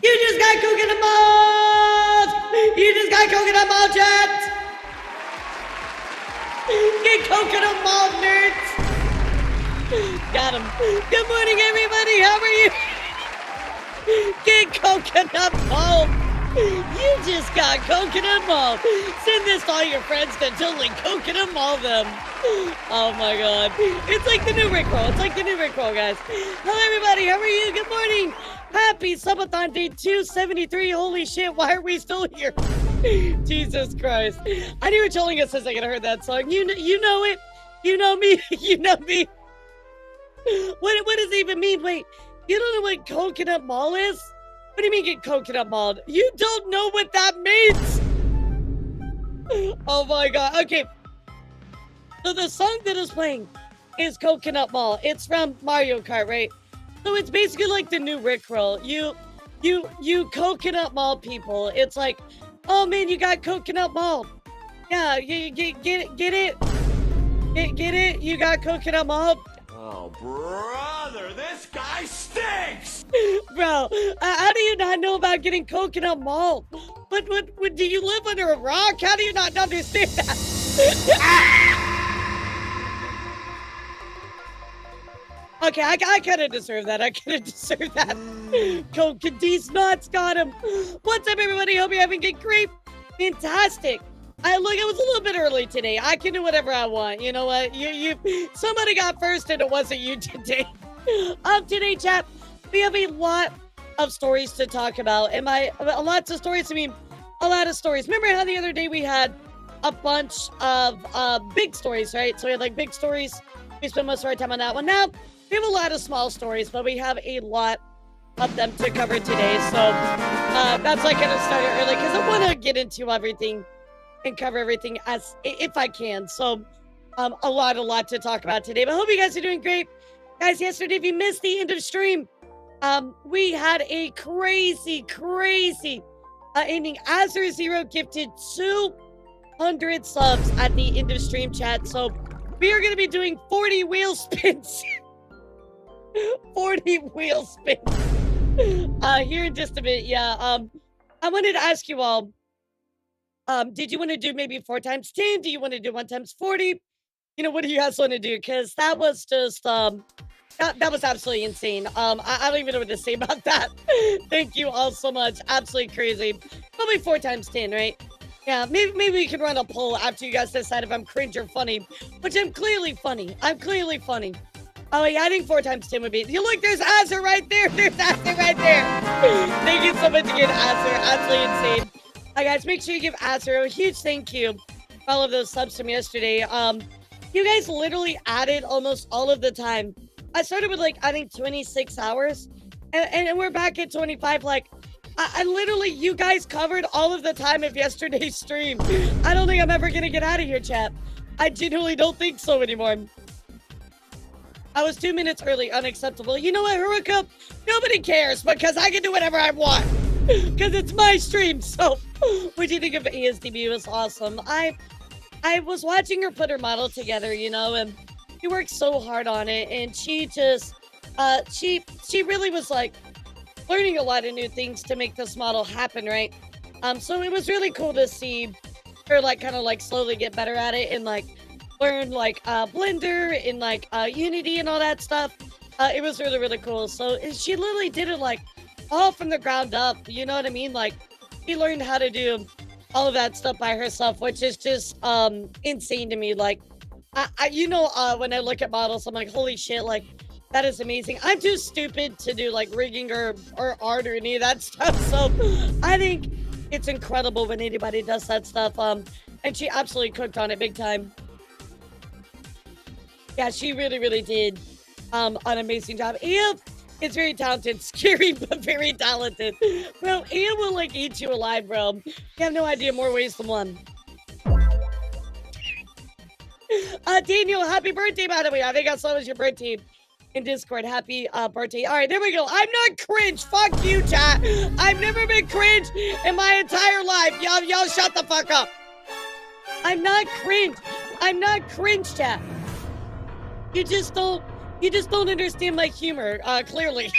You just got coconut malt! You just got coconut malt, chat! Get coconut malt, nerds! Got him. Good morning, everybody. How are you? Get coconut malt. You just got coconut malt. Send this to all your friends to totally coconut malt them. Oh my god. It's like the new Rickroll. It's like the new Rickroll, guys. Hello, everybody. How are you? Good morning. Happy Subathon Day 273. Holy shit, why are we still here? Jesus Christ. I knew you were telling us a second I heard that song. You know it. You know me. You know me. What does it even mean? Wait, you don't know what coconut mall is? What do you mean get coconut malled? You don't know what that means? Oh my god. Okay. So the song that is playing is Coconut Mall. It's from Mario Kart, right? So it's basically like the new Rickroll. You coconut mall people. It's like, oh man, you got coconut mall. Yeah, you get it? Get it? You got coconut mall? Oh, brother, this guy stinks! Bro, how do you not know about getting coconut malt? What, do you live under a rock? How do you not understand that? Okay, I kind of deserve that. I kind of deserve that. These nuts got him. What's up, everybody? Hope you're having a great, fantastic. Look, it was a little bit early today. I can do whatever I want. You know what? Somebody got first and it wasn't you today. Today, chat, we have a lot of stories to talk about. Lots of stories? I mean, a lot of stories. Remember how the other day we had a bunch of big stories, right? So we had like big stories. We spent most of our time on that one. Now, we have a lot of small stories, but we have a lot of them to cover today. So that's why I kind of started early because I want to get into everything and cover everything if I can. So a lot to talk about today. But I hope you guys are doing great. Guys, yesterday, if you missed the end of stream, we had a crazy ending. Azure Zero gifted 200 subs at the end of stream, chat. So we are going to be doing 40 wheel spins. 40 wheel spins. Here in just a bit. Yeah. I wanted to ask you all, did you want to do maybe 4 times 10? Do you want to do 1 times 40? You know, what do you guys want to do? Because that was just, that was absolutely insane. I don't even know what to say about that. Thank you all so much. Absolutely crazy. Probably 4 times 10, right? Yeah, maybe we can run a poll after you guys decide if I'm cringe or funny, which I'm clearly funny. I'm clearly funny. Oh, yeah, I think 4 times 10 would be. You look, there's Azure right there. There's Azure right there. Thank you so much again, Azure. Absolutely insane. Guys, make sure you give Azure a huge thank you for all of those subs from yesterday. You guys literally added almost all of the time. I started with like, I think 26 hours and we're back at 25. Like, I literally, you guys covered all of the time of yesterday's stream. I don't think I'm ever going to get out of here, chat. I genuinely don't think so anymore. I was 2 minutes early, unacceptable. You know what, Haruka? Nobody cares because I can do whatever I want. Because it's my stream. So, what do you think of ASDB? It was awesome. I was watching her put her model together, you know, and she worked so hard on it. And she just, she really was like learning a lot of new things to make this model happen, right? So it was really cool to see her like kind of like slowly get better at it and like learn like Blender and like Unity and all that stuff. It was really cool. So she literally did it like all from the ground up. You know what I mean? Like she learned how to do all of that stuff by herself, which is just insane to me. Like you know, when I look at models, I'm like, holy shit, like that is amazing. I'm too stupid to do like rigging or art or any of that stuff. So I think it's incredible when anybody does that stuff. And she absolutely cooked on it big time. Yeah, she really did an amazing job. Eve is very talented, scary, but very talented. Bro, Eve will like eat you alive, bro. You have no idea, more ways than one. Daniel, happy birthday, by the way. I think I saw it was your birthday in Discord. Happy birthday. All right, there we go. I'm not cringe. Fuck you, chat. I've never been cringe in my entire life. Y'all shut the fuck up. I'm not cringe. I'm not cringe, chat. You just don't understand my humor, clearly.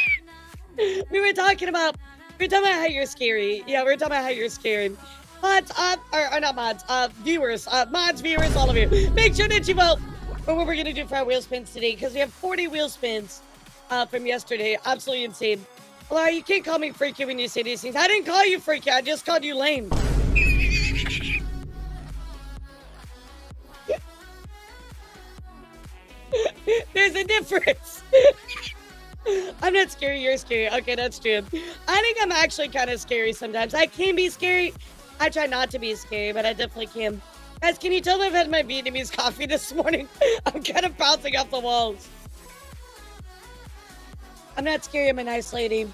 We were talking about We're talking about how you're scary. Yeah, we're talking about how you're scary. Mods, or not mods, viewers, mods, viewers, all of you. Make sure that you vote for what we're gonna do for our wheel spins today, because we have 40 wheel spins from yesterday. Absolutely insane. Laura, you can't call me freaky when you say these things. I didn't call you freaky. I just called you lame. There's a difference. I'm not scary, you're scary. Okay, that's true. I think I'm actually kind of scary sometimes. I can be scary. I try not to be scary, but I definitely can. Guys, can you tell me I've had my Vietnamese coffee this morning? I'm kind of bouncing off the walls. I'm not scary, I'm a nice lady.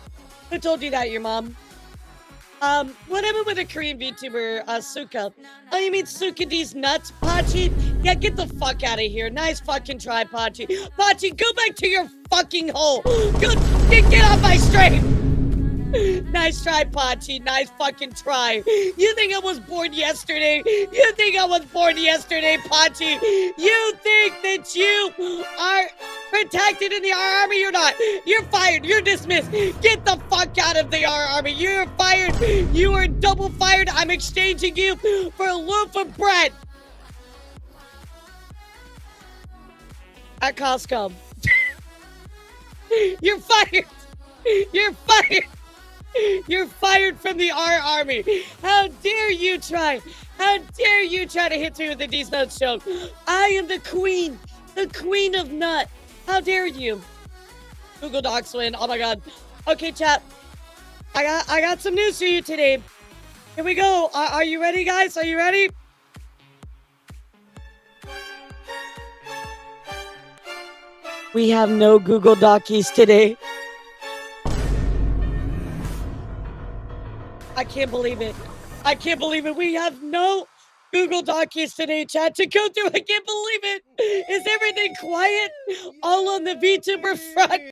Who told you that, your mom? What happened with a Korean VTuber, Suka? Oh, you mean Suka D's nuts, Pachi? Yeah, get the fuck out of here. Nice fucking try, Pachi. Pachi, go back to your fucking hole. Go, get off my stream. Nice try, Pachi. Nice fucking try. You think I was born yesterday? You think I was born yesterday, Pachi? You think that you are protected in the R Army? You're not. You're fired. You're dismissed. Get the fuck out of the R Army. You're fired. You are double fired. I'm exchanging you for a loaf of bread at Costco. You're fired. You're fired. You're fired from the R Army. How dare you try? How dare you try to hit me with a D's Nuts joke? I am the queen of nut. How dare you? Google Docs win. Oh my god. Okay, chat. I got some news for you today. Here we go. Are you ready, guys? Are you ready? We have no Google Docies today. I can't believe it. I can't believe it. We have no Google Docies today, chat, to go through. I can't believe it. Is everything quiet? All on the VTuber front.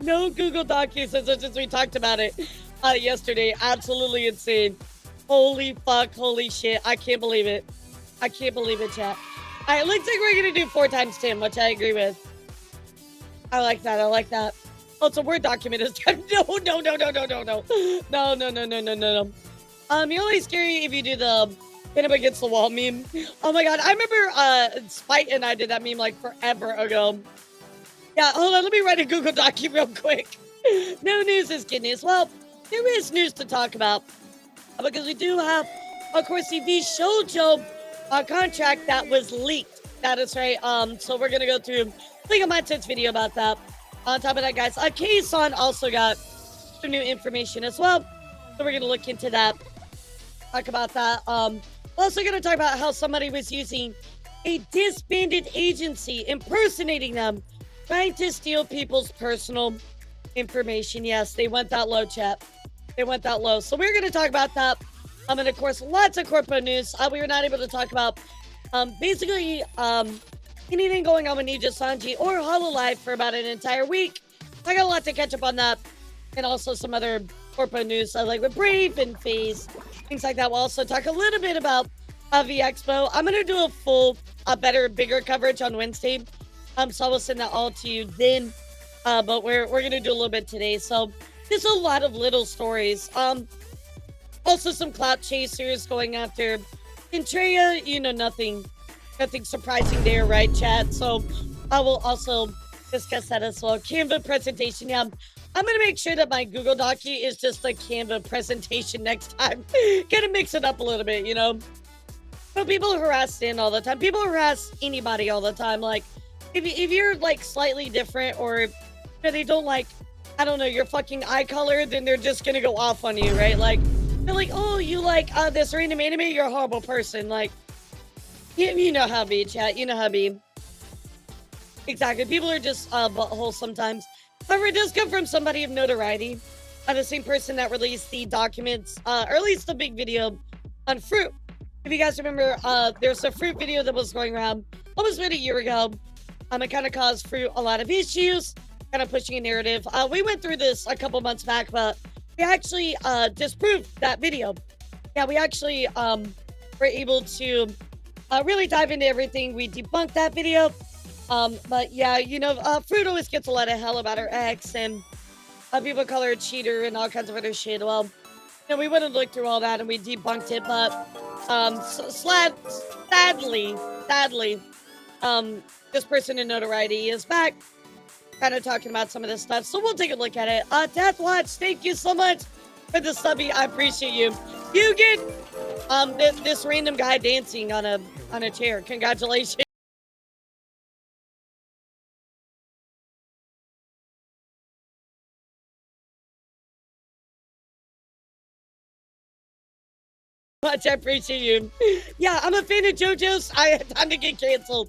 No Google Docies since we talked about it yesterday. Absolutely insane. Holy fuck. Holy shit. I can't believe it. I can't believe it, chat. All right, looks like we're going to do 4 times 10, which I agree with. I like that. I like that. Oh, it's a Word document this time. No. You're only scary if you do the pin up against the wall meme. Oh my god, I remember Spite and I did that meme like forever ago. Yeah, hold on, let me write a Google Docu real quick. No news is good news. Well, there is news to talk about because we do have, of course, the Vshojo contract that was leaked. That is right. So we're gonna go through legal mindset's video about that. On top of that, guys, K-san also got some new information as well. So we're going to look into that, talk about that. Also going to talk about how somebody was using a disbanded agency, impersonating them, trying to steal people's personal information. Yes, they went that low, chat. They went that low. So we're going to talk about that. And of course, lots of Corpo news. We were not able to talk about basically anything going on with Ninja Sanji or Hololive for about an entire week. I got a lot to catch up on that. And also some other Corpo news, like with Brave and FaZe, things like that. We'll also talk a little bit about V Expo. I'm going to do a full, better, bigger coverage on Wednesday. So I will send that all to you then. But we're going to do a little bit today. So there's a lot of little stories. Also some clout chasers going after Intrea. You know, nothing surprising there, right, chat? So I will also discuss that as well. Canva presentation. Yeah, I'm going to make sure that my Google Docu is just a Canva presentation next time. Gonna mix it up a little bit, you know? But people harass Stan all the time. People harass anybody all the time. Like, if you're, like, slightly different or they don't like, I don't know, your fucking eye color, then they're just gonna go off on you, right? Like, they're like, oh, you like this random anime? You're a horrible person. Like, you know how it be, chat. You know how it be. Exactly. People are just buttholes sometimes. However, it does come from somebody of notoriety. The same person that released the documents, or at least the big video on Fruit. If you guys remember, there's a Fruit video that was going around almost about a year ago. It kind of caused Fruit a lot of issues, kind of pushing a narrative. We went through this a couple months back, but we actually disproved that video. Yeah, we actually were able to really dive into everything. We debunked that video. But yeah, you know, Fruit always gets a lot of hell about her ex, and people call her a cheater and all kinds of other shit. Well, we went and looked through all that and we debunked it, but sadly, this person in notoriety is back, kind of talking about some of this stuff. So we'll take a look at it. Death Watch, thank you so much for the subby. I appreciate you. You get this random guy dancing on a chair. Congratulations. Much. I appreciate you. Yeah, I'm a fan of JoJo's. I had time to get canceled.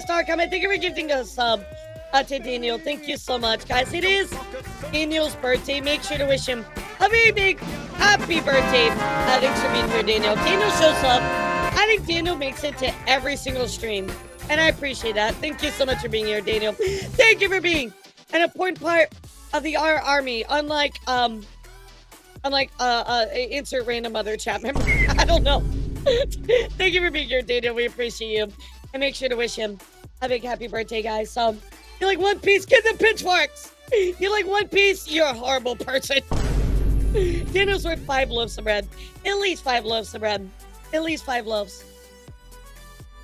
Star comment. Thank you for gifting a sub to Daniel. Thank you so much, guys. It is Daniel's birthday. Make sure to wish him a very big happy birthday. Thanks for being here, Daniel. Daniel shows up. I think Daniel makes it to every single stream, and I appreciate that. Thank you so much for being here, Daniel. Thank you for being an important part of the R Army. Unlike insert random other chat member. I don't know. Thank you for being here, Daniel. We appreciate you. And make sure to wish him a big happy birthday, guys. So, you like One Piece? Get the pitchforks! You like One Piece? You're a horrible person. Daniel's worth 5 loaves of bread. At least 5 loaves of bread. At least 5 loaves.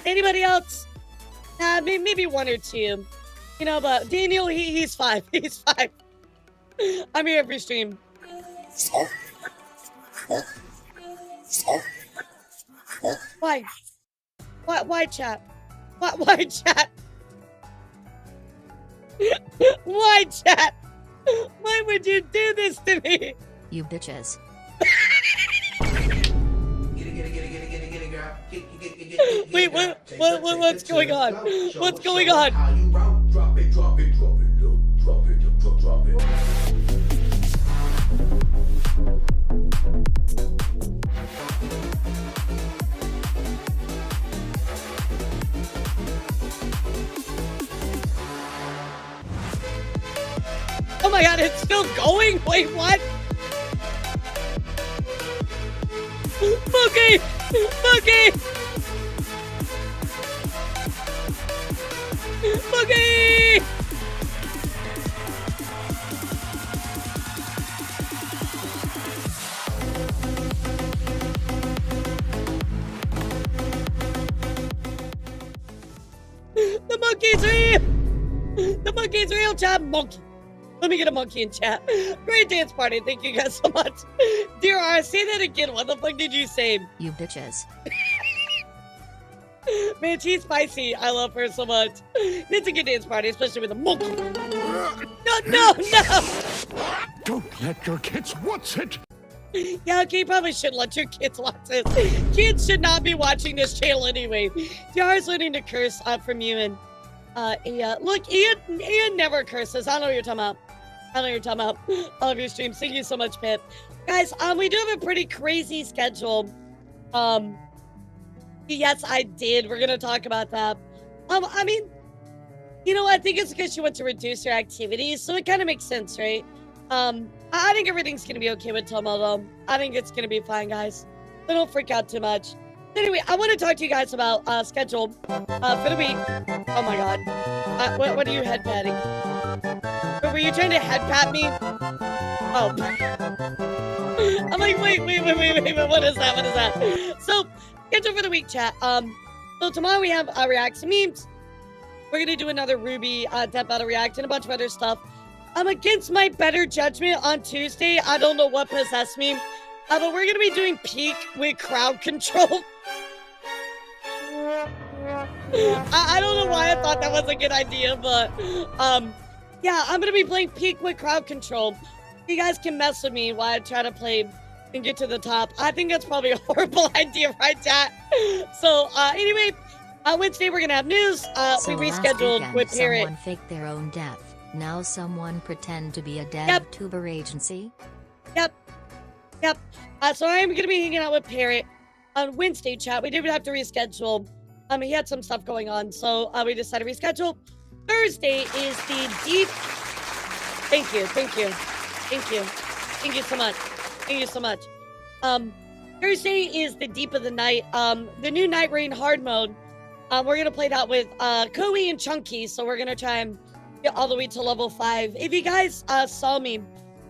Anybody else? Maybe 1 or 2. But Daniel, he's 5. He's 5. I'm here every stream. Why? Why chat? Why chat? Why chat? Why would you do this to me? You bitches. Wait, what's going on? What's going on? Drop it low. Drop it. Oh my god, it's still going? Wait, what? Mookie! Mookie! Mookie! The monkey's real! The monkey's real, chat. Monkey. Let me get a monkey in chat. Great dance party. Thank you guys so much. Dear R, say that again. What the fuck did you say? You bitches. Man, she's spicy. I love her so much. It's a good dance party, especially with a monkey. No! Don't let your kids watch it! Yeah, okay, you probably shouldn't let your kids watch this. Kids should not be watching this channel anyway. DR's learning to curse from you and look, Ian never curses. I don't know what you're talking about. I love your streams. Thank you so much, Pip. Guys, we do have a pretty crazy schedule. Yes, I did. We're gonna talk about that. I mean, I think it's because she wants to reduce her activities, so it kind of makes sense, right? I think everything's gonna be okay with Tomo, though. I think it's gonna be fine, guys. So don't freak out too much. Anyway, I want to talk to you guys about schedule for the week. Oh my god. What are you head patting? Were you trying to head pat me? Oh. I'm like, wait, what is that? So, schedule for the week, chat. So tomorrow we have Reacts and Memes. We're gonna do another Ruby Death Battle React and a bunch of other stuff. Against my better judgment on Tuesday, I don't know what possessed me. But we're gonna be doing Peak with crowd control. I don't know why I thought that was a good idea, but yeah, I'm gonna be playing Peak with crowd control. You guys can mess with me while I try to play and get to the top. I think that's probably a horrible idea, right, chat? So anyway, Wednesday we're gonna have news. So we rescheduled last with Parrot. someone faked their own death. Now someone pretend to be a Vtuber agency. Yep. So I'm gonna be hanging out with Parrot on Wednesday, chat. We did have to reschedule. He had some stuff going on, so we decided to reschedule. Thursday is the deep. Thank you so much. Thursday is the deep of the night. The new Night Rain hard mode. We're gonna play that with Koei and Chunky, so we're gonna try and get all the way to level 5. If you guys saw me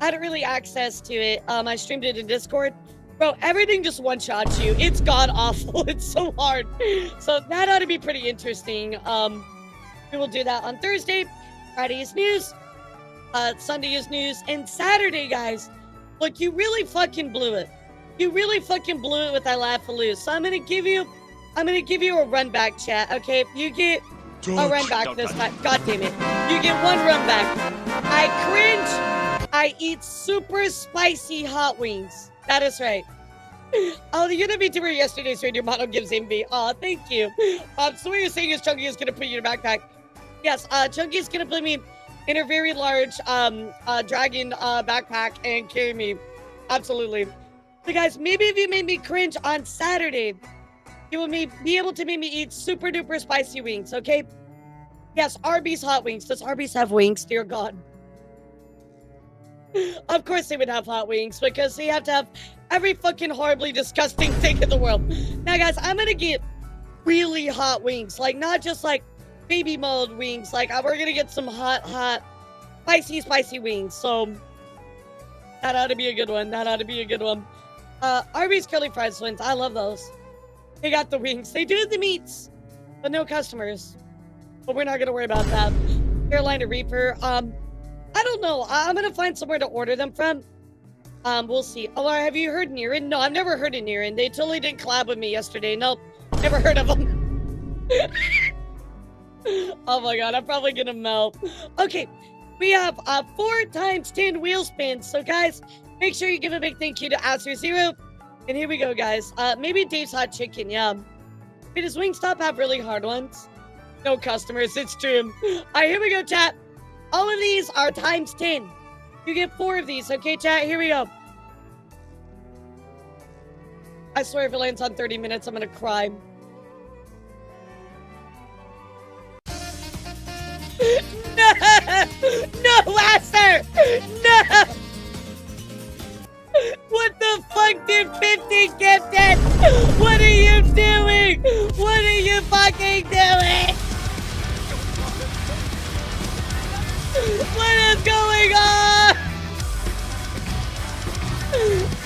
I hadn't really access to it. I streamed it in Discord. Bro, everything just one-shots you. It's god awful. It's so hard. So that ought to be pretty interesting. We will do that on Thursday. Friday is news. Sunday is news. And Saturday, guys. Look, you really fucking blew it. You really fucking blew it with that laugh-a-loo. So I'm gonna give you a run back, chat. Okay, you get a run back this time. God damn it. You get one run back. I cringe. I eat super spicy hot wings. That is right. Oh, the Vtuber yesterday's radio model gives envy. Aw, thank you. So what you're saying is Chunky is gonna put you in a backpack. Yes, Chunky is gonna put me in a very large dragon backpack and carry me. Absolutely. So guys, maybe if you made me cringe on Saturday, you will be able to make me eat super duper spicy wings, okay? Yes, Arby's hot wings. Does Arby's have wings? Dear God. Of course they would have hot wings because they have to have every fucking horribly disgusting thing in the world. Now guys, I'm gonna get really hot wings. Like not just like baby mold wings. Like we're gonna get some hot, spicy wings. So that ought to be a good one. That ought to be a good one. Arby's curly fries twins. I love those. They got the wings. They do the meats, but no customers. But we're not gonna worry about that. Carolina Reaper. I don't know. I'm gonna find somewhere to order them from. We'll see. Elara, have you heard Niren? No, I've never heard of Niren. They totally didn't collab with me yesterday. Nope. Never heard of them. Oh my god, I'm probably gonna melt. Okay, we have 4 times 10 wheel spins. So guys, make sure you give a big thank you to Aster0. And here we go, guys. Maybe Dave's Hot Chicken, yeah. Wait, does Wingstop have really hard ones? No customers, it's true. Alright, here we go, chat. All of these are times 10. You get 4 of these, okay, chat? Here we go. I swear if it lands on 30 minutes, I'm gonna cry. No! No, Aster! No! What the fuck did 50 gifted? What are you doing? What are you fucking doing? What is going on?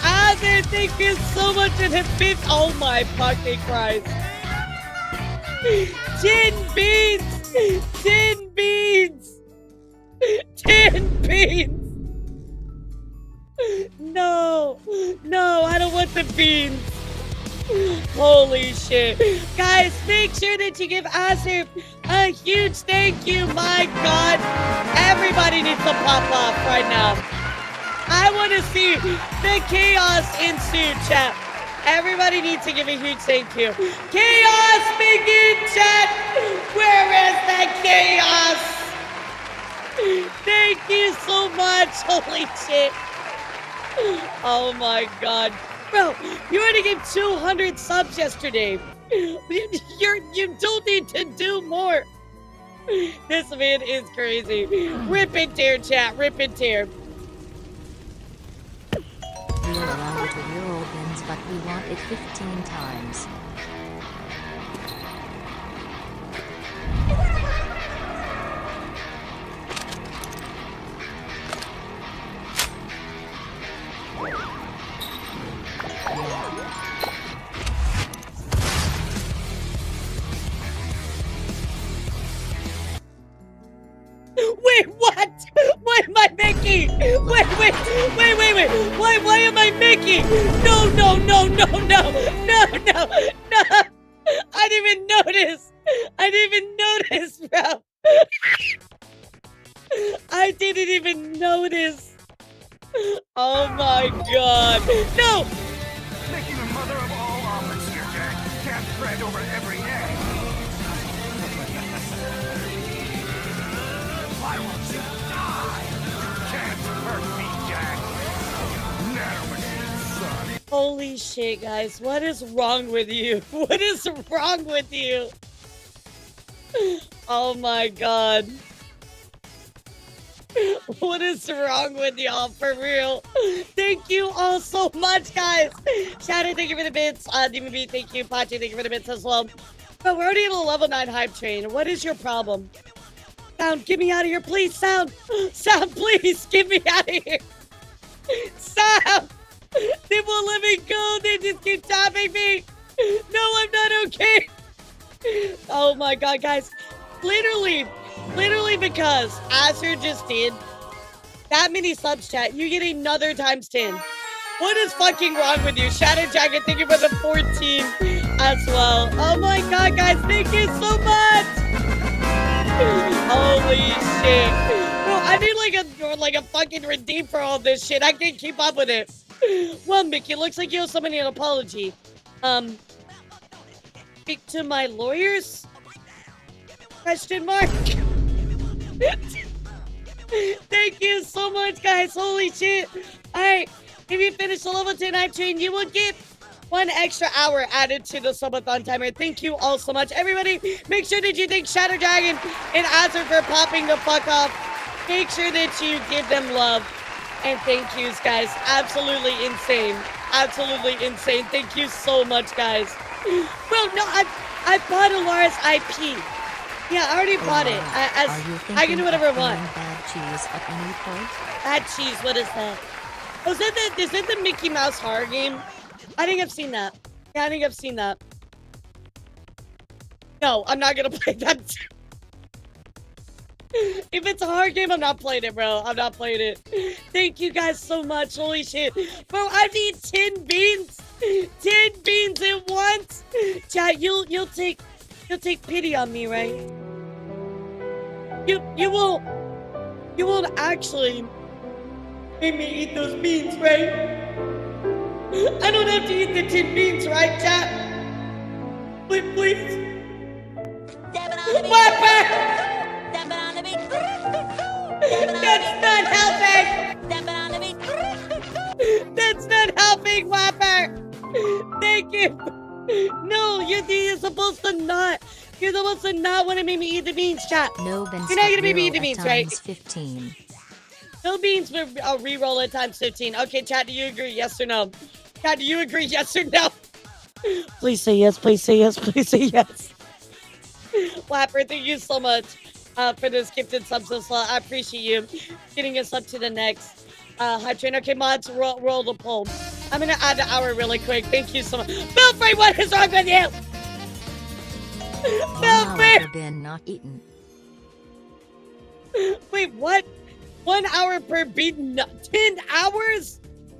Aster, thank you so much for the 50. Oh my fucking Christ. 10 beans! 10 beans! 10 beans! No, no, I don't want the beans. Holy shit. Guys, make sure that you give Aster a huge thank you. My God, everybody needs to pop off right now. I want to see the chaos ensue, chat. Everybody needs to give a huge thank you. Chaos begin, chat. Where is the chaos? Thank you so much. Holy shit. Oh my god. Bro, you already gave 200 subs yesterday. You don't need to do more. This man is crazy. Rip and tear, chat. Rip and tear. We are allowed to reroll bins, but we want it 15 times. Wait, what? What am I making? Wait. Why am I making? No. I didn't even notice, bro. I didn't even notice. Oh my god. No! Making the mother of all omelets here, Jack. Can't spread over every egg. Why won't you die? You can't hurt me, Jack. Nanomachine, son. Holy shit, guys. What is wrong with you? What is wrong with you? Oh my god. What is wrong with y'all, for real? Thank you all so much, guys. Shadow, thank you for the bits. DMB, thank you. Pachi, thank you for the bits as well. But we're already in a level 9 hype train. What is your problem? Sound, get me out of here, please. Sound, please, get me out of here. Stop! They won't let me go. They just keep tapping me. No, I'm not okay. Oh my god, guys. Literally because Azure just did that many subs, chat, you get another times 10. What is fucking wrong with you? Shadow Jacket, thank you for the 14 as well. Oh my god, guys, thank you so much. Holy shit. Bro, I need like a fucking redeem for all this shit. I can't keep up with it. Well, Mickey, looks like you owe somebody an apology. Speak to my lawyers? Question mark. Thank you so much, guys. Holy shit. Alright, if you finish the level 10 hype train, you will get 1 extra hour added to the subathon timer. Thank you all so much. Everybody, make sure that you thank Shadow Dragon and Azure for popping the fuck off. Make sure that you give them love. And thank yous, guys. Absolutely insane. Absolutely insane. Thank you so much, guys. Bro, no, I bought Elara's IP. Yeah, I already bought it. I can do whatever I want. Bad cheese at any point? Bad cheese, what is that? Oh, is that the Mickey Mouse horror game? I think I've seen that. Yeah, I think I've seen that. No, I'm not gonna play that. If it's a hard game, I'm not playing it, bro. I'm not playing it. Thank you guys so much. Holy shit. Bro, I need 10 beans. 10 beans at once. Chat, you'll take pity on me, right? You won't actually make me eat those beans, right? I don't have to eat the 10 beans, right, chat? Please. Whopper! That's not helping! That's not helping, Whopper! Thank you! No, you're supposed to not. You're supposed to not want to make me eat the beans, chat. No beans. You're not gonna make me eat the beans, right? 15. No beans, but I'll re-roll at times 15. Okay, chat, do you agree? Yes or no? Chat, do you agree? Yes or no? Please say yes, please say yes, please say yes. Whopper, thank you so much for this gifted subs as well. I appreciate you getting us up to the next hype train. Okay, mods, roll the poll. I'm gonna add the hour really quick. Thank you so much. Belfry, what is wrong with you? Belfry! Been not eaten. Wait, what? 1 hour per beat? 10 hours?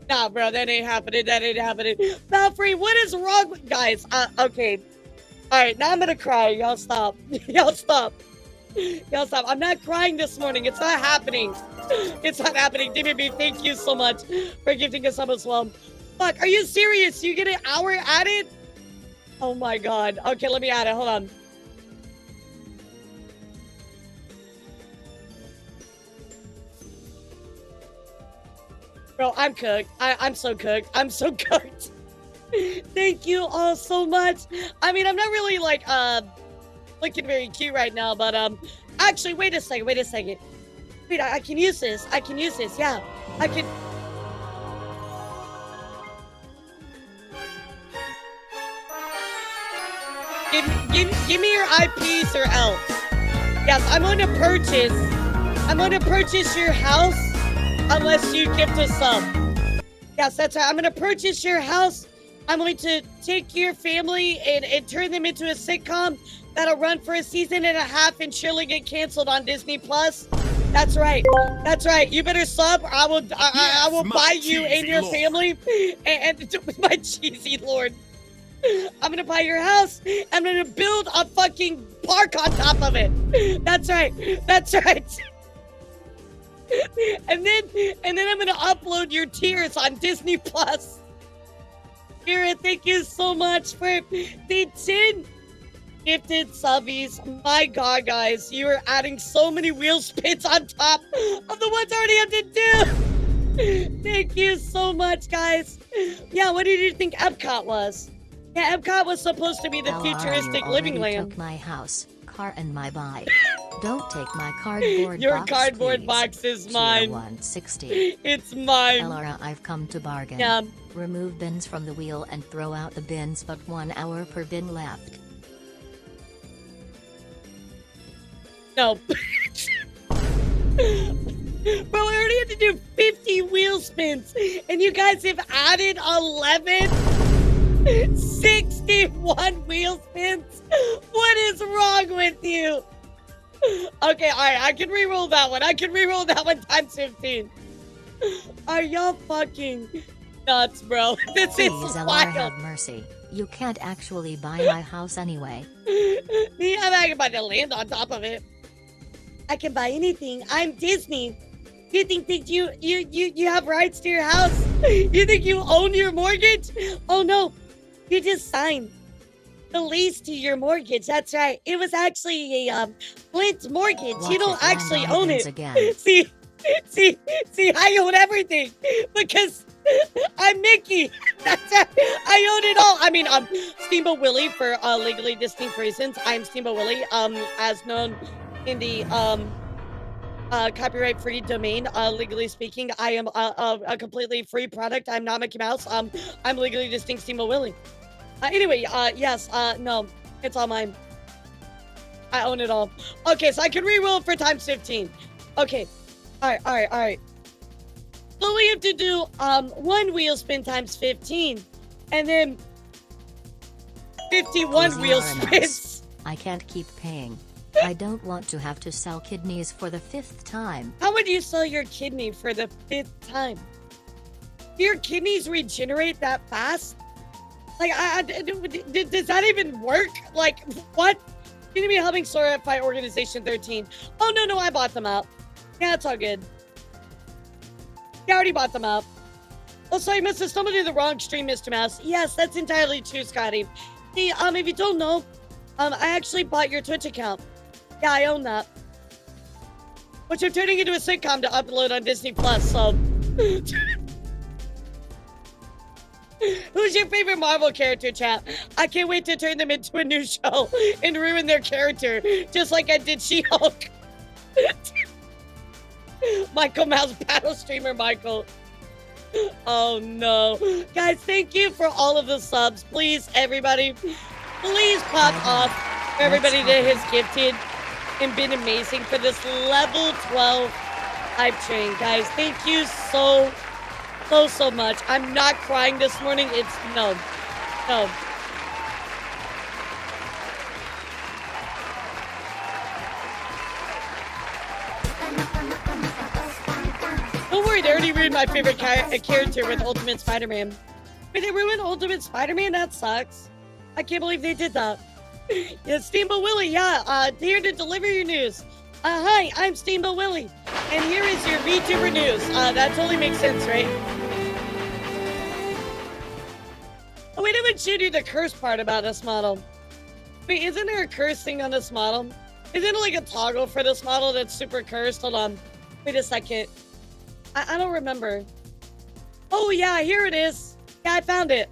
Nah, bro, that ain't happening. That ain't happening. Belfry, what is wrong with guys? Okay. Alright, now I'm gonna cry. Y'all stop. Y'all stop. Y'all stop. I'm not crying this morning. It's not happening. It's not happening. DBB, thank you so much for gifting us up as well. Fuck, are you serious? You get an hour added? Oh my god. Okay, let me add it. Hold on. Bro, I'm cooked. I'm so cooked. I'm so cooked. Thank you all so much. I mean, I'm not really like looking very cute right now, but actually wait a second. Wait, I can use this. Yeah. I can. Give me your IPs or else. Yes, I'm going to purchase your house unless you gift a sub. Yes, that's right. I'm going to purchase your house. I'm going to take your family and turn them into a sitcom that'll run for a season and a half and surely get canceled on Disney Plus. That's right. That's right. You better sub or I will buy you and your family and my cheesy lord. I'm gonna buy your house. I'm gonna build a fucking park on top of it. That's right. That's right. And then I'm gonna upload your tears on Disney Plus. Kira, thank you so much for the 10 gifted subbies. My god, guys, you are adding so many wheel spins on top of the ones I already have to do. Thank you so much, guys. Yeah, what did you think Epcot was? Yeah, Epcot was supposed to be the futuristic living land. Took my house, car, and my bike. Don't take my cardboard Your box, cardboard please. box is Tier mine. 160. It's mine. Elara, I've come to bargain. Yeah. Remove bins from the wheel and throw out the bins, but 1 hour per bin left. No. Bro, I already have to do 50 60 wheel spins. And you guys have added 11. 61 wheel spins. What is wrong with you? Okay, all right, I can re-roll that one. I can re-roll that one times 15. Are y'all fucking nuts, bro? This Please, is Elara, wild. have mercy. You can't actually buy my house anyway. Yeah, I can buy the land on top of it. I can buy anything. I'm Disney. You think that you have rights to your house? You think you own your mortgage? Oh no, you just signed the lease to your mortgage. That's right. It was actually a Flint mortgage. Watch you don't it, actually land own onions it. again. See, I own everything because I'm Mickey. That's right. I own it all. I mean, Steamboat Willie for legally distinct reasons. I'm Steamboat Willie, as known in the copyright-free domain. Legally speaking, I am a completely free product. I'm not Mickey Mouse. I'm legally distinct Steamboat Willie. Anyway, yes, no, it's all mine. I own it all. Okay, so I can re-roll it for times 15. Okay, all right. So we have to do one wheel spin times 15, and then 51 Please, wheel Elara, spins. I can't keep paying. I don't want to have to sell kidneys for the 5th time. How would you sell your kidney for the 5th time? Do your kidneys regenerate that fast? Like, does that even work? Like, what? Gonna be helping Sora fight Organization 13. Oh, no, I bought them out. Yeah, it's all good. Yeah, I already bought them out. Oh, sorry, must have stumbled into the wrong stream, Mr. Mouse. Yes, that's entirely true, Scotty. See, if you don't know, I actually bought your Twitch account. Yeah, I own that. Which I'm turning into a sitcom to upload on Disney Plus, so... Who's your favorite Marvel character, chat? I can't wait to turn them into a new show and ruin their character, just like I did She-Hulk. Michael Mouse, battle streamer Michael. Oh no. Guys, thank you for all of the subs. Please, everybody, please clap off for everybody that has gifted and been amazing for this level 12 hype train. Guys, thank you so much. I'm not crying this morning. It's no. Don't worry, they already ruined my favorite character with Ultimate Spider-Man. Wait, they ruined Ultimate Spider-Man? That sucks. I can't believe they did that. Yeah, Steamboat Willie, yeah, here to deliver your news. Hi, I'm Steamboat Willie, and here is your Vtuber news. That totally makes sense, right? Oh, we didn't show you the curse part about this model. Wait, isn't there a curse thing on this model? Isn't it like a toggle for this model that's super cursed? Hold on. Wait a second. I don't remember. Oh, yeah, here it is. Yeah, I found it.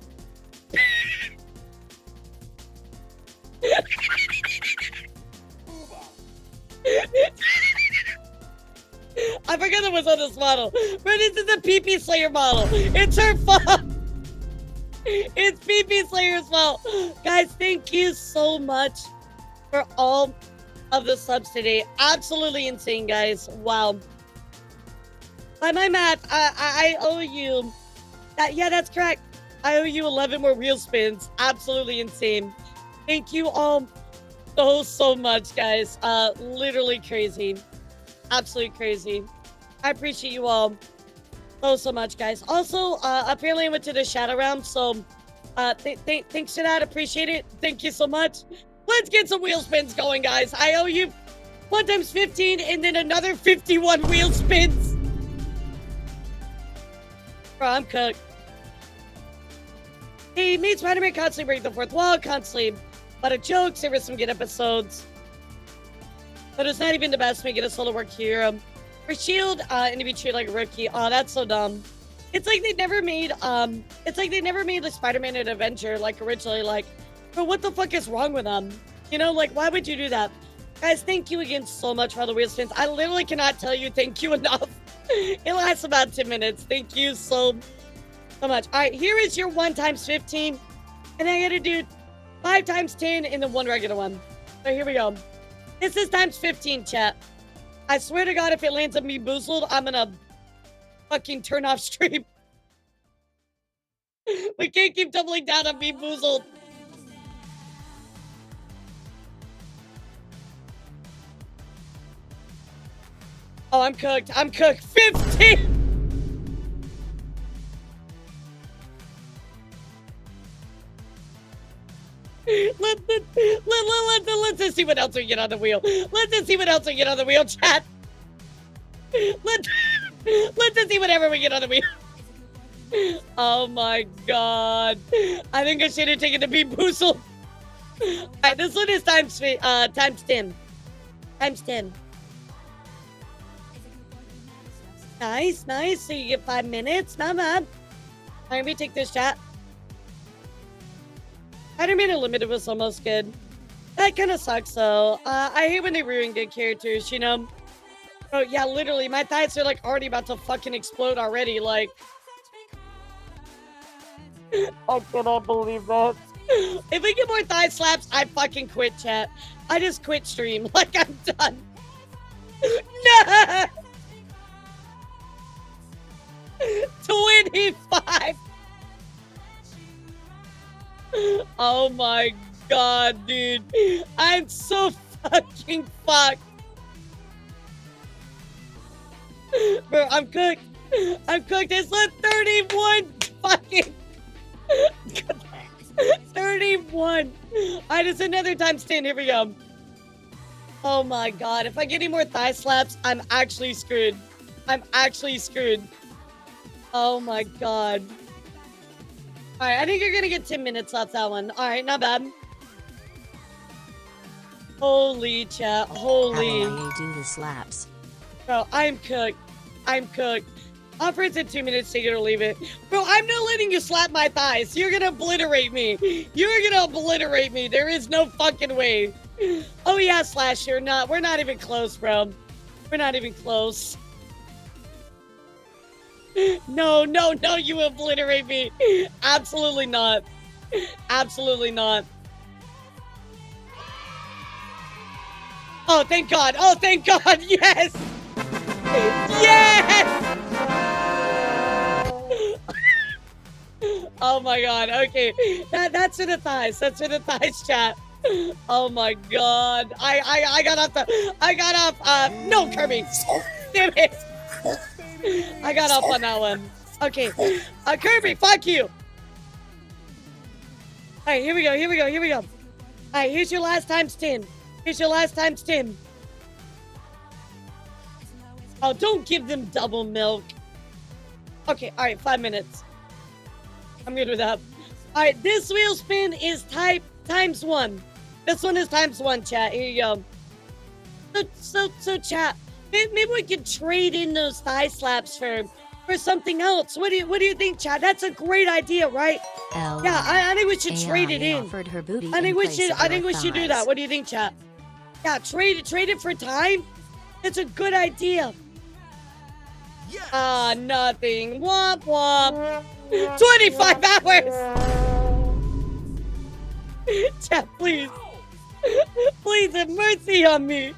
I forgot it was on this model. But this is a PP Slayer model. It's her fault. It's PP Slayer's fault. Guys, thank you so much for all of the subs today. Absolutely insane, guys. Wow. By my math, I owe you... yeah, that's correct. I owe you 11 more wheel spins. Absolutely insane. Thank you all so much, guys. Literally crazy. Absolutely crazy. I appreciate you all so much, guys. Also, apparently I went to the Shadow Realm, so thanks for that. Appreciate it. Thank you so much. Let's get some wheel spins going, guys. I owe you 1 times 15 and then another 51 wheel spins. Bro, I'm cooked. Hey, made Spider-Man constantly break the fourth wall, constantly a lot of jokes. There were some good episodes. But it's not even the best. Make it a solo work hero. For Shield, and to be treated like a rookie. Oh, that's so dumb. It's like they never made, the Spider-Man an Avenger, like, originally, like, bro, what the fuck is wrong with them? You know, like, why would you do that? Guys, thank you again so much for all the wheel spins. I literally cannot tell you thank you enough. It lasts about 10 minutes. Thank you so much. All right, here is your 1 times 15. And I gotta do 5 times 10 and then 1 regular one. So here we go. This is times 15, chat. I swear to God, if it lands on me boozled, I'm gonna fucking turn off stream. We can't keep doubling down on being boozled. Oh, I'm cooked. I'm cooked. 15! Let's just see what else we get on the wheel. Let's just see what else we get on the wheel, chat. Let's just see whatever we get on the wheel. Oh my god. I think I should have taken the beat boozle. Alright, this one is times 10. Times 10. Nice, nice. So you get 5 minutes. Not bad. Alright, we take this, chat. Spider-Man Unlimited was almost good. That kind of sucks, though. I hate when they ruin good characters, you know? Oh, yeah, literally. My thighs are, like, already about to fucking explode already. Like, I cannot believe that. If we get more thigh slaps, I fucking quit, chat. I just quit stream. Like, I'm done. No! 25! Oh my god, dude. I'm so fucking fucked. Bro, I'm cooked. I'm cooked. It's like 31 fucking... 31. Alright, it's another times 10. Here we go. Oh my god. If I get any more thigh slaps, I'm actually screwed. I'm actually screwed. Oh my god. Alright, I think you're gonna get 10 minutes off that one. Alright, not bad. Holy chat. Holy. How do you do the slaps? Bro, I'm cooked. I'm cooked. Offer it in 2 minutes, take it or leave it. Bro, I'm not letting you slap my thighs. You're gonna obliterate me. You're gonna obliterate me. There is no fucking way. Oh yeah, Slash, you're not. We're not even close, bro. We're not even close. No, no, no, you obliterate me. Absolutely not. Absolutely not. Oh, thank God. Oh, thank God. Yes. Yes. Oh my God. Okay. That's for the thighs. That's for the thighs, chat. Oh my God. I got off no, Kirby. Damn it. I got up on that one. Okay. Kirby, fuck you. Alright, here we go, here we go, here we go. Alright, here's your last times 10. Here's your last times 10. Oh, don't give them double milk. Okay, alright, 5 minutes. I'm good with that. Alright, this wheel spin is times 1. This one is times 1, chat. Here you go. So chat. Maybe we could trade in those thigh slaps for something else. What do you think, Chad? That's a great idea, right? Yeah, I think we should trade it in. Her booty I think we should do that. What do you think, Chad? Yeah, trade it for time. It's a good idea. Yes. Nothing. Womp womp. 25 hours. Chad, please. Please have mercy on me.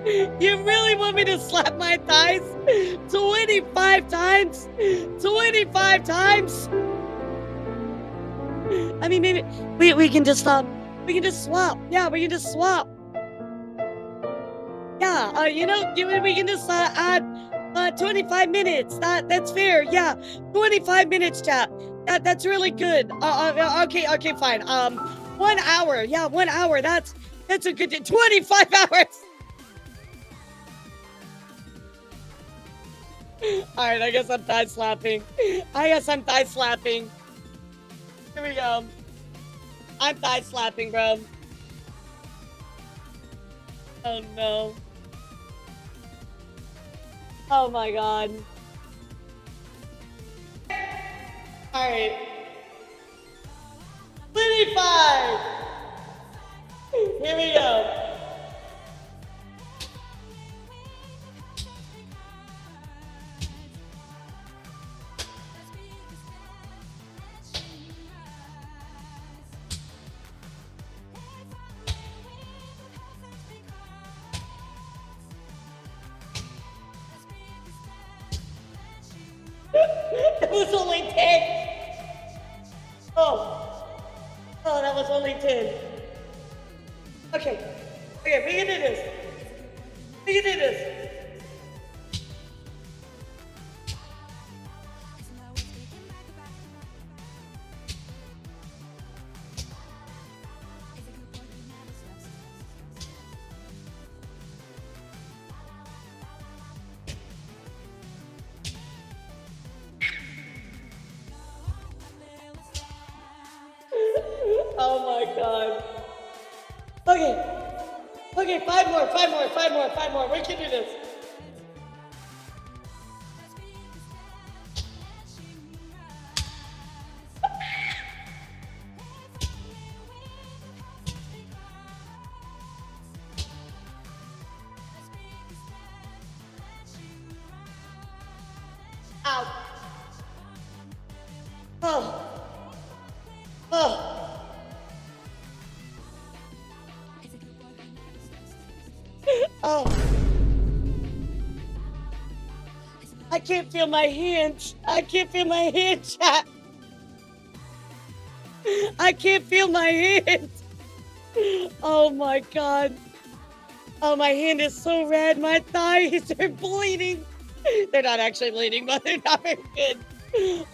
You really want me to slap my thighs 25 times? 25 times? I mean, maybe we can just we can just swap. Yeah, we can just swap. Yeah, you know, we can just add 25 minutes. That's fair. Yeah, 25 minutes, chat. That's really good. Okay, fine. 1 hour. Yeah, 1 hour. That's a good 25 hours. Alright, I guess I'm thigh slapping. Here we go. I'm thigh slapping, bro. Oh no. Oh my god. Alright. 25! Here we go. Okay. Okay, we can do this. We can do this. Oh my god. Okay. Okay, five more. We can do this. Ow. Oh. Oh. Oh. I can't feel my hands. I can't feel my hands, chat. I can't feel my hands. Oh my god. Oh, my hand is so red. My thighs are bleeding. They're not actually bleeding, but they're not very good.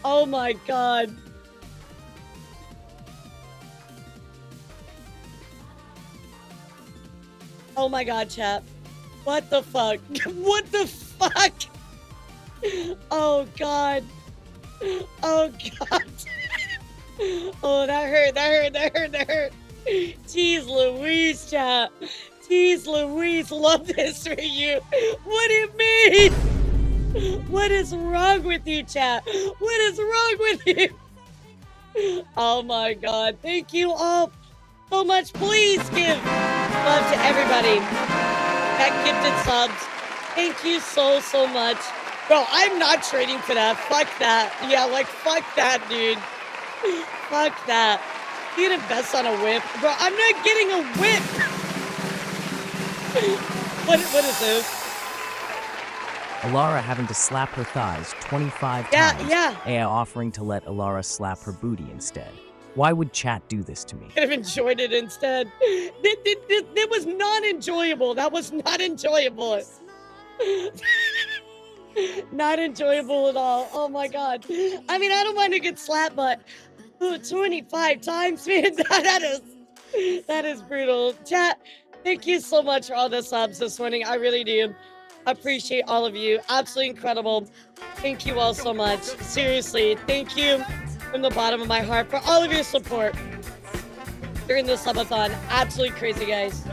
Oh my god. Oh my god, chat. What the fuck? What the fuck? Oh god. Oh god. Oh, that hurt. Jeez Louise, chat. Jeez Louise, love this for you. What do you mean? What is wrong with you, chat? What is wrong with you? Oh my god. Thank you all so much. Please give love to everybody that gifted subs. Thank you so much. Bro, I'm not trading for that. Fuck that. Yeah, like, fuck that, dude. Fuck that. You can invest on a whip. Bro, I'm not getting a whip. What is this? Elara having to slap her thighs 25 Yeah, times. yeah. AI offering to let Elara slap her booty instead. Why would chat do this to me? Could have enjoyed it instead. It was not enjoyable. That was not enjoyable. Not enjoyable at all. Oh my god. I mean, I don't mind a good slap, but 25 times, man. That is brutal. Chat, thank you so much for all the subs this morning. I really do appreciate all of you. Absolutely incredible. Thank you all so much. Seriously, thank you from the bottom of my heart for all of your support during this subathon. Absolutely crazy, guys.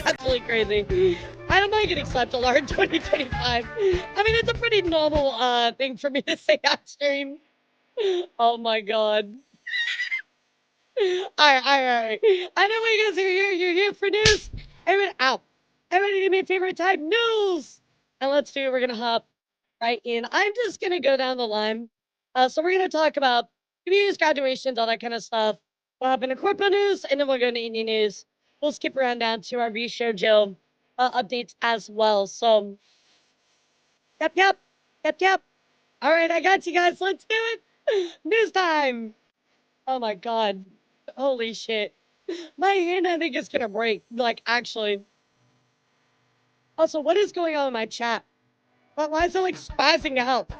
Absolutely crazy. I don't mind getting slapped a lot in 2025. I mean, it's a pretty normal thing for me to say on stream. Oh my god. Alright. I know you guys are here. You're here for news. Everyone, ow. Everybody give me a favorite type news. And let's do it. We're gonna hop right in. I'm just gonna go down the line. So we're gonna talk about communities, graduations, all that kind of stuff. We'll hop into Corpo news, and then we'll go to indie news. We'll skip around down to our Vshojo updates as well. So, yep. All right, I got you guys. Let's do it. News time. Oh my god. Holy shit. My hand, I think, is gonna break. Like, actually. Also, what is going on in my chat? Why is it like spazzing out?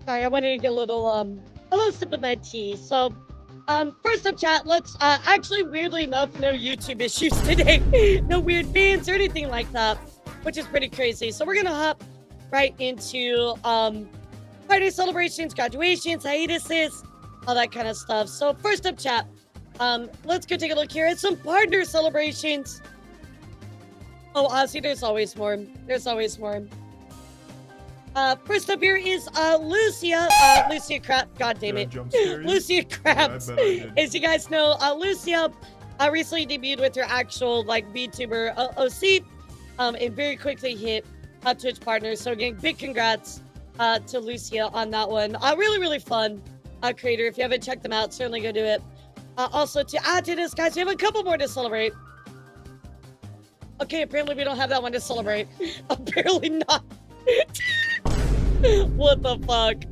Sorry, I wanted to get a little sip of my tea. So, first up, chat, let's, actually, weirdly enough, no YouTube issues today. No weird bans or anything like that, which is pretty crazy. So we're gonna hop right into, party celebrations, graduations, hiatuses, all that kind of stuff. So first up, chat, let's go take a look here at some partner celebrations. Oh, honestly, there's always more. First up here is Lucia Crab. God damn it. Lucia Krabs. As you guys know, Lucia recently debuted with her actual like VTuber OC and very quickly hit Twitch partners. So again, big congrats to Lucia on that one. Really fun creator. If you haven't checked them out, certainly go do it. Also, to add to this, guys, we have a couple more to celebrate. Okay, apparently we don't have that one to celebrate. Apparently not. What the fuck?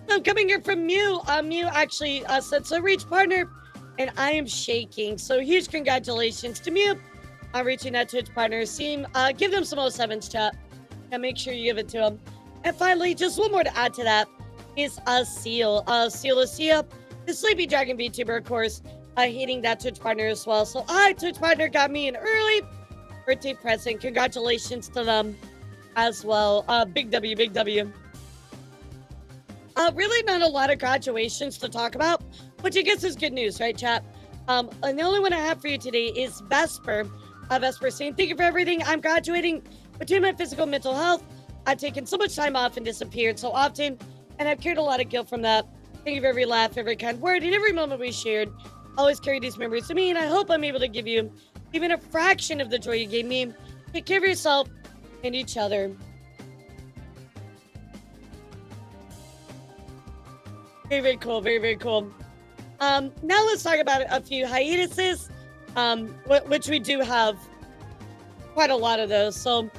So coming here from Mew. Mew actually said, so reach partner, and I am shaking. So huge congratulations to Mew on reaching that Twitch partner. Give them some 07s, chat, and make sure you give it to them. And finally, just one more to add to that is Seal. Seal is Sia, the Sleepy Dragon VTuber, of course, hitting that Twitch partner as well. So Twitch partner got me an early birthday present. Congratulations to them as well. Big W, big W. Really not a lot of graduations to talk about, which I guess is good news, right, chat? And the only one I have for you today is Vesper. Vesper saying, thank you for everything. I'm graduating between my physical and mental health. I've taken so much time off and disappeared so often, and I've carried a lot of guilt from that. Thank you for every laugh, every kind word, and every moment we shared. Always carry these memories to me, and I hope I'm able to give you even a fraction of the joy you gave me. Take care of yourself and each other. Very, very cool. Very, very cool. Now let's talk about a few hiatuses, which we do have quite a lot of those. So,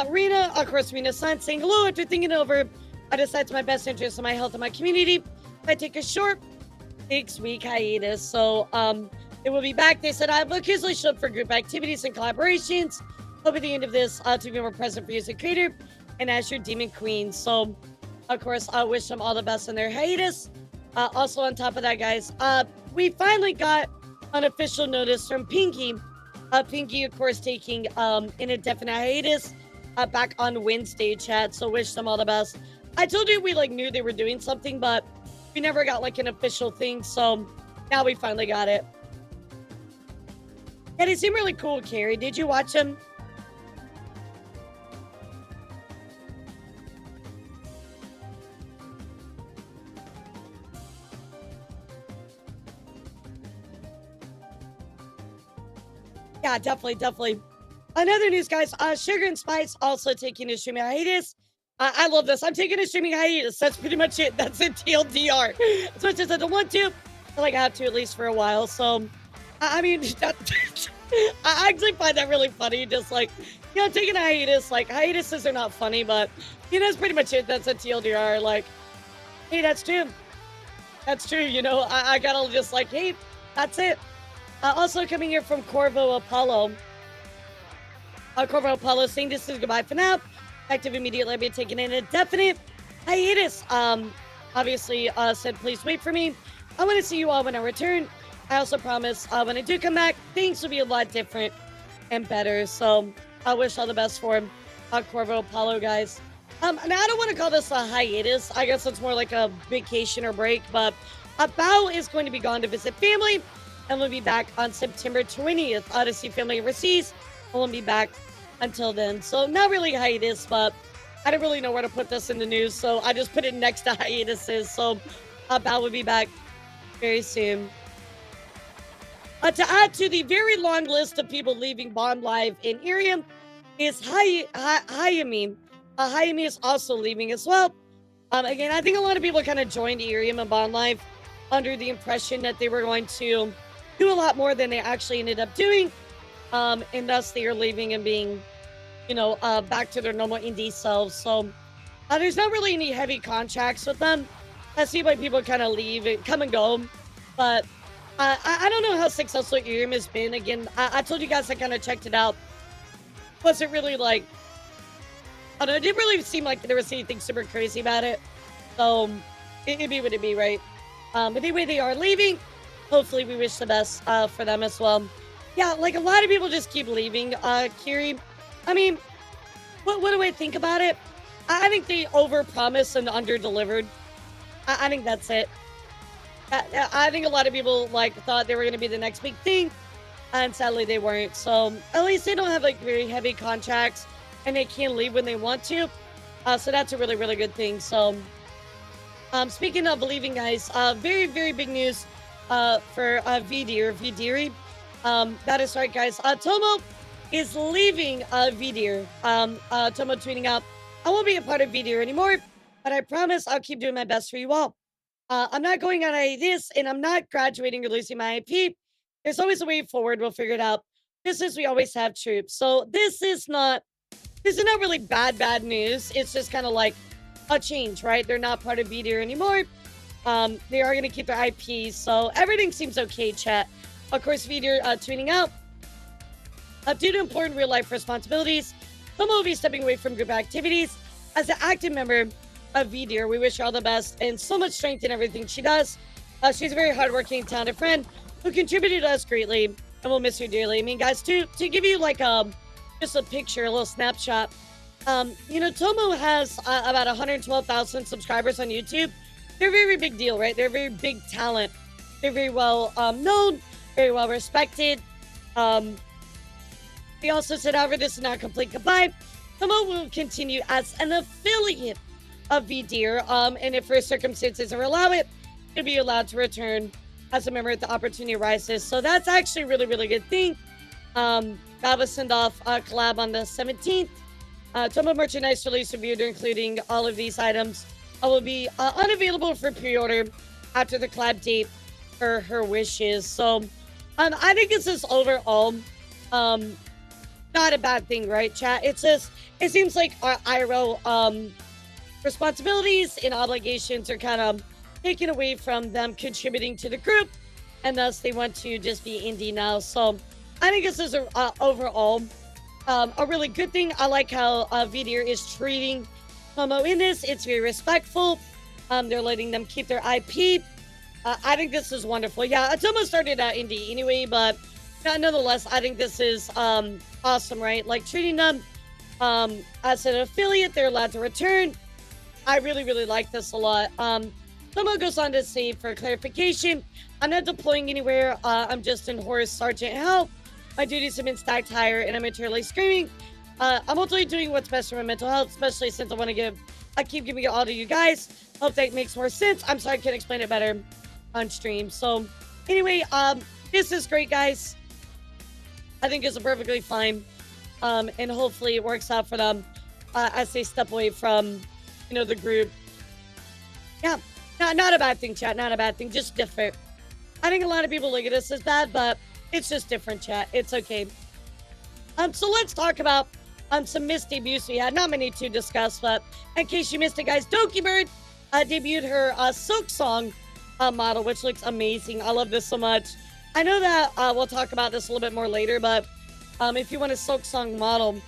Rena, of course, Rena's son saying, hello, after thinking over, I decided my best interest in my health and my community. I take a short 6-week hiatus. So, it will be back. They said, I've occasionally showed up for group activities and collaborations. Hope at the end of this to be more present for you as a creator and as your demon queen. So, of course, I wish them all the best in their hiatus. Also, on top of that, guys, we finally got an official notice from Pinky. Pinky, of course, taking an indefinite hiatus back on Wednesday, chat. So, wish them all the best. I told you we knew they were doing something, but we never got an official thing. So, now we finally got it. Yeah, they seem really cool, Carrie. Did you watch them? Yeah, definitely, definitely. Another news, guys. Sugar and Spice also taking a streaming hiatus. I love this. I'm taking a streaming hiatus. That's pretty much it. That's it. TLDR. As much as I don't want to, I have to at least for a while. So, I mean, I actually find that really funny. Just taking a hiatus. Hiatuses are not funny, but that's pretty much it. That's a TLDR. Hey, that's true. That's true. I gotta just hey, that's it. Also coming here from Corvo Apollo. Corvo Apollo saying this is goodbye for now. Active immediately. I'll be taking an indefinite hiatus. Obviously said please wait for me. I want to see you all when I return. I also promise when I do come back, things will be a lot different and better. So I wish all the best for Corvo Apollo, guys. Now I don't want to call this a hiatus. I guess it's more like a vacation or break, but Bao is going to be gone to visit family. And we'll be back on September 20th to see family overseas. And we'll be back until then. So not really hiatus, but I don't really know where to put this in the news. So I just put it next to hiatuses. So Bao will be back very soon. To add to the very long list of people leaving Bond Live in Irium is Hayami. Hayami is also leaving as well. Again, I think a lot of people kind of joined Irium and Bond Live under the impression that they were going to do a lot more than they actually ended up doing. And thus they are leaving and being, back to their normal indie selves. So there's not really any heavy contracts with them. I see why people kind of leave and come and go. But I don't know how successful Irium has been. Again, I told you guys I kind of checked it out. Wasn't really I don't know, it didn't really seem like there was anything super crazy about it. So it'd be what it'd be, right? But anyway, they are leaving. Hopefully we wish the best for them as well. Yeah, a lot of people just keep leaving, Kiri. I mean, what do I think about it? I think they overpromised and underdelivered. I think that's it. I think a lot of people thought they were going to be the next big thing, and sadly they weren't. So at least they don't have very heavy contracts, and they can leave when they want to. So that's a really, really good thing. So speaking of leaving, guys, very, very big news for Vdiri. That is right, guys. Tomo is leaving Vdir. Tomo tweeting out, I won't be a part of Vdir anymore, but I promise I'll keep doing my best for you all. I'm not going on hiatus and I'm not graduating or losing my IP. There's always a way forward. We'll figure it out. Just as we always have troops. So this is not really bad news. It's just kind of like a change, right? They're not part of Vtuber anymore. They are going to keep their IP, so everything seems okay, chat. Of course, Vtuber tweeting out, due to important real-life responsibilities, Tomo will be stepping away from group activities. As an active member of Vtuber, we wish her all the best and so much strength in everything she does. She's a very hardworking, talented friend who contributed to us greatly, and we'll miss her dearly. I mean, guys, to give you like just a picture, a little snapshot. Tomo has about 112,000 subscribers on YouTube. They're a very big deal, right? They're a very big talent. They're very well known, very well respected. They also said, however, this is not a complete goodbye. Tomo will continue as an affiliate of VDeer, and if her circumstances allow it, he'll be allowed to return as a member if the opportunity arises. So that's actually a really, really good thing. That was send off a collab on the 17th. Tomo merchandise release review, including all of these items, will be unavailable for pre-order after the collab date for her wishes. So I think this is overall not a bad thing, right, chat? It's just, it seems like our IRL responsibilities and obligations are kind of taken away from them contributing to the group, and thus they want to just be indie now. So I think this is overall a really good thing. I like how Vtuber is treating Tomo in this. It's very respectful. They're letting them keep their IP. I think this is wonderful. Yeah, Tomo started out indie anyway, but nonetheless, I think this is awesome, right? Like treating them as an affiliate, they're allowed to return. I really, really like this a lot. Tomo goes on to say, for clarification, I'm not deploying anywhere. I'm just in Horse Sergeant help. My duties have been stacked higher, and I'm eternally screaming. I'm ultimately doing what's best for my mental health, especially since I keep giving it all to you guys. Hope that makes more sense. I'm sorry I can't explain it better on stream. So, anyway, this is great, guys. I think it's perfectly fine. And hopefully it works out for them as they step away from, the group. Yeah, not a bad thing, chat. Not a bad thing, just different. I think a lot of people look at this as bad, but it's just different, chat. It's okay. So let's talk about some missed debuts we had. Not many to discuss, but in case you missed it, guys, Dokibird debuted her Silk Song model, which looks amazing. I love this so much. I know that we'll talk about this a little bit more later, but if you want a Silk Song model,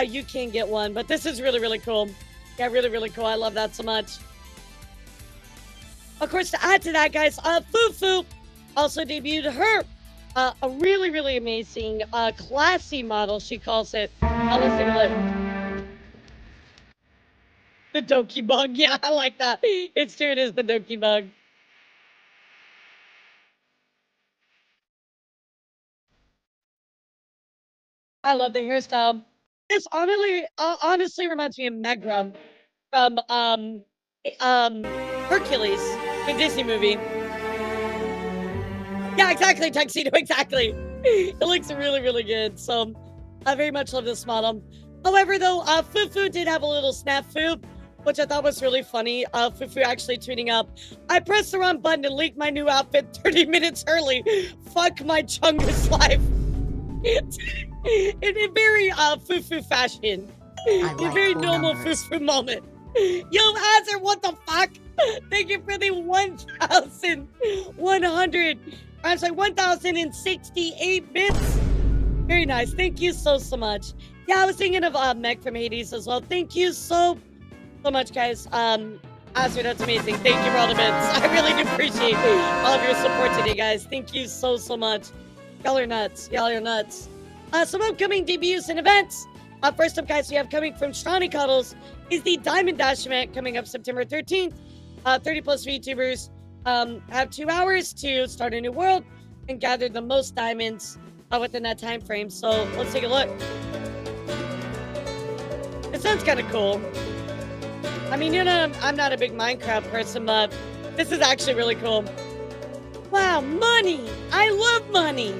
you can get one. But this is really, really cool. Yeah, really, really cool. I love that so much. Of course, to add to that, guys, Fufu also debuted her a really, really amazing, classy model, she calls it. Let's take a look. The Doki Bug. Yeah, I like that. It's true, it is the Doki Bug. I love the hairstyle. This honestly reminds me of Megra from Hercules, the Disney movie. Yeah, exactly, Tuxedo, exactly. It looks really, really good. So I very much love this model. However, though, Fufu did have a little snafu, which I thought was really funny. Fufu actually tweeting up, I pressed the wrong button and leaked my new outfit 30 minutes early. Fuck my Chungus life. In a very Fufu fashion. like A very cool normal numbers. Fufu moment. Yo, Azir, what the fuck? Thank you for the 1,068 bits. Very nice. Thank you so much. Yeah, I was thinking of Meg from Hades as well. Thank you so much, guys. Azir, that's amazing. Thank you for all the bits. I really do appreciate all of your support today, guys. Thank you so much. Y'all are nuts. Y'all are nuts. Some upcoming debuts and events. First up, guys, we have coming from Strawny Cuddles is the Diamond Dash event coming up September 13th. 30 plus VTubers have 2 hours to start a new world and gather the most diamonds within that time frame. So let's take a look. It sounds kind of cool. I mean, I'm not a big Minecraft person, but this is actually really cool. Wow, money! I love money!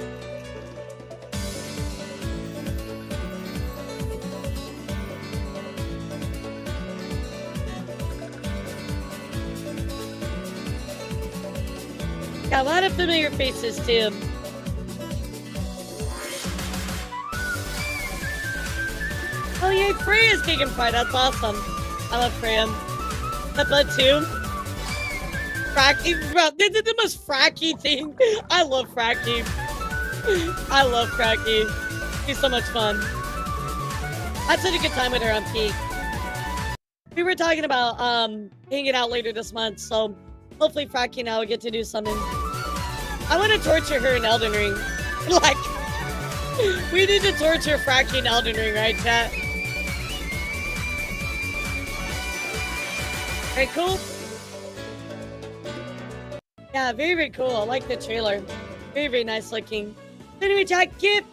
Yeah, a lot of familiar faces too. Oh yay, Freya's taking part. That's awesome. I love Freya. That blood too. Fracky, bro, the most fracky thing. I love fracky. I love fracky. She's so much fun. I had such a good time with her on Peak. We were talking about hanging out later this month, so hopefully Fracky and I will get to do something. I want to torture her in Elden Ring. Like, we need to torture Fracky in Elden Ring, right, chat? Very cool. Yeah, very, very cool. I like the trailer. Very, very nice looking. Anyway, chat, get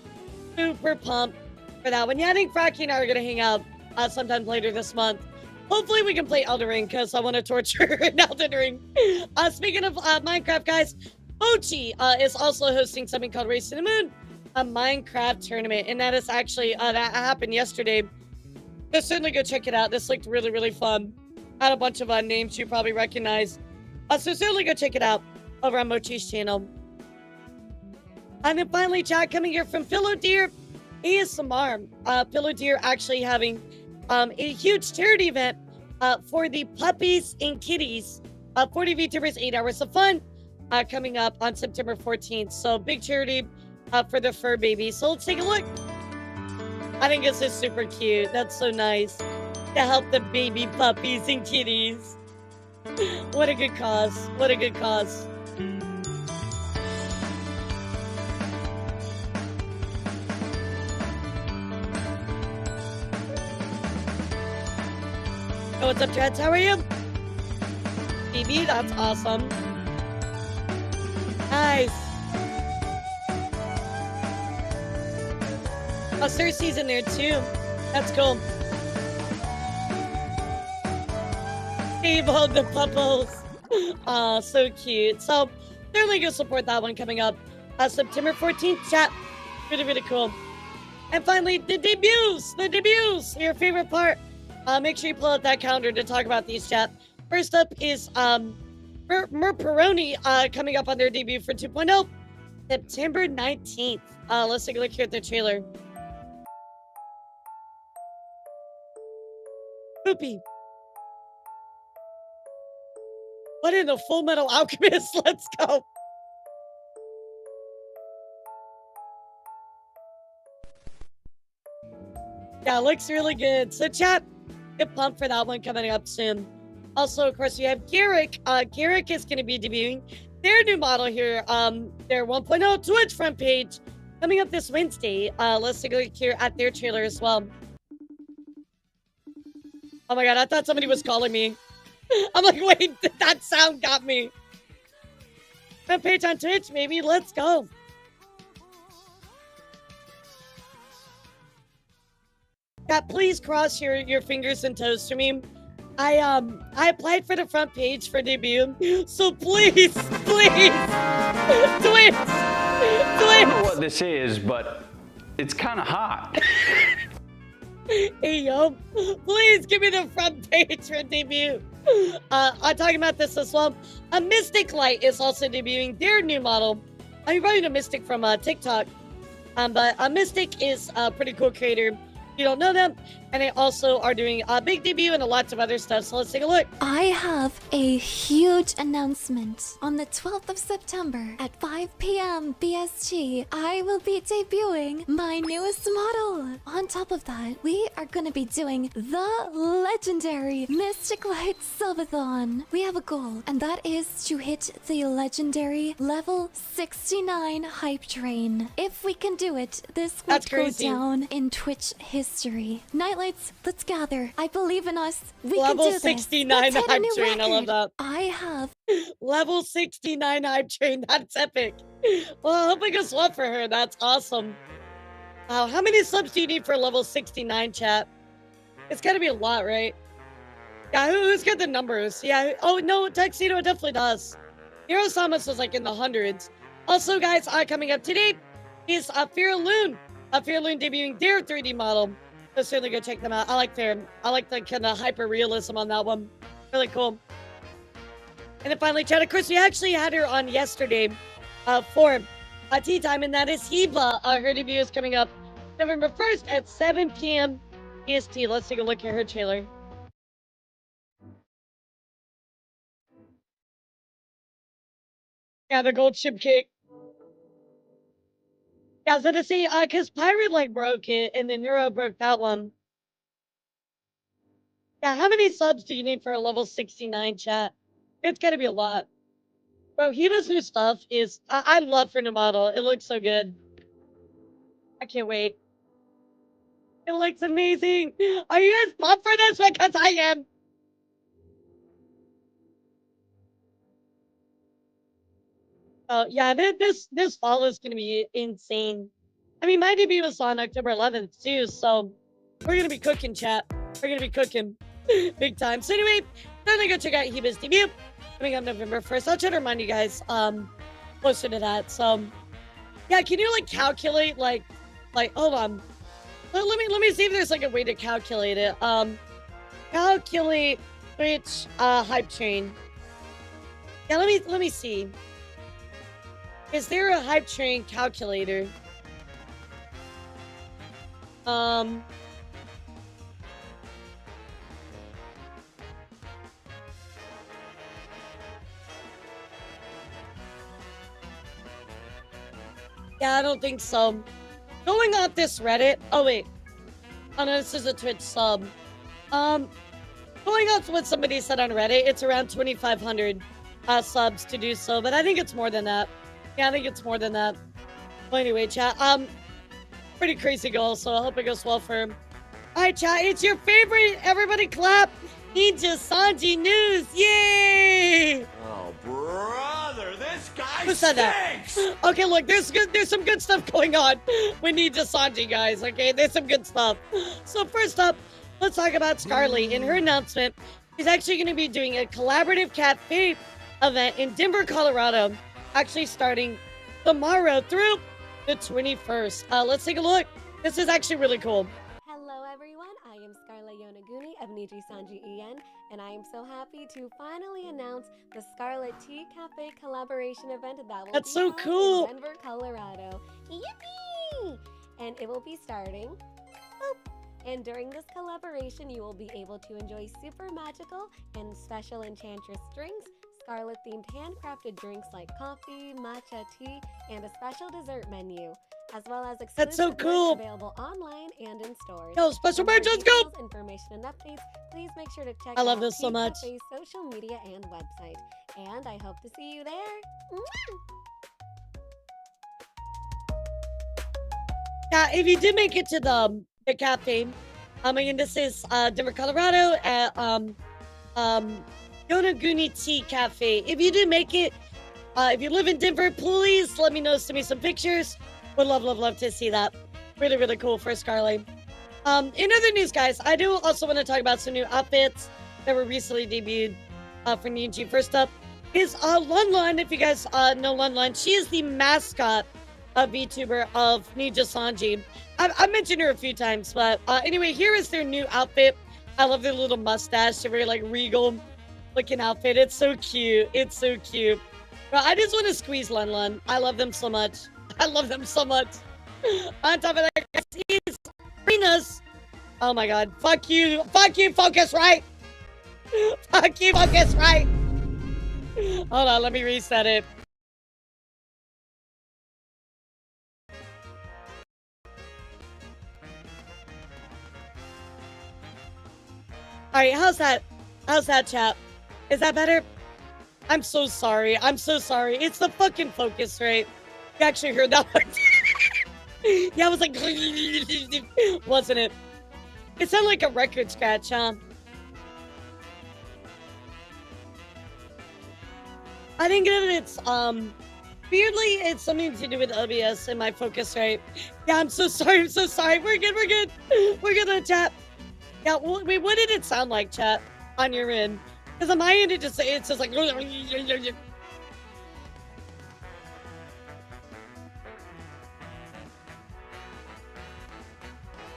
super pumped for that one. Yeah, I think Fracky and I are going to hang out sometime later this month. Hopefully we can play Elden Ring because I want to torture her in Elden Ring. Speaking of Minecraft, guys, Mochi is also hosting something called Race to the Moon, a Minecraft tournament. And that is actually, that happened yesterday. So certainly go check it out. This looked really, really fun. Had a bunch of names you probably recognize. So certainly go check it out over on Mochi's channel. And then finally, chat, coming here from Pillow Deer ASMR. Pillow Deer actually having a huge charity event for the puppies and kitties. 40 VTubers, 8 hours of fun coming up on September 14th. So big charity for the fur babies. So let's take a look. I think this is super cute. That's so nice to help the baby puppies and kitties. What a good cause. What a good cause. Oh, what's up, Dreads? How are you? BB, that's awesome. Nice. Oh, Cersei's in there too. That's cool. Save all the pupples. Aw, so cute. So, certainly go support that one coming up September 14th, chat. Really, really cool. And finally, the debuts. The debuts. Your favorite part. Make sure you pull out that calendar to talk about these, chat. First up is Merperoni coming up on their debut for 2.0, September 19th. Let's take a look here at the trailer. Poopy. What in the Full Metal Alchemist? Let's go. Yeah, looks really good. So, chat, get pumped for that one coming up soon. Also, of course, we have Garrick. Garrick is going to be debuting their new model here, their 1.0 Twitch front page, coming up this Wednesday. Let's take a look here at their trailer as well. Oh my god, I thought somebody was calling me. I'm like, wait, that sound got me. Front page on Twitch, maybe. Let's go. Yeah, please cross your fingers and toes for me. I applied for the front page for debut, so please, please, Twitch, I don't know what this is, but it's kind of hot. Hey yo, please give me the front page for debut. I'm talking about this as well. A Mystic Light is also debuting their new model. I'm probably know Mystic from TikTok, but Mystic is a pretty cool creator. You don't know them, and they also are doing a big debut and lots of other stuff, so let's take a look. I have a huge announcement. On the 12th of September at 5 p.m. BST, I will be debuting my newest model. On top of that, we are going to be doing the legendary Mystic Light Subathon. We have a goal, and that is to hit the legendary level 69 hype train. If we can do it, this will go down in Twitch history. Nightlights, let's gather. I believe in us. We can do Level this. 69 Let's hit a hype new train. I love record. that. I have Level 69 hype train. That's epic. Well, I hope I can swap for her. That's awesome. Wow, how many subs do you need for level 69, chat? It's gotta be a lot, right? Yeah, who's got the numbers? Yeah. Oh no, Tuxedo definitely does. Hero Samus was like in the hundreds. Also, guys, coming up today is Fear Loon. Fear Loon debuting their 3D model. So certainly go check them out. I like the kind of hyper realism on that one. Really cool. And then finally, chat, of course, we actually had her on yesterday for tea time, and that is Heba. Her debut is coming up November 1st at 7 p.m. EST. Let's take a look at her trailer. Yeah, the gold ship kick. Yeah, I was gonna say, cause Pirate like broke it, and then Neuro broke that one. Yeah, how many subs do you need for a level 69 chat? It's gotta be a lot. Bro, Hiba's new stuff is, I love her new model. It looks so good. I can't wait. It looks amazing. Are you guys pumped for this? Because I am. Oh yeah, this fall is gonna be insane. I mean, my debut was on October 11th too, so we're gonna be cooking, chat. We're gonna be cooking big time. So anyway, definitely go check out Heba's debut coming up November 1st. I'll try to remind you guys closer to that. So yeah, can you like calculate like hold on. Let me see if there's like a way to calculate it. Calculate which hype train. Yeah, let me see. Is there a hype train calculator? Yeah, I don't think so. Going off this Reddit. Oh wait. Oh no, this is a Twitch sub. Going off what somebody said on Reddit, it's around 2,500 subs to do so, but I think it's more than that. Yeah, I think it's more than that. Well, anyway, chat. Pretty crazy goal, so I hope it goes well for him. All right, chat. It's your favorite. Everybody clap. Ninja Sanji news. Yay! Oh, brother, this guy Who said stinks! that? Okay, look, there's some good stuff going on with Ninja Sanji, guys. Okay, there's some good stuff. So first up, let's talk about Scarlet. In her announcement, she's actually going to be doing a collaborative cafe event in Denver, Colorado, actually starting tomorrow through the 21st. Let's take a look. This is actually really cool. Hello everyone, I am Scarlett Yonaguni of Niji Sanji En, and I am so happy to finally announce the Scarlet Tea Cafe collaboration event that will That's be so held cool. in Denver, Colorado. Yippee! And it will be starting. Boop. And during this collaboration, you will be able to enjoy super magical and special enchantress drinks, Scarlet-themed handcrafted drinks like coffee, matcha tea, and a special dessert menu, as well as exclusive That's so merch cool. available online and in stores. Yo, special For more merch, let's go. details, information, and updates, please make sure to check I love out this so Tea much. Cafe's social media and website. And I hope to see you there. Mwah! Yeah, if you did make it to the cafe, again, this is Denver, Colorado at Yonaguni Tea Cafe. If you do make it, if you live in Denver, please let me know. Send me some pictures. Would love to see that. Really cool for Scarlet. In other news, guys, I do also want to talk about some new outfits that were recently debuted for Niji. First up is Lun Lun. If you guys know Lun Lun, she is the mascot of VTuber of Ninja Sanji. I've mentioned her a few times, but anyway, here is their new outfit. I love their little mustache. They're very like regal looking outfit. It's so cute. It's so cute. But I just want to squeeze Lun Lun. I love them so much. I love them so much. On top of that, guys, is Arenas. Oh my god. Fuck you. Fuck you, Focusrite. Fuck you, Focusrite. Hold on, let me reset it. Alright, how's that? How's that, chat? Is that better? I'm so sorry. I'm so sorry. It's the fucking Focusrite. You actually heard that one. Yeah, I was like, wasn't it? It sounded like a record scratch, huh? I think that it's, weirdly, it's something to do with OBS and my Focusrite. Yeah, I'm so sorry. I'm so sorry. We're good. We're good. We're good on chat. Yeah, wait, what did it sound like, chat, on your end? Because on my end, it's just like...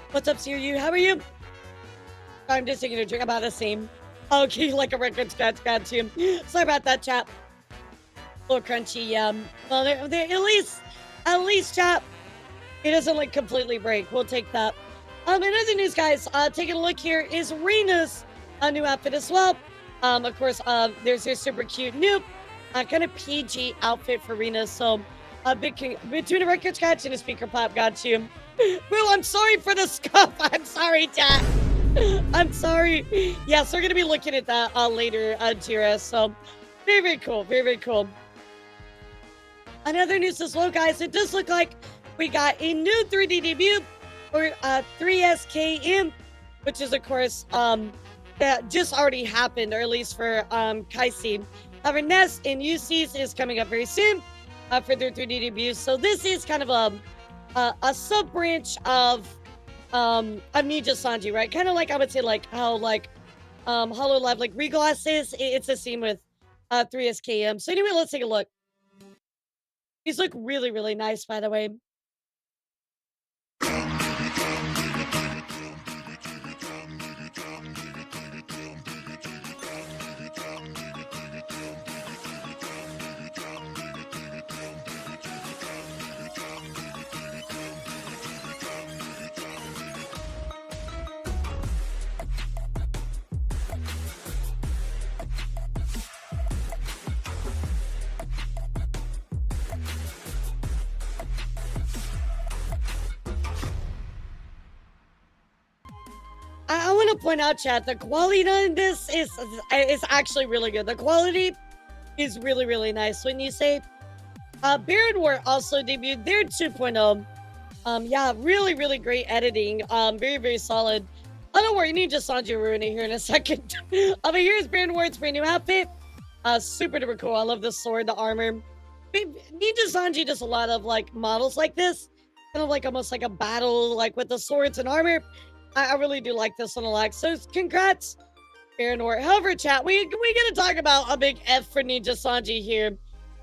What's up, Sir? You? How are you? I'm just taking a drink. About the same. Okay, like a record scratch, got you. Sorry about that, chat. A little crunchy, yeah. Well, they're at least, chat. It doesn't like completely break. We'll take that. In other news, guys, taking a look here is Rena's new outfit as well. Of course, there's your super cute new, kind of PG outfit for Rena. So, between a record scratch and a speaker pop, got you. Bro, I'm sorry for the scuff. I'm sorry, chat. I'm sorry. Yes, we're gonna be looking at that later, Jira. So, very, very cool. Very, very cool. Another news as well, guys. It does look like we got a new 3D debut for 3SKM, which is, of course, that just already happened, or at least for Kaisi. However, Nest and UC's is coming up very soon for their 3D debuts. So this is kind of a sub branch of Ninja Sanji, right? Kind of like I would say like how like Hololive like Reglass is. It's the same with 3SKM. So anyway, let's take a look. These look really, really nice, by the way. I want to point out, chat, the quality on this is actually really good. The quality is really, really nice. When you say Baron War also debuted their 2.0. Yeah, really, really great editing. Very, very solid. Oh, don't worry, Ninja Sanji will ruin it here in a second. But here's Baron Ward's brand new outfit. Super duper cool. I love the sword, the armor. Ninja Sanji does a lot of like models like this. Kind of like almost like a battle, like with the swords and armor. I really do like this one a lot. So congrats, Baron War. However, chat, we gotta talk about a big F for Ninja Sanji here.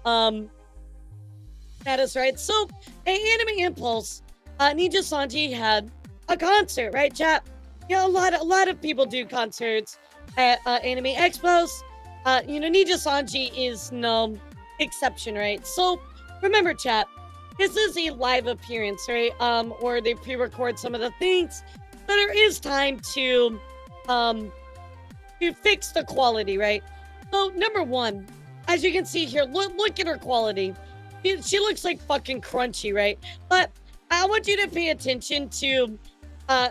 That is right. So, Anime Impulse, Ninja Sanji had a concert, right, chat? Yeah, a lot of people do concerts at Anime Expos. Ninja Sanji is no exception, right? So, remember, chat, this is a live appearance, right? Or they pre-record some of the things. So there is time to fix the quality, right? So number one, as you can see here, look at her quality. She looks like fucking crunchy, right? But I want you to pay attention to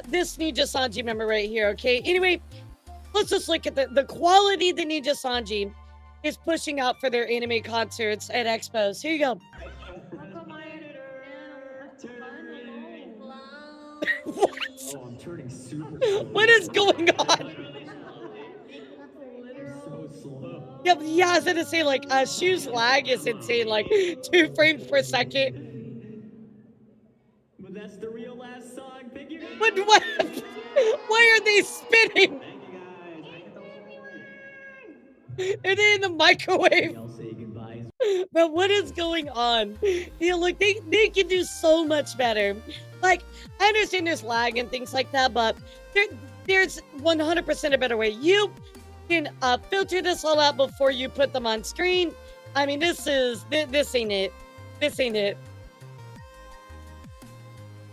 this Ninja Sanji member right here, okay? Anyway, let's just look at the quality the Ninja Sanji is pushing out for their anime concerts at expos. Here you go. What? Oh, I'm turning super What is going on? so slow. Yeah, I was gonna say, like, Shu's lag is insane, like, 2 frames per second. But that's the real last song. Thank you guys. But what? Why are they spinning? Thank you guys. Are they in the microwave? I'll say goodbyes. But what is going on? Look, they can do so much better. Like, I understand there's lag and things like that, but there's 100% a better way. You can filter this all out before you put them on screen. I mean, this ain't it. This ain't it.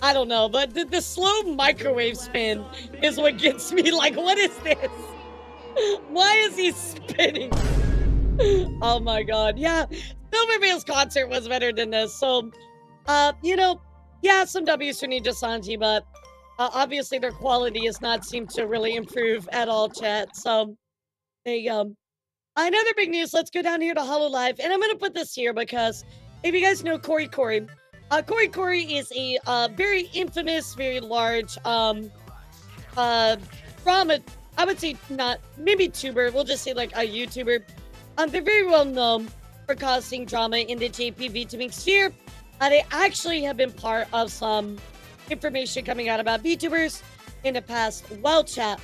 I don't know, but the slow microwave spin is what gets me. Like, what is this? Why is he spinning? Oh my god. Yeah, Silvervale's concert was better than this. So, yeah, some W's for Ninja Sanji, but obviously their quality has not seemed to really improve at all, chat. So, there you go. Another big news, let's go down here to Hololive, and I'm going to put this here because if you guys know Cory, Cory is a very infamous, very large drama, I would say not, maybe tuber, we'll just say like a YouTuber. They're very well known for causing drama in the JP VTubing sphere. They actually have been part of some information coming out about VTubers in the past. Well, chat,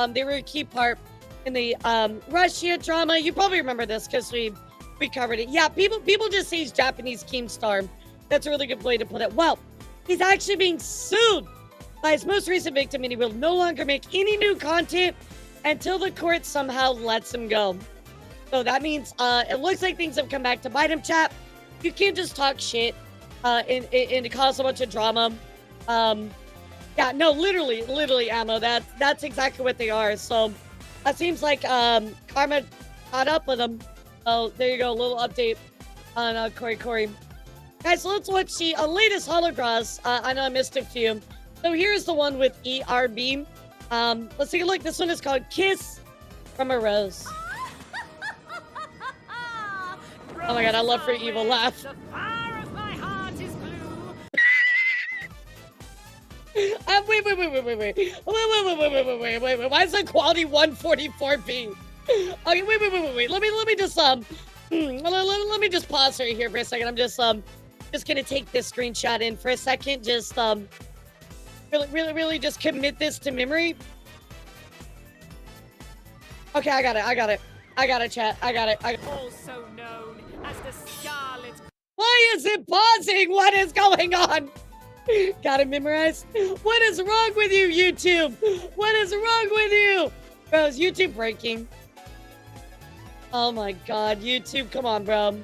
they were a key part in the Russia drama. You probably remember this because we covered it. Yeah, people just say he's Japanese Keemstar. That's a really good way to put it. Well, he's actually being sued by his most recent victim, and he will no longer make any new content until the court somehow lets him go. So that means it looks like things have come back to bite him, chat. You can't just talk shit and cause a bunch of drama. Yeah, no, literally, Ammo. That's exactly what they are. So it seems like karma caught up with him. So there you go, a little update on Corey. Guys, so let's watch the latest holograms. I know I missed a few. So here's the one with ERB. Let's take a look. This one is called Kiss from a Rose. Oh my god, I love her evil laugh. The fire of my heart is blue. Wait. Why is the quality 144p? Okay, wait. Let me just let me just pause right here for a second. I'm just gonna take this screenshot in for a second. Just really just commit this to memory. Okay, I got it, chat. I got it. Also known as the Scarlet. Why is it pausing? What is going on? Got it memorized? What is wrong with you, YouTube? What is wrong with you? Bro, is YouTube breaking? Oh my god, YouTube, come on, bro.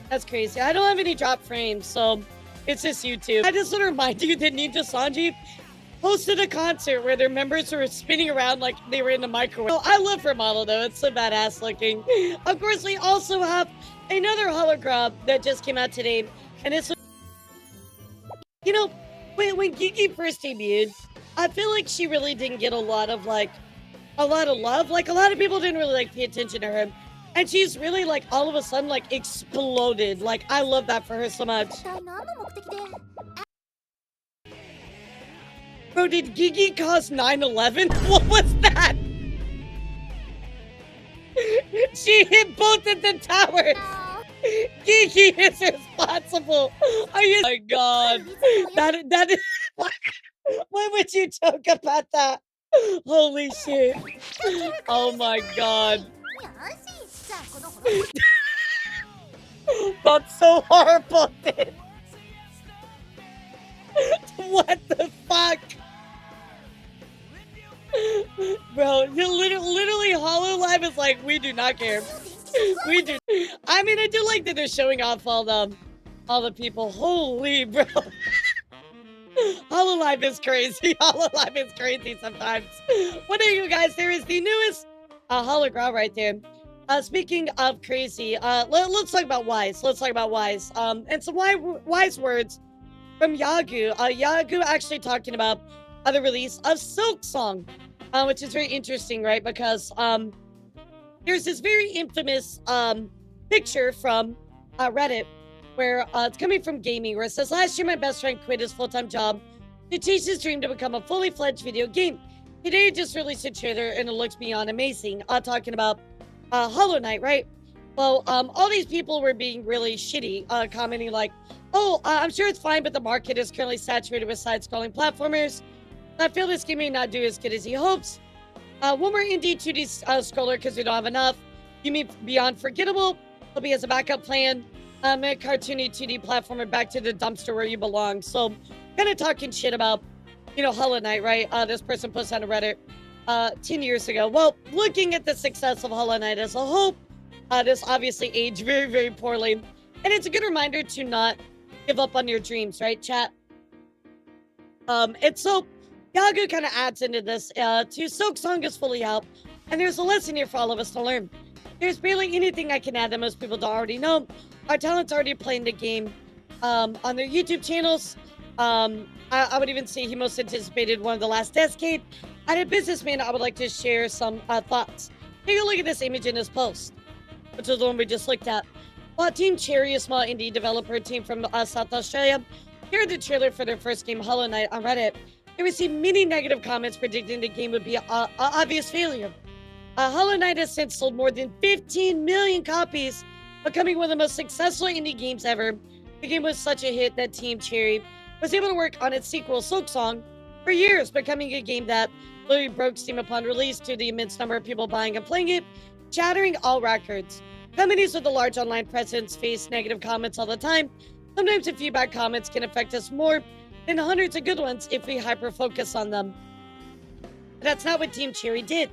That's crazy. I don't have any drop frames, so it's just YouTube. I just want to remind you that Ninja Sanji hosted a concert where their members were spinning around like they were in the microwave. Oh, I love her model, though. It's so badass looking. Of course, we also have another hologram that just came out today, and it's... You know, when Kiki first debuted, I feel like she really didn't get a lot of love. Like, a lot of people didn't really, pay attention to her. And she's really, all of a sudden, exploded. Like, I love that for her so much. Bro, did Gigi cause 9/11? What was that? She hit both of the towers. Gigi is responsible. Are you? Oh my god. That is... Why would you joke about that? Holy shit. Oh my god. That's so horrible, dude. What the fuck? Bro, literally Hololive is like, we do not care. We do. I mean, I do like that they're showing off all the people. Holy bro. Hololive is crazy. Hololive is crazy sometimes. What are you guys? There is the newest hologram right there. Speaking of crazy, let's talk about wise. And some wise words from Yagu. Yagu actually talking about the release of Silk Song, which is very interesting, right? Because there's this very infamous picture from Reddit where it's coming from gaming, where it says, last year my best friend quit his full-time job to chase his dream to become a fully fledged video game. Today he just released a trailer and it looks beyond amazing. Talking about Hollow Knight, right? Well, all these people were being really shitty, commenting like, oh, I'm sure it's fine, but the market is currently saturated with side-scrolling platformers. I feel this game may not do as good as he hopes. One more indie 2D scroller because we don't have enough. You mean beyond forgettable? It'll be as a backup plan. A cartoony 2D platformer back to the dumpster where you belong. So, kind of talking shit about, Hollow Knight, right? This person posted on Reddit 10 years ago. Well, looking at the success of Hollow Knight as a whole, this obviously aged very, very poorly. And it's a good reminder to not give up on your dreams, right, chat? And so, Yagu kind of adds into this, to Silk Song is fully out, and there's a lesson here for all of us to learn. There's barely anything I can add that most people don't already know. Our talent's already playing the game on their YouTube channels. I would even say he most anticipated one of the last decade. And a businessman, I would like to share some thoughts. Take a look at this image in his post, which is the one we just looked at. While Team Cherry, a small indie developer team from South Australia, shared the trailer for their first game, Hollow Knight, on Reddit, they received many negative comments predicting the game would be an obvious failure. Hollow Knight has since sold more than 15 million copies, becoming one of the most successful indie games ever. The game was such a hit that Team Cherry was able to work on its sequel, Silk Song, for years, becoming a game that literally broke Steam upon release due to the immense number of people buying and playing it, shattering all records. Companies with a large online presence face negative comments all the time. Sometimes the feedback comments can affect us more than hundreds of good ones if we hyper-focus on them. But that's not what Team Cherry did.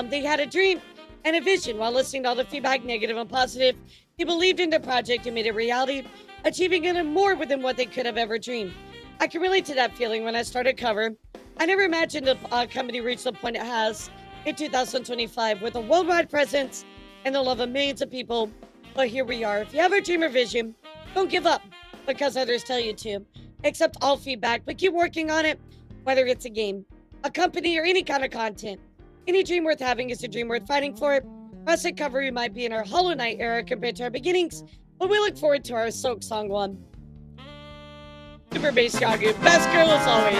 They had a dream and a vision while listening to all the feedback, negative and positive. They believed in their project and made it reality, achieving it more than what they could have ever dreamed. I can relate to that feeling when I started Cover. I never imagined the company reached the point it has in 2025 with a worldwide presence and the love of millions of people. But here we are. If you have a dream or vision, don't give up because others tell you to. Accept all feedback, but keep working on it, whether it's a game, a company, or any kind of content. Any dream worth having is a dream worth fighting for. For us at Cover, we might be in our Hollow Knight era compared to our beginnings, but we look forward to our Soak Song 1. Super bass Yagu, best girl as always.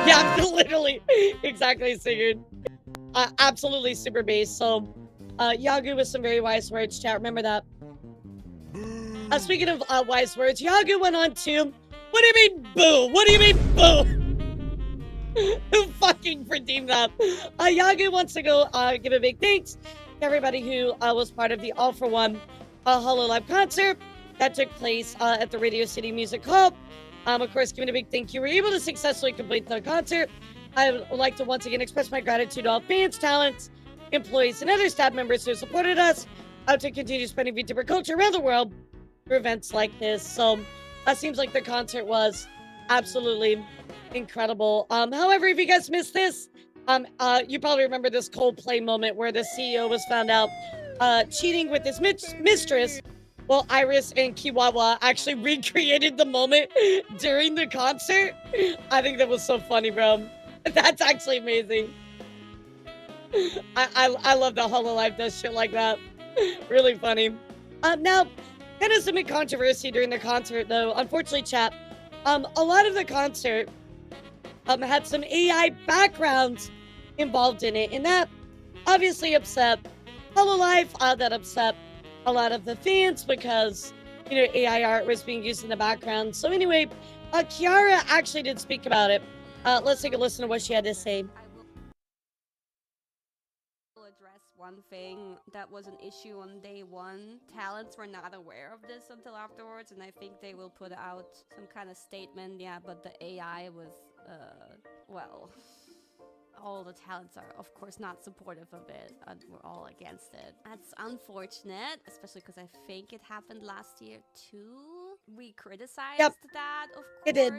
Yeah, literally, exactly, Sigurd. Absolutely super bass. So, Yagu with some very wise words, chat. Remember that. Speaking of wise words, Yagu went on to, what do you mean, boo? What do you mean, boo? Who fucking redeemed that? Yagu wants to go give a big thanks to everybody who was part of the All for One Hololive concert that took place at the Radio City Music Hall. Of course, giving a big thank you. We were able to successfully complete the concert. I would like to once again express my gratitude to all fans, talents, employees, and other staff members who supported us to continue spreading VTuber culture around the world for events like this. So, it seems like the concert was absolutely incredible. However, if you guys missed this, you probably remember this Coldplay moment where the CEO was found out cheating with his mistress. Well, Iris and Kiwawa actually recreated the moment during the concert. I think that was so funny, bro. That's actually amazing. I love that Hololive does shit like that. Really funny. Now, kind of some controversy during the concert, though. Unfortunately, chat, a lot of the concert had some AI backgrounds involved in it, and that obviously upset Hololive. That upset a lot of the fans because, you know, AI art was being used in the background. So anyway, Kiara actually did speak about it. Let's take a listen to what she had to say. I will address one thing that was an issue on day one. Talents were not aware of this until afterwards, and I think they will put out some kind of statement. Yeah, but the AI was, well, all the talents are, of course, not supportive of it. We're all against it. That's unfortunate, especially because I think it happened last year too. We criticized that, of course. It did.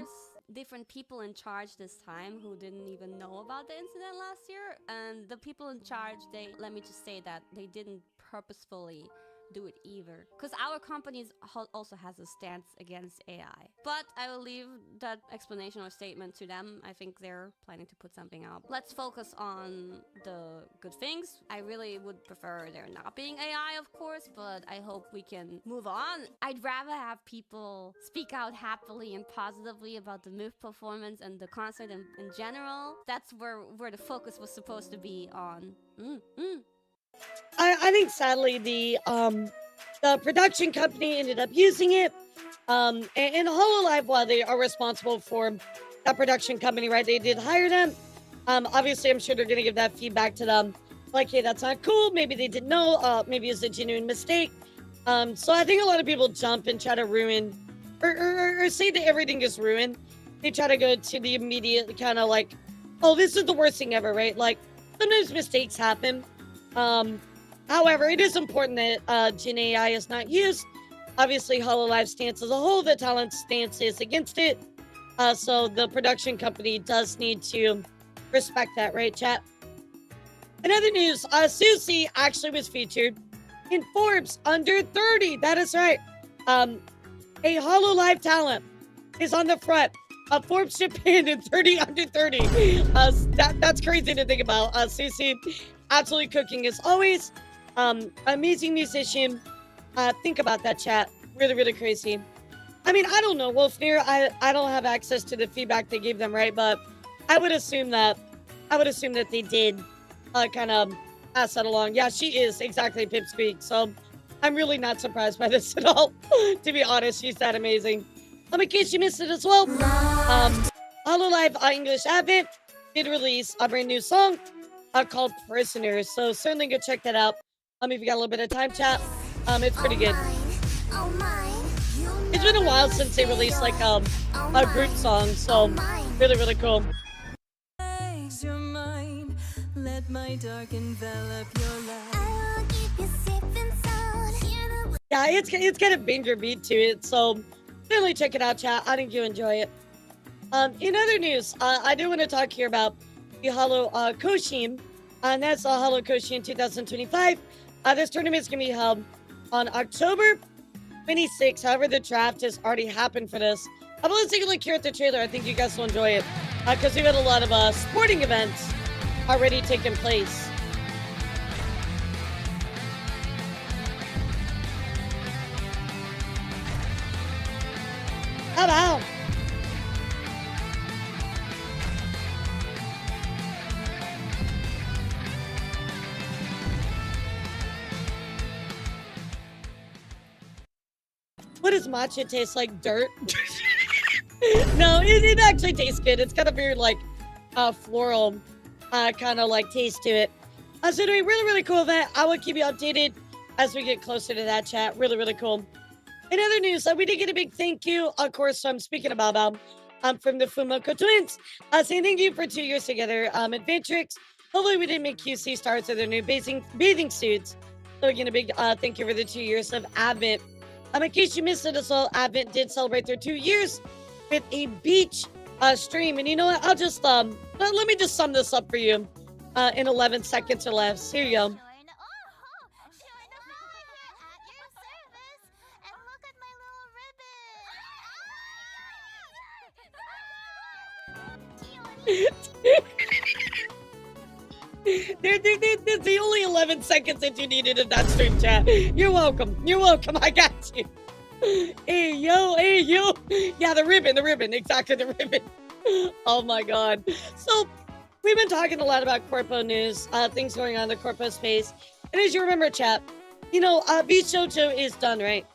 Different people in charge this time who didn't even know about the incident last year, and the people in charge, let me just say that they didn't purposefully do it either, because our company also has a stance against AI. But I will leave that explanation or statement to them. I think they're planning to put something out. Let's focus on the good things. I really would prefer there not being AI, of course, but I hope we can move on. I'd rather have people speak out happily and positively about the MIF performance and the concert in general. That's where the focus was supposed to be on. I think sadly the production company ended up using it. And Hololive, while they are responsible for that production company, right? They did hire them. Obviously, I'm sure they're gonna give that feedback to them. Like, hey, that's not cool. Maybe they didn't know. Maybe it's a genuine mistake. So I think a lot of people jump and try to ruin or say that everything is ruined. They try to go to the immediate kind of like, oh, this is the worst thing ever, right? Like, sometimes mistakes happen. However, it is important that Gen AI is not used. Obviously, Hololive's stance as a whole, the talent stance is against it. So the production company does need to respect that, right, chat? In other news, Susie actually was featured in Forbes Under 30. That is right. A Hololive talent is on the front of Forbes Japan in 30 Under 30. That's crazy to think about. Susie, absolutely cooking as always. Amazing musician. Think about that, chat. Really, really crazy. I mean, I don't know, Wolfnir. I don't have access to the feedback they gave them, right? But I would assume that they did kind of pass that along. Yeah, she is exactly Pipsqueak. So I'm really not surprised by this at all. To be honest, she's that amazing. In case you missed it as well, Hololive English Advent did release a brand new song called Prisoners. So certainly go check that out. If you got a little bit of time, chat, it's pretty good. It's been a while since they released like a group song, so really, really cool. Yeah, it's got a banger beat to it, so definitely check it out, chat. I think you enjoy it. In other news, I do want to talk here about the Holo Koshin, and that's Holo Koshin 2025. This tournament is going to be held on October 26th. However, the draft has already happened for this. But let's take a look here at the trailer. I think you guys will enjoy it because we've had a lot of sporting events already taking place. How about? What does matcha taste like? Dirt? No, it actually tastes good. It's got a very like floral kind of like taste to it. So doing really cool event. I will keep you updated as we get closer to that, chat. Really cool. In other news, we did get a big thank you, of course, I'm speaking about from the Fumoko twins. Saying thank you for 2 years together at Ventrix. Hopefully we didn't make QC stars with their new bathing suits. So again, a big thank you for the 2 years of Advent. In case you missed it as well, Advent did celebrate their 2 years with a beach stream. And you know what? I'll just, let me just sum this up for you in 11 seconds or less. Here you go. There's the only 11 seconds that you needed in that stream, chat. You're welcome. I got you. Hey, yo. Yeah, the ribbon. Exactly, the ribbon. Oh, my God. So, we've been talking a lot about Corpo news, things going on in the Corpo space. And as you remember, chat, Vshojo is done, right?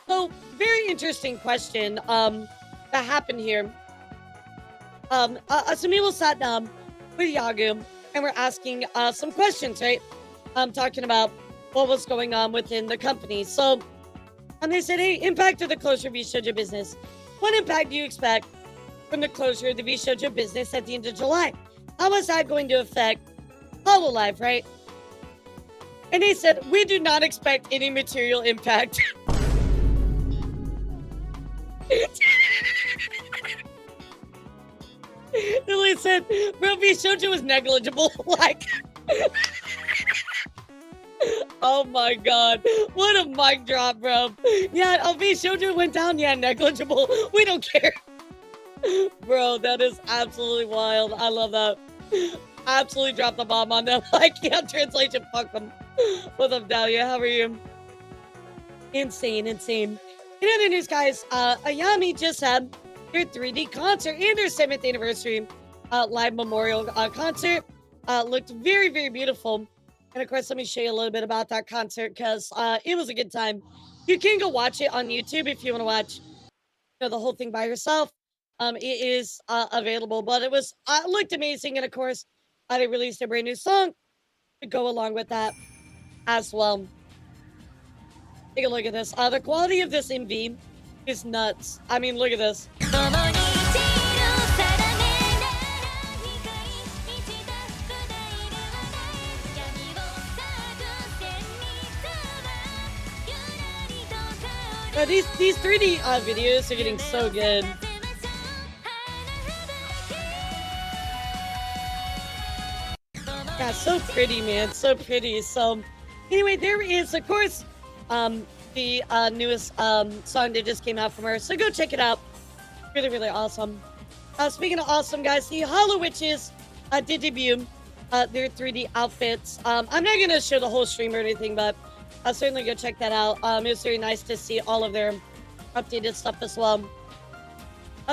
So, very interesting question that happened here. Some people sat down with Yagu and we're asking some questions, right? Talking about what was going on within the company. So, and they said, hey, impact of the closure of Vshojo business. What impact do you expect from the closure of the Vshojo business at the end of July? How is that going to affect Hololive, right? And they said, we do not expect any material impact. They said, bro, Vshojo was negligible. Like, oh my God. What a mic drop, bro. Yeah, Vshojo went down. Yeah, negligible. We don't care. Bro, that is absolutely wild. I love that. Absolutely dropped the bomb on them. Like, yeah, translation, fuck them. What's up, Dahlia? How are you? Insane. In other news, guys, Ayami just had their 3D concert and their 7th anniversary live memorial concert. Looked very beautiful. And of course, let me show you a little bit about that concert because it was a good time. You can go watch it on YouTube if you want to watch the whole thing by yourself. It is available, but it looked amazing. And of course, they released a brand new song to go along with that as well. Take a look at this. The quality of this MV is nuts. I mean, look at this. These 3D videos are getting so good. Yeah, so pretty, man. So pretty. So, anyway, there is, of course, the newest song that just came out from her. So go check it out. Really awesome. Speaking of awesome, guys, the Holo Witches did debut their 3D outfits. I'm not going to show the whole stream or anything, but I'll certainly go check that out. It was very nice to see all of their updated stuff as well.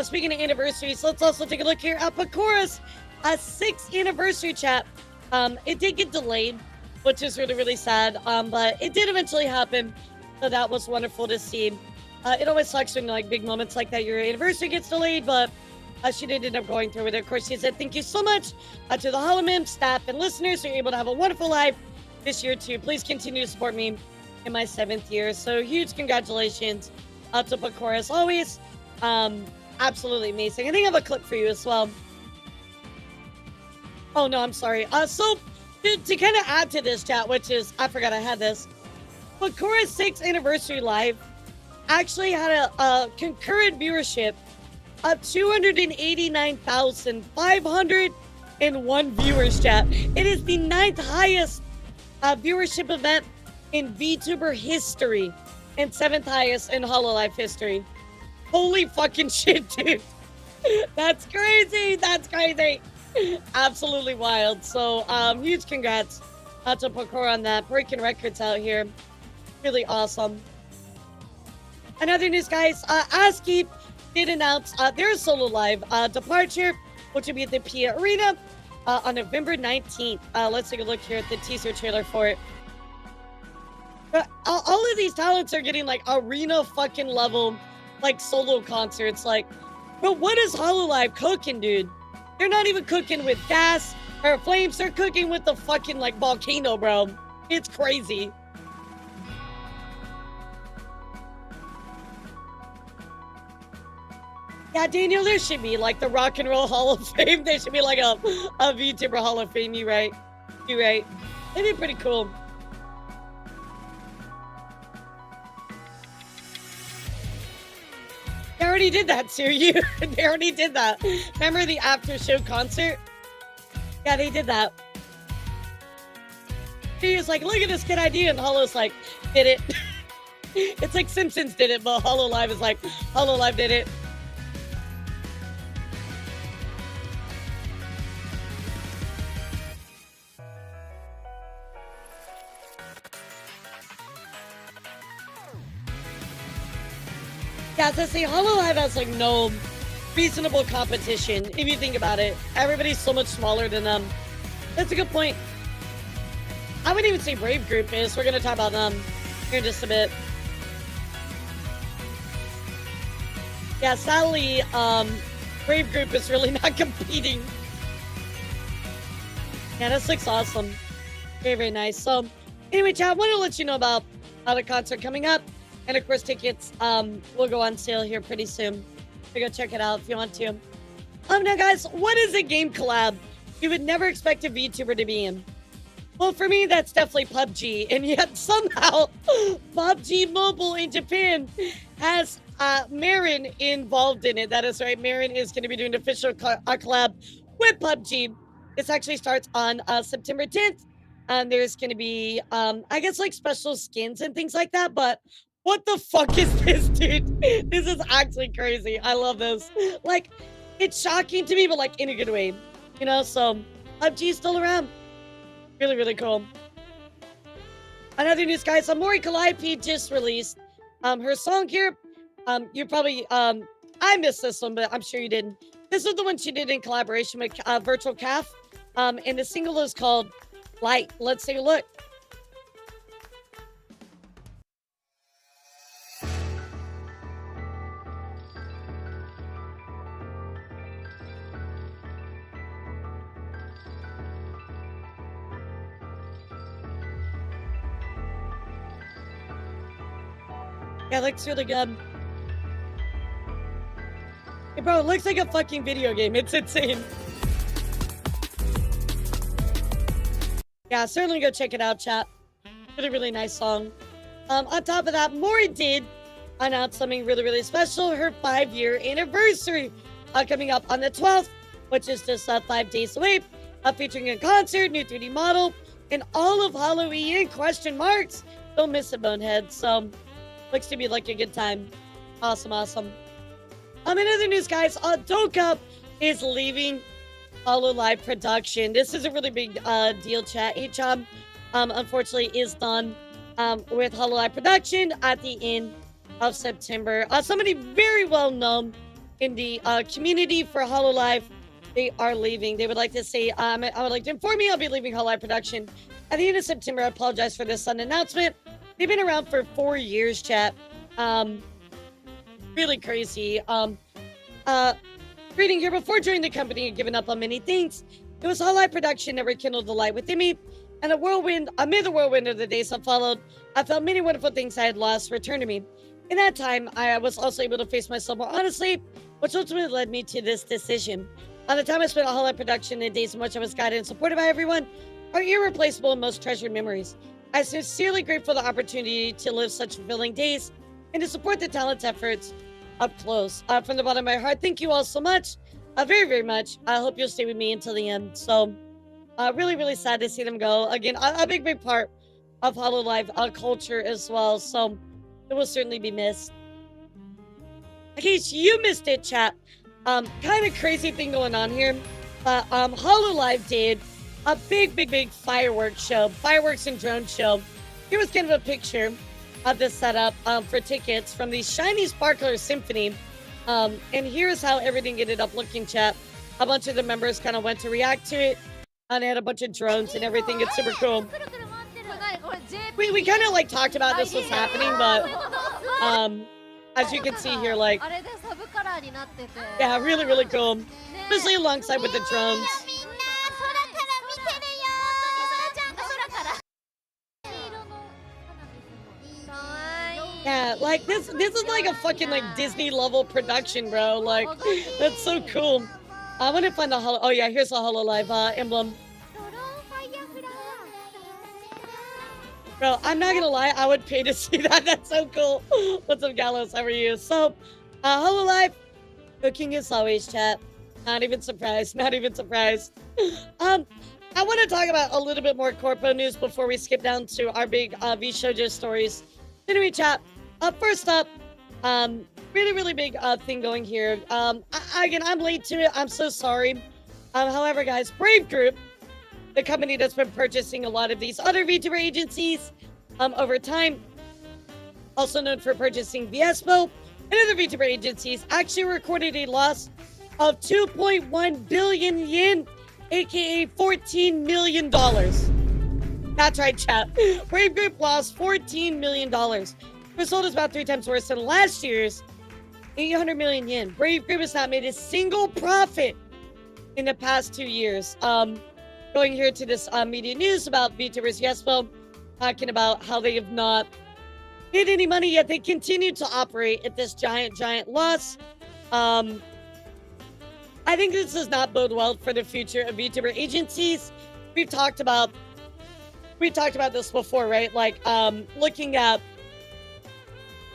Speaking of anniversaries, let's also take a look here at Pakura's 6th anniversary, chat. It did get delayed, which is really sad, but it did eventually happen, so that was wonderful to see. It always sucks when like big moments like that, your anniversary gets delayed, but she did end up going through with it. Of course, she said thank you so much to the Hololive staff and listeners who are able to have a wonderful life this year too. Please continue to support me in my 7th year. So huge congratulations to Pakura as always. Absolutely amazing. I think I have a clip for you as well. Oh no, I'm sorry. So To kind of add to this chat, which is, I forgot I had this, but Korra's 6th anniversary live actually had a concurrent viewership of 289,501 viewers, chat. It is the 9th highest viewership event in VTuber history and 7th highest in Hololive history. Holy fucking shit, dude. That's crazy. That's crazy. Absolutely wild. So, huge congrats to Pokora on that. Breaking records out here. Really awesome. Another news, guys. ASCII did announce their solo live departure, which will be at the Pia Arena on November 19th. Let's take a look here at the teaser trailer for it. All of these talents are getting like arena fucking level, like solo concerts. Like, but what is Hololive cooking, dude? They're not even cooking with gas or flames. They're cooking with the fucking like volcano, bro. It's crazy. Yeah, Daniel, there should be like the Rock and Roll Hall of Fame. There should be like a VTuber Hall of Fame. You're right. You're right. It'd be pretty cool. They already did that, Siri. They already did that. Remember the after show concert? Yeah, they did that. He was like, look at this good idea. And Holo's like, did it. It's like Simpsons did it, but Hololive is like, Hololive did it. Yeah, so see, Hololive has like no reasonable competition. If you think about it, everybody's so much smaller than them. That's a good point. I wouldn't even say Brave Group is. We're gonna talk about them here in just a bit. Yeah, sadly, Brave Group is really not competing. Yeah, this looks awesome. Very, very nice. So, anyway, chat, I want to let you know about the concert coming up. And of course, tickets will go on sale here pretty soon. So go check it out if you want to. Now, guys, what is a game collab you would never expect a VTuber to be in? Well, for me, that's definitely PUBG. And yet, somehow, PUBG Mobile in Japan has Marin involved in it. That is right. Marin is going to be doing an official collab with PUBG. This actually starts on September 10th. And there's going to be, I guess, like special skins and things like that. But what the fuck is this, dude? This is actually crazy. I love this. Like, it's shocking to me, but like in a good way. You know, so PUBG is still around. Really, really cool. Another news, guys. Mori Calliope just released her song here. You probably, I missed this one, but I'm sure you didn't. This is the one she did in collaboration with Virtual Calf. And the single is called Light. Let's take a look. Yeah, it looks really good. Hey, bro, it looks like a fucking video game. It's insane. Yeah, certainly go check it out, chat. Really, really nice song. On top of that, Mori did announce something really, really special. Her 5-year anniversary coming up on the 12th, which is just 5 days away. Featuring a concert, new 3D model, and all of Halloween question marks. Don't miss it, Bonehead. So, looks to be like a good time. Awesome, awesome. In other news, guys, Doka is leaving Hololive production. This is a really big deal, chat. HM, unfortunately, is done with Hololive production at the end of September. Somebody very well known in the community for Hololive, they are leaving. They would like to say, I would like to inform you I'll be leaving Hololive production at the end of September. I apologize for this sudden announcement. They've been around for 4 years, chat. Really crazy. Reading here, before joining the company and giving up on many things, it was Hololive production that rekindled the light within me. And amid the whirlwind of the days that followed, I felt many wonderful things I had lost return to me. In that time, I was also able to face myself more honestly, which ultimately led me to this decision. By the time I spent on Hololive production, in days in which I was guided and supported by everyone, are irreplaceable and most treasured memories. I'm sincerely grateful for the opportunity to live such fulfilling days and to support the talent's efforts up close. From the bottom of my heart, thank you all so much. Very, very much. I hope you'll stay with me until the end. So, really, really sad to see them go. Again, a big, big part of Hololive culture as well. So, it will certainly be missed. In case you missed it, chat, kind of crazy thing going on here. Hololive did a big, big, big fireworks and drone show. Here was kind of a picture of the setup for tickets from the Shiny Sparkler Symphony. And here's how everything ended up looking, chat. A bunch of the members kind of went to react to it. And they had a bunch of drones and everything. It's super cool. We kind of like talked about this was happening, but as you can see here, like, yeah, really, really cool. Especially alongside with the drones. Yeah, like this is like a fucking like Disney level production, bro. Like, that's so cool. I want to find the oh yeah, here's the Hololive emblem. Bro, I'm not gonna lie, I would pay to see that. That's so cool. What's up, Gallows? How are you? So, Hololive, cooking as always, chat. Not even surprised. Not even surprised. I want to talk about a little bit more Corpo news before we skip down to our big Vshojo stories. Anyway, chat. First up, really, really big thing going here. Again, I'm late to it. I'm so sorry. However, guys, Brave Group, the company that's been purchasing a lot of these other VTuber agencies over time, also known for purchasing Vshojo and other VTuber agencies, actually recorded a loss of 2.1 billion yen, aka $14 million. That's right, chat. Brave Group lost $14 million. Result is about 3 times worse than last year's 800 million yen. Brave Group has not made a single profit in the past 2 years. Going here to this media news about VTubers Vshojo, talking about how they have not made any money yet. They continue to operate at this giant loss. I think this does not bode well for the future of VTuber agencies. We've talked about this before, right? Like, looking at,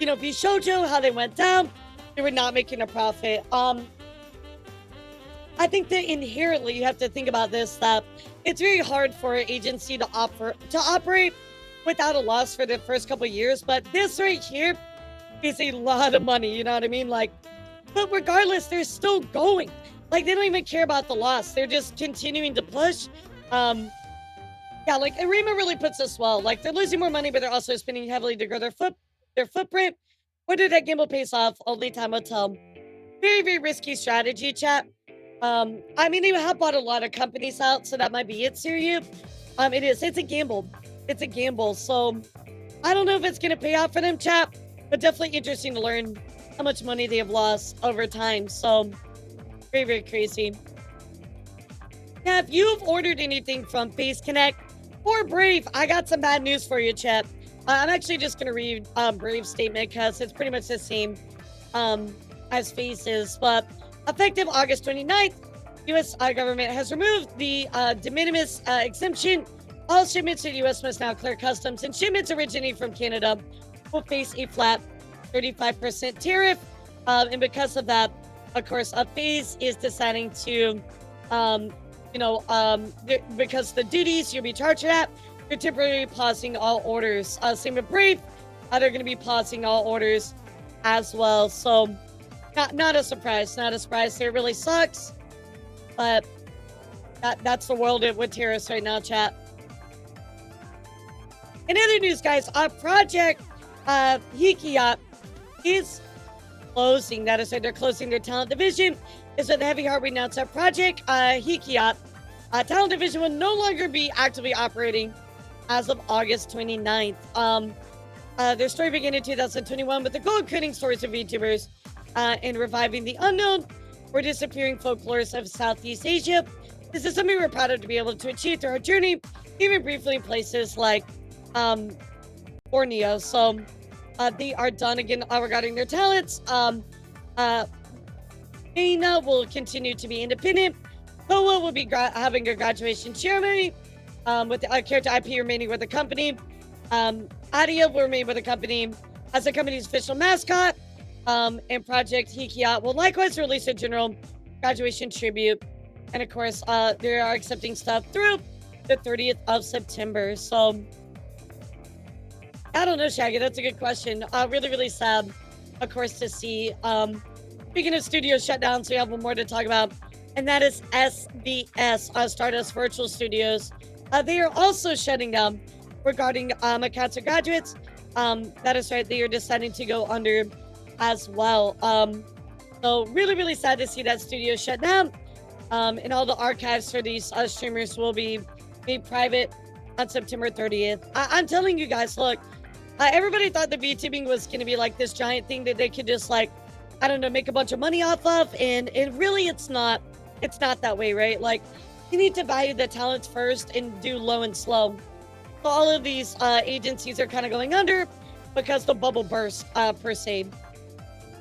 you know, Vshojo, how they went down. They were not making a profit. I think that inherently you have to think about this, that it's very hard for an agency to operate without a loss for the first couple of years. But this right here is a lot of money, you know what I mean? Like, but regardless, they're still going. Like, they don't even care about the loss. They're just continuing to push. Yeah, like, Arima really puts this well. Like, they're losing more money, but they're also spending heavily to grow their footprint. Whether that gamble pays off, only time will tell. Very, very risky strategy, chat. I mean, they have bought a lot of companies out, so that might be it, Siriu. It's a gamble. It's a gamble. So, I don't know if it's going to pay off for them, chat, but definitely interesting to learn how much money they have lost over time. So, very, very crazy. Now, if you've ordered anything from Face Connect or Brave, I got some bad news for you, chat. I'm actually just going to read Brave's statement because it's pretty much the same as Face's. But effective August 29th, U.S. government has removed the de minimis exemption. All shipments to the U.S. must now clear customs, and shipments originating from Canada will face a flat 35% tariff. And because of that, of course, Phase is deciding to, because the duties you'll be charged for that, they're temporarily pausing all orders. Same with Brave, they're going to be pausing all orders as well. So, not a surprise. Not a surprise. It really sucks, but that's the world with terrorists right now, chat. In other news, guys, Project Hikiya is closing. That is right, they're closing their talent division. Is with the heavy heart we announced that Project Hikiya talent division will no longer be actively operating as of August 29th. Their story began in 2021 with the goal of creating stories of VTubers and reviving the unknown or disappearing folklores of Southeast Asia. This is something we're proud of to be able to achieve through our journey, even briefly in places like Borneo. So they are done again regarding their talents. Aina will continue to be independent. Koa will be having a graduation ceremony. with the character IP remaining with the company. Audio will remain with the company as the company's official mascot. And Project Hikiya will likewise release a general graduation tribute. And of course, they are accepting stuff through the 30th of September. So, I don't know, Shaggy. That's a good question. Really, really sad, of course, to see. Speaking of studios shut down, so we have one more to talk about. And that is SBS, Stardust Virtual Studios. They are also shutting down regarding accounts of graduates. That is right. They are deciding to go under as well. So really, really sad to see that studio shut down. And all the archives for these streamers will be made private on September 30th. I'm telling you guys, look, everybody thought the VTubing was going to be like this giant thing that they could just like, I don't know, make a bunch of money off of. And really, it's not that way, right? Like, you need to value the talents first and do low and slow. So all of these agencies are kind of going under because the bubble burst, per se.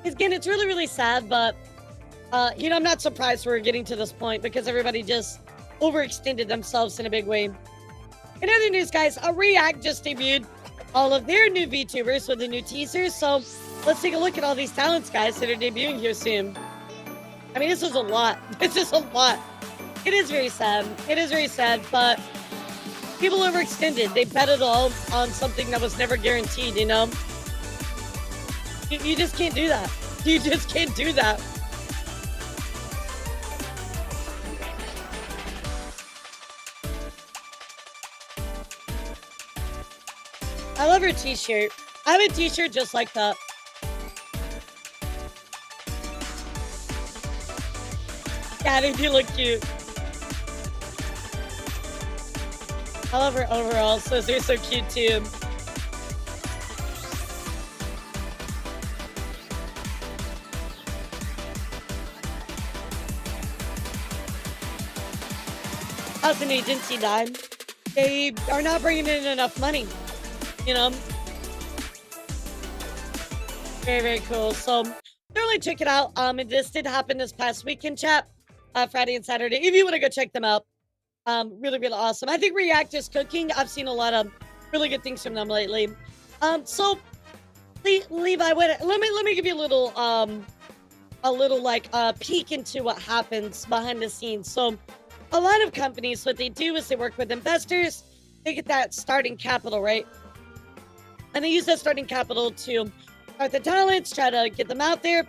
Again, it's really, really sad, but, you know, I'm not surprised we're getting to this point because everybody just overextended themselves in a big way. In other news, guys, React just debuted all of their new VTubers with the new teasers. So let's take a look at all these talents, guys, that are debuting here soon. I mean, this is a lot. This is a lot. It is very sad. It is very sad, but people overextended. They bet it all on something that was never guaranteed, you know? You just can't do that. You just can't do that. I love her t-shirt. I have a t-shirt just like that. Daddy, you look cute. I love her overalls. So they're so cute too. As an agency dime, they are not bringing in enough money, you know? Very, very cool. So, certainly check it out. And this did happen this past weekend, chat, Friday and Saturday. If you want to go check them out, really, really awesome. I think React is cooking. I've seen a lot of really good things from them lately. So, Levi, let me give you a little like peek into what happens behind the scenes. So, a lot of companies, what they do is they work with investors. They get that starting capital, right? And they use that starting capital to start the talents, try to get them out there.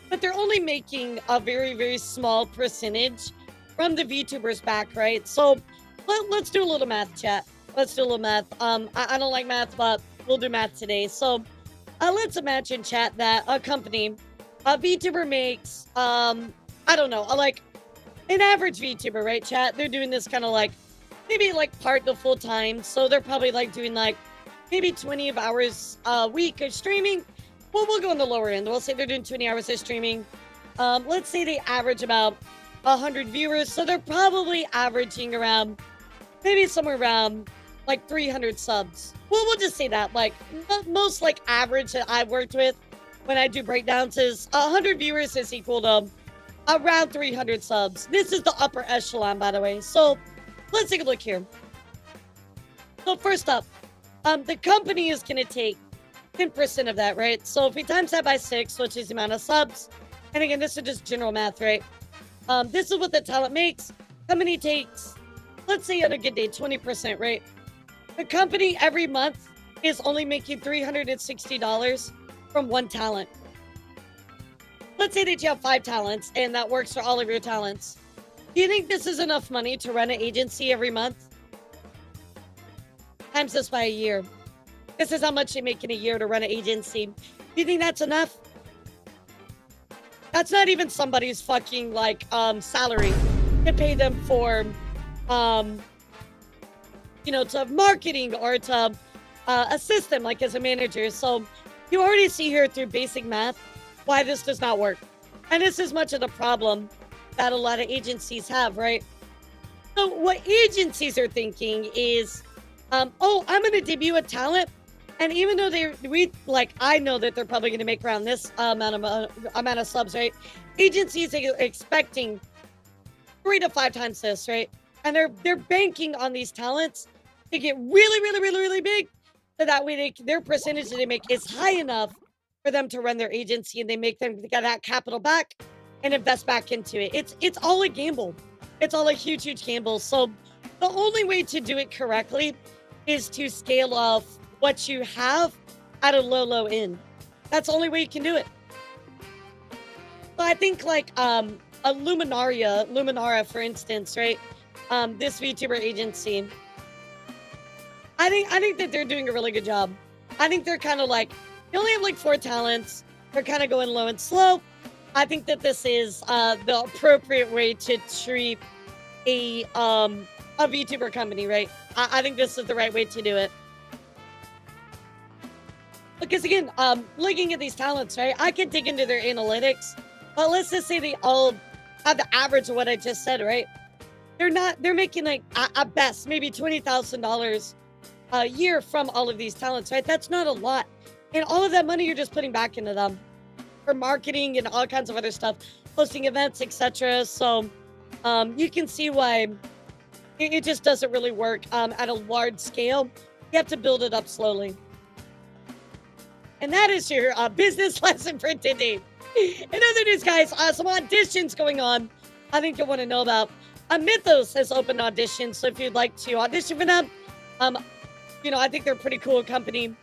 But they're only making a very, very small percentage from the VTubers back, right? So let's do a little math, chat. Let's do a little math. I don't like math, but we'll do math today. So let's imagine, chat, that a company, a VTuber makes, I don't know, like an average VTuber, right, chat? They're doing this kind of like, maybe like part the full time. So they're probably like doing like maybe 20 hours a week of streaming. Well, we'll go on the lower end. We'll say they're doing 20 hours of streaming. Let's say they average about 100 viewers. So they're probably averaging around, maybe somewhere around like 300 subs. Well, we'll just say that. Like most like average that I've worked with when I do breakdowns is 100 viewers is equal to around 300 subs. This is the upper echelon, by the way. So let's take a look here. So first up, the company is going to take 10% of that, right? So if we times that by 6, which is the amount of subs, and again, this is just general math, right? This is what the talent makes. Company takes, let's say on a good day, 20%, right? The company every month is only making $360 from one talent. Let's say that you have 5 talents, and that works for all of your talents. Do you think this is enough money to run an agency every month? Times this by a year. This is how much they make in a year to run an agency. Do you think that's enough? That's not even somebody's fucking like salary to pay them for you know, to marketing or to assist them like as a manager. So you already see here through basic math why this does not work. And this is much of the problem that a lot of agencies have, right? So what agencies are thinking is, oh, I'm going to debut a talent. And even though I know that they're probably going to make around this amount of subs, right? Agencies are expecting 3 to 5 times this, right? and they're banking on these talents to get really, really, really, really big, so that way their percentage that they make is high enough for them to run their agency, and they make them get that capital back and invest back into it. It's all a gamble. It's all a huge, huge gamble. So the only way to do it correctly is to scale off what you have at a low, low end. That's the only way you can do it. So I think like a Luminara, for instance, right? This VTuber agency. I think that they're doing a really good job. I think they're kind of like, they only have like 4 talents. They're kind of going low and slow. I think that this is the appropriate way to treat a VTuber company, right? I think this is the right way to do it. Because again, looking at these talents, right? I could dig into their analytics, but let's just say they all have the average of what I just said, right? They're making like at best maybe $20,000 a year from all of these talents, right? That's not a lot. And all of that money you're just putting back into them for marketing and all kinds of other stuff, hosting events, etc. So you can see why it just doesn't really work at a large scale. You have to build it up slowly. And that is your business lesson for today. In other news, guys, some auditions going on I think you'll want to know about. Mythos has opened auditions, so if you'd like to audition for them, you know, I think they're a pretty cool company.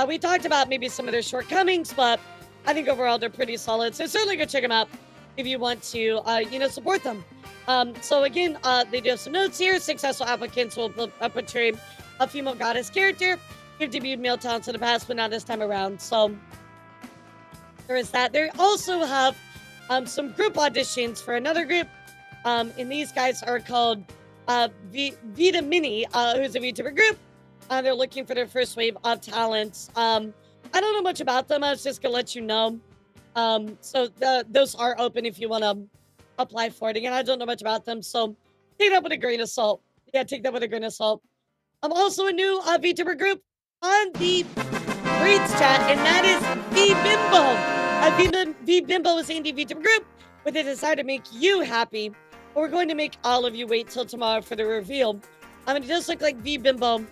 We talked about maybe some of their shortcomings, but I think overall they're pretty solid. So certainly go check them out if you want to, you know, support them. So again, they do have some notes here. Successful applicants will portray a female goddess character. Who've debuted male talents in the past, but not this time around. So there is that. They also have some group auditions for another group. And these guys are called Vita Mini, who's a VTuber group. They're looking for their first wave of talents. I don't know much about them. I was just going to let you know. So those are open if you want to apply for it. Again, I don't know much about them, so take that with a grain of salt. Yeah, take that with a grain of salt. I'm also a new VTuber group on the Breeds chat, and that is Vbimbo. Vbimbo is an indie VTuber group with a desire to make you happy. But we're going to make all of you wait till tomorrow for the reveal. It does look like Vbimbo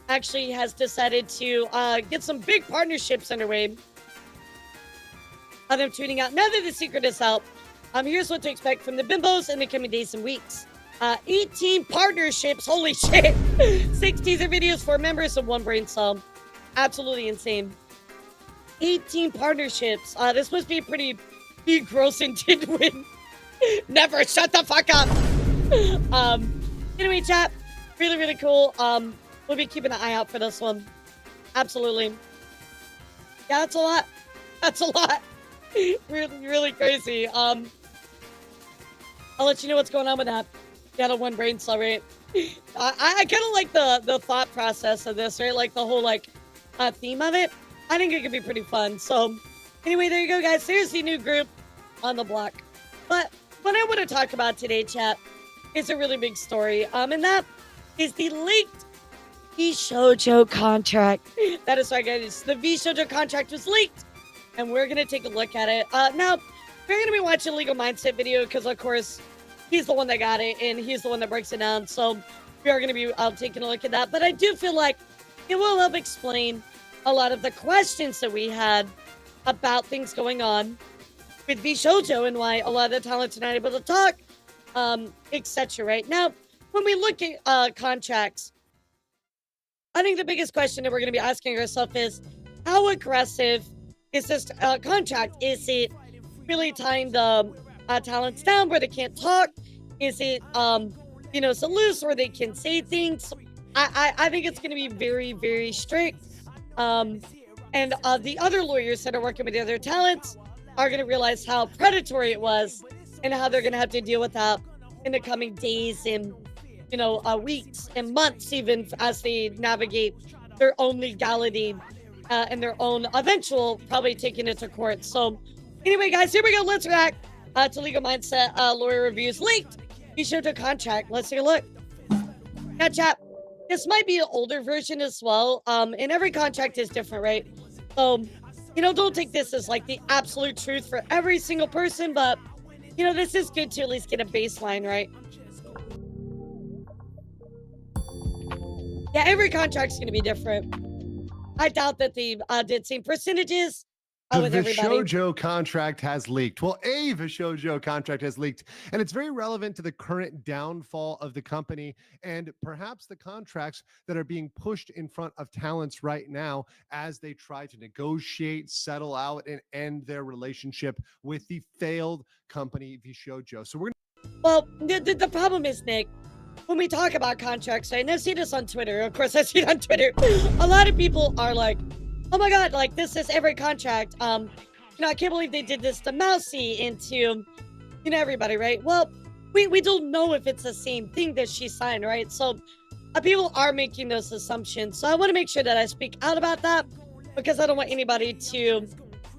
actually has decided to get some big partnerships underway. I'm tuning out. Now that the secret is out, here's what to expect from the Bimbos in the coming days and weeks. 18 partnerships, holy shit. 6 teaser videos for members of one brain cell. Absolutely insane. 18 partnerships. This must be a pretty gross and did win. Never shut the fuck up. Anyway, chat, really, really cool. We'll be keeping an eye out for this one. Absolutely. Yeah, that's a lot. That's a lot. Really, really crazy. I'll let you know what's going on with that. Got a one brain cell, right? I kind of like the thought process of this, right? Like the whole theme of it. I think it could be pretty fun. So anyway, there you go, guys. There's the new group on the block. But what I want to talk about today, chat, is a really big story. And that is the leaked Vshojo contract. That is right, guys. The Vshojo contract was leaked, and we're gonna take a look at it. Now we're gonna be watching Legal Mindset video because, of course, he's the one that got it, and he's the one that breaks it down. So we are going to be taking a look at that. But I do feel like it will help explain a lot of the questions that we had about things going on with Vshojo and why a lot of the talents are not able to talk, etc. Right now, when we look at contracts, I think the biggest question that we're going to be asking ourselves is, how aggressive is this contract? Is it really tying the talents down where they can't talk? Is it you know, so loose where they can say things? I think it's going to be very, very strict. And the other lawyers that are working with the other talents are going to realize how predatory it was and how they're going to have to deal with that in the coming days and, you know, weeks and months, even as they navigate their own legality and their own eventual probably taking it to court. So anyway, guys, here we go. Let's react to Legal Mindset lawyer reviews leaked Vshojo contract. Let's take a look. Now, chat, this might be an older version as well. And every contract is different, right? So, you know, don't take this as like the absolute truth for every single person, but, you know, this is good to at least get a baseline, right? Yeah, every contract's going to be different. I doubt that they did same percentages The with everybody. Vshojo contract has leaked. Well, a Vshojo contract has leaked, and it's very relevant to the current downfall of the company and perhaps the contracts that are being pushed in front of talents right now as they try to negotiate, settle out, and end their relationship with the failed company Vshojo. So we're Well, the problem is, Nick, when we talk about contracts, right, and I've seen this on Twitter, of course, I've seen it on Twitter, a lot of people are like, oh my God, like this is every contract. I can't believe they did this to Mousy and to, everybody, right? Well, we don't know if it's the same thing that she signed, right? So people are making those assumptions. So I want to make sure that I speak out about that because I don't want anybody to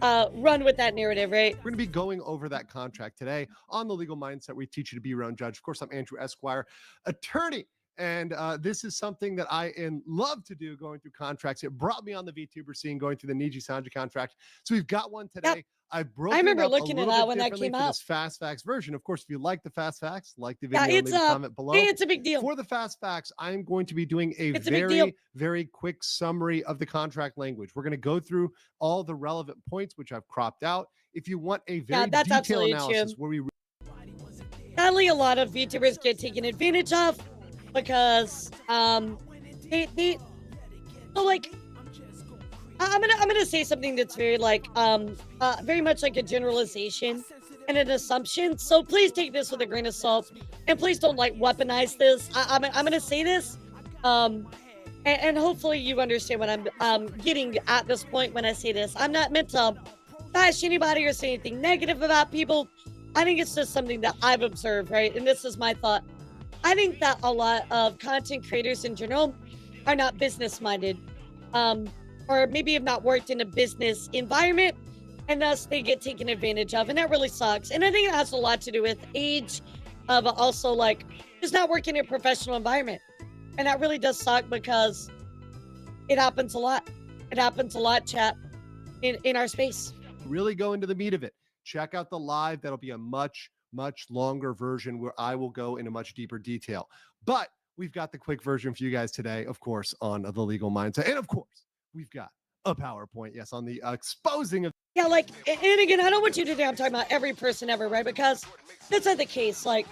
run with that narrative, right? going to be going over that contract today on The Legal Mindset. We teach you to be your own judge. Of course, I'm Andrew Esquire, attorney. And this is something that I love to do, going through contracts. It brought me on the VTuber scene, going through the Niji Sanji contract. So we've got one today. Yep. I remember looking at that when that came out. This fast facts version. Of course, if you like the fast facts, like the Yeah, video, it's leave a comment below. it's a big deal. For the fast facts, I'm going to be doing a It's a big deal. very quick summary of the contract language. We're going to go through all the relevant points, which I've cropped out. If you want a very that's detailed absolutely analysis true. where we Sadly, a lot of VTubers get taken advantage of because they so like I'm gonna say something that's very like very much like a generalization and an assumption. So please take this with a grain of salt and please don't like weaponize this. I'm gonna say this and hopefully you understand what I'm getting at this point when I say this. I'm not meant to bash anybody or say anything negative about people. I think it's just something that I've observed, right? And this is my thought. I think that a lot of content creators in general are not business minded, or maybe have not worked in a business environment, and thus they get taken advantage of, and that really sucks. And I think it has a lot to do with age, but also like just not working in a professional environment, and that really does suck because it happens a lot. It happens a lot, chat, in our space. really go into the meat of it, check out the live. That'll be a much longer version where I will go into much deeper detail. But we've got the quick version for you guys today, of course, on The Legal Mindset. And of course, we've got a PowerPoint, yes, on the exposing of. Yeah, like, and again, I don't want you to think I'm talking about every person ever, right? Because that's not the case. Like,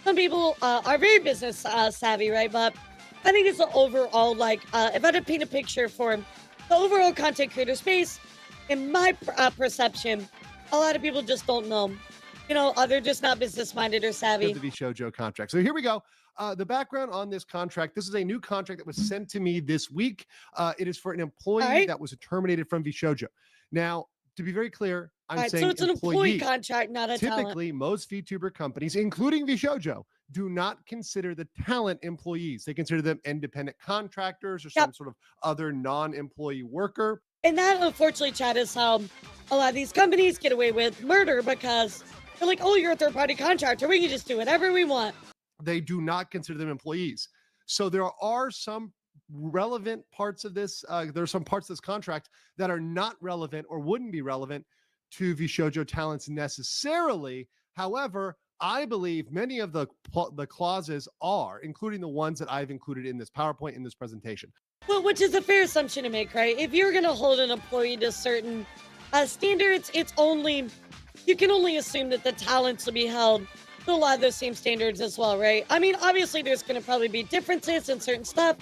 some people are very business savvy, right? But I think it's the overall, like, if I had to paint a picture for the overall content creator space, in my perception, a lot of people just don't know. They're just not business minded or savvy. The Vshojo contract. So here we go. The background on this contract. This is a new contract that was sent to me this week. It is for an employee that was terminated from Vshojo. Now, to be very clear, I'm saying so it's an employee contract, not a Typically, talent. most VTuber companies, including Vshojo, do not consider the talent employees. They consider them independent contractors or some sort of other non-employee worker. And that, unfortunately, Chad, is how a lot of these companies get away with murder because they're like, oh, you're a third-party contractor. We can just do whatever we want. They do not consider them employees. So there are some relevant parts of this. There are some parts of this contract that are not relevant or wouldn't be relevant to Vshojo talents necessarily. However, I believe many of the clauses are, including the ones that I've included in this PowerPoint in this presentation. Well, which is a fair assumption to make, right? If you're going to hold an employee to certain standards, you can only assume that the talents will be held to a lot of those same standards as well, right? I mean, obviously, there's going to probably be differences in certain stuff.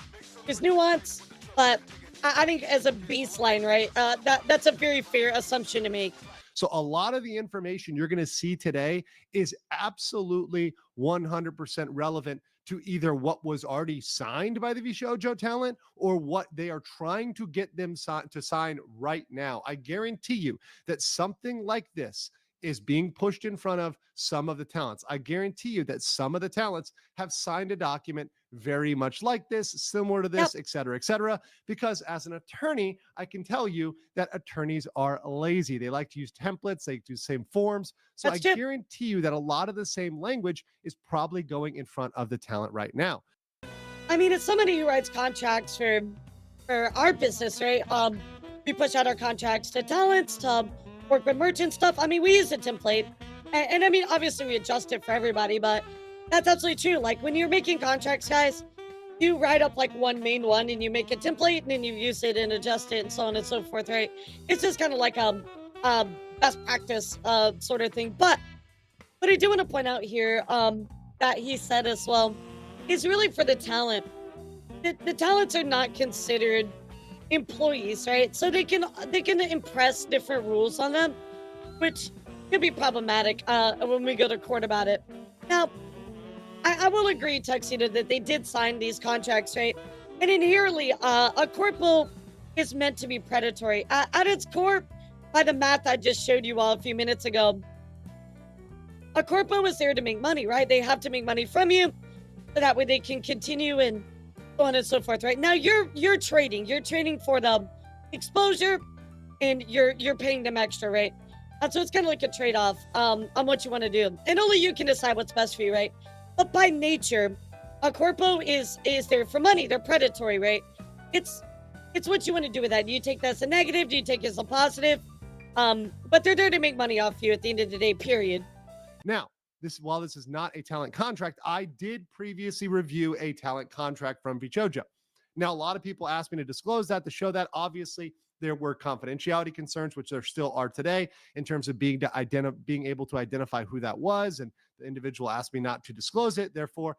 There's nuance, but I think as a baseline, right, that's a very fair assumption to make. So a lot of the information you're going to see today is absolutely 100% relevant to either what was already signed by the Vshojo talent or what they are trying to get them to sign right now. I guarantee you that something like this is being pushed in front of some of the talents. I guarantee you that some of the talents have signed a document very much like this, similar to this, et cetera, because as an attorney, I can tell you that attorneys are lazy. They like to use templates. They do the same forms. So I guarantee you that a lot of the same language is probably going in front of the talent right now. I mean, as somebody who writes contracts for our business, right? We push out our contracts to talents, to work with merchant stuff. I mean, we use a template, and I mean, obviously we adjust it for everybody, but that's absolutely true. Like when you're making contracts, guys, you write up like one main one and you make a template and then you use it and adjust it and so on and so forth, right? It's just kind of like a best practice sort of thing. But what I do want to point out here, that he said as well, is really for the talent. The talents are not considered employees, right? So they can impress different rules on them, which could be problematic when we go to court about it. Now, I will agree, Tuxedo, that they did sign these contracts, right? And inherently, a corpo is meant to be predatory. At its core, by the math I just showed you all a few minutes ago, a corpo is there to make money, right? They have to make money from you, so that way they can continue and so on and so forth, right? Now you're trading for the exposure, and you're paying them extra, right? So it's kind of like a trade-off on what you want to do, and only you can decide what's best for you, right? But by nature, a corpo is there for money. They're predatory, right? It's what you want to do with that. Do you take that as a negative? Do you take it as a positive? But they're there to make money off you at the end of the day, period. Now, while this is not a talent contract, I did previously review a talent contract from Vshojo. Now, a lot of people asked me to disclose that, to show that. Obviously, there were confidentiality concerns, which there still are today, in terms of being able to identify who that was, and the individual asked me not to disclose it. Therefore,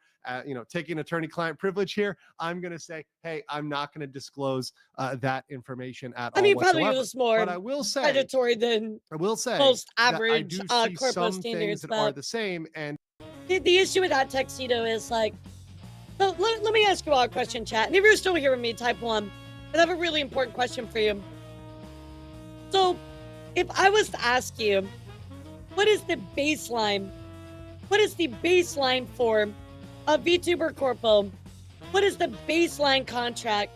taking attorney-client privilege here, I'm going to say, hey, I'm not going to disclose that information at all. I mean, whatsoever. probably was more But I will say, predatory than most average I do see corpo some standards. things that are the same, and the issue with that, Tuxedo, is like, so let me ask you all a question, chat. And if you're still here with me, type 1. I have a really important question for you. So, if I was to ask you, what is the baseline? What is the baseline for a VTuber Corpo? What is the baseline contract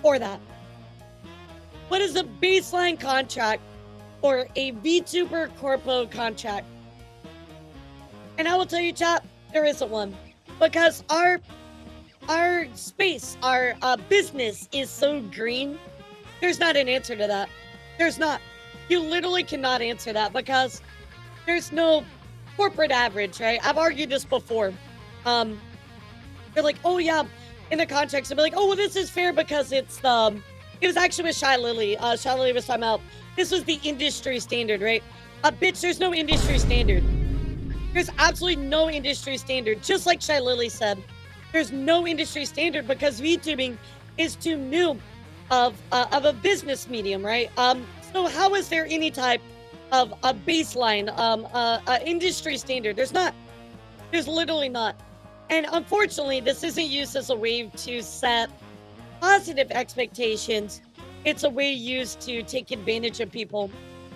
for that? What is the baseline contract for a VTuber Corpo contract? And I will tell you, chat, there isn't one, because our space, our business is so green. There's not an answer to that. There's not. You literally cannot answer that, because there's no corporate average, right? I've argued this before. They're like, oh yeah, in the contracts, they'll be like, oh, well, this is fair because it was actually with Shy Lily. Shy Lily was talking about, this was the industry standard, right? Bitch, there's no industry standard. There's absolutely no industry standard. Just like Shy Lily said, there's no industry standard because VTubing is too new of a business medium, right? So how is there any type of a baseline, industry standard? There's not. There's literally not. And unfortunately, this isn't used as a way to set positive expectations. It's a way used to take advantage of people.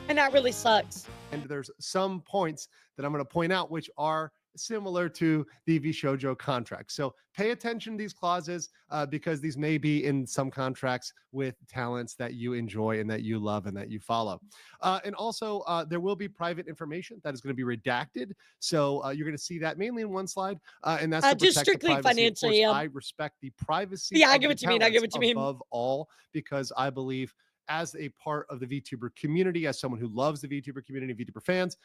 And that really sucks. And there's some points that I'm going to point out which are similar to the Vshojo contract. So pay attention to these clauses because these may be in some contracts with talents that you enjoy and that you love and that you follow. And also, there will be private information that is going to be redacted. So you're going to see that mainly in one slide, and that's to just protect strictly the privacy. financially. Of course, I respect the privacy. Yeah, I of get the what you mean. I get what you mean. Above all, because I believe, as a part of the VTuber community, as someone who loves the VTuber community, VTuber fans,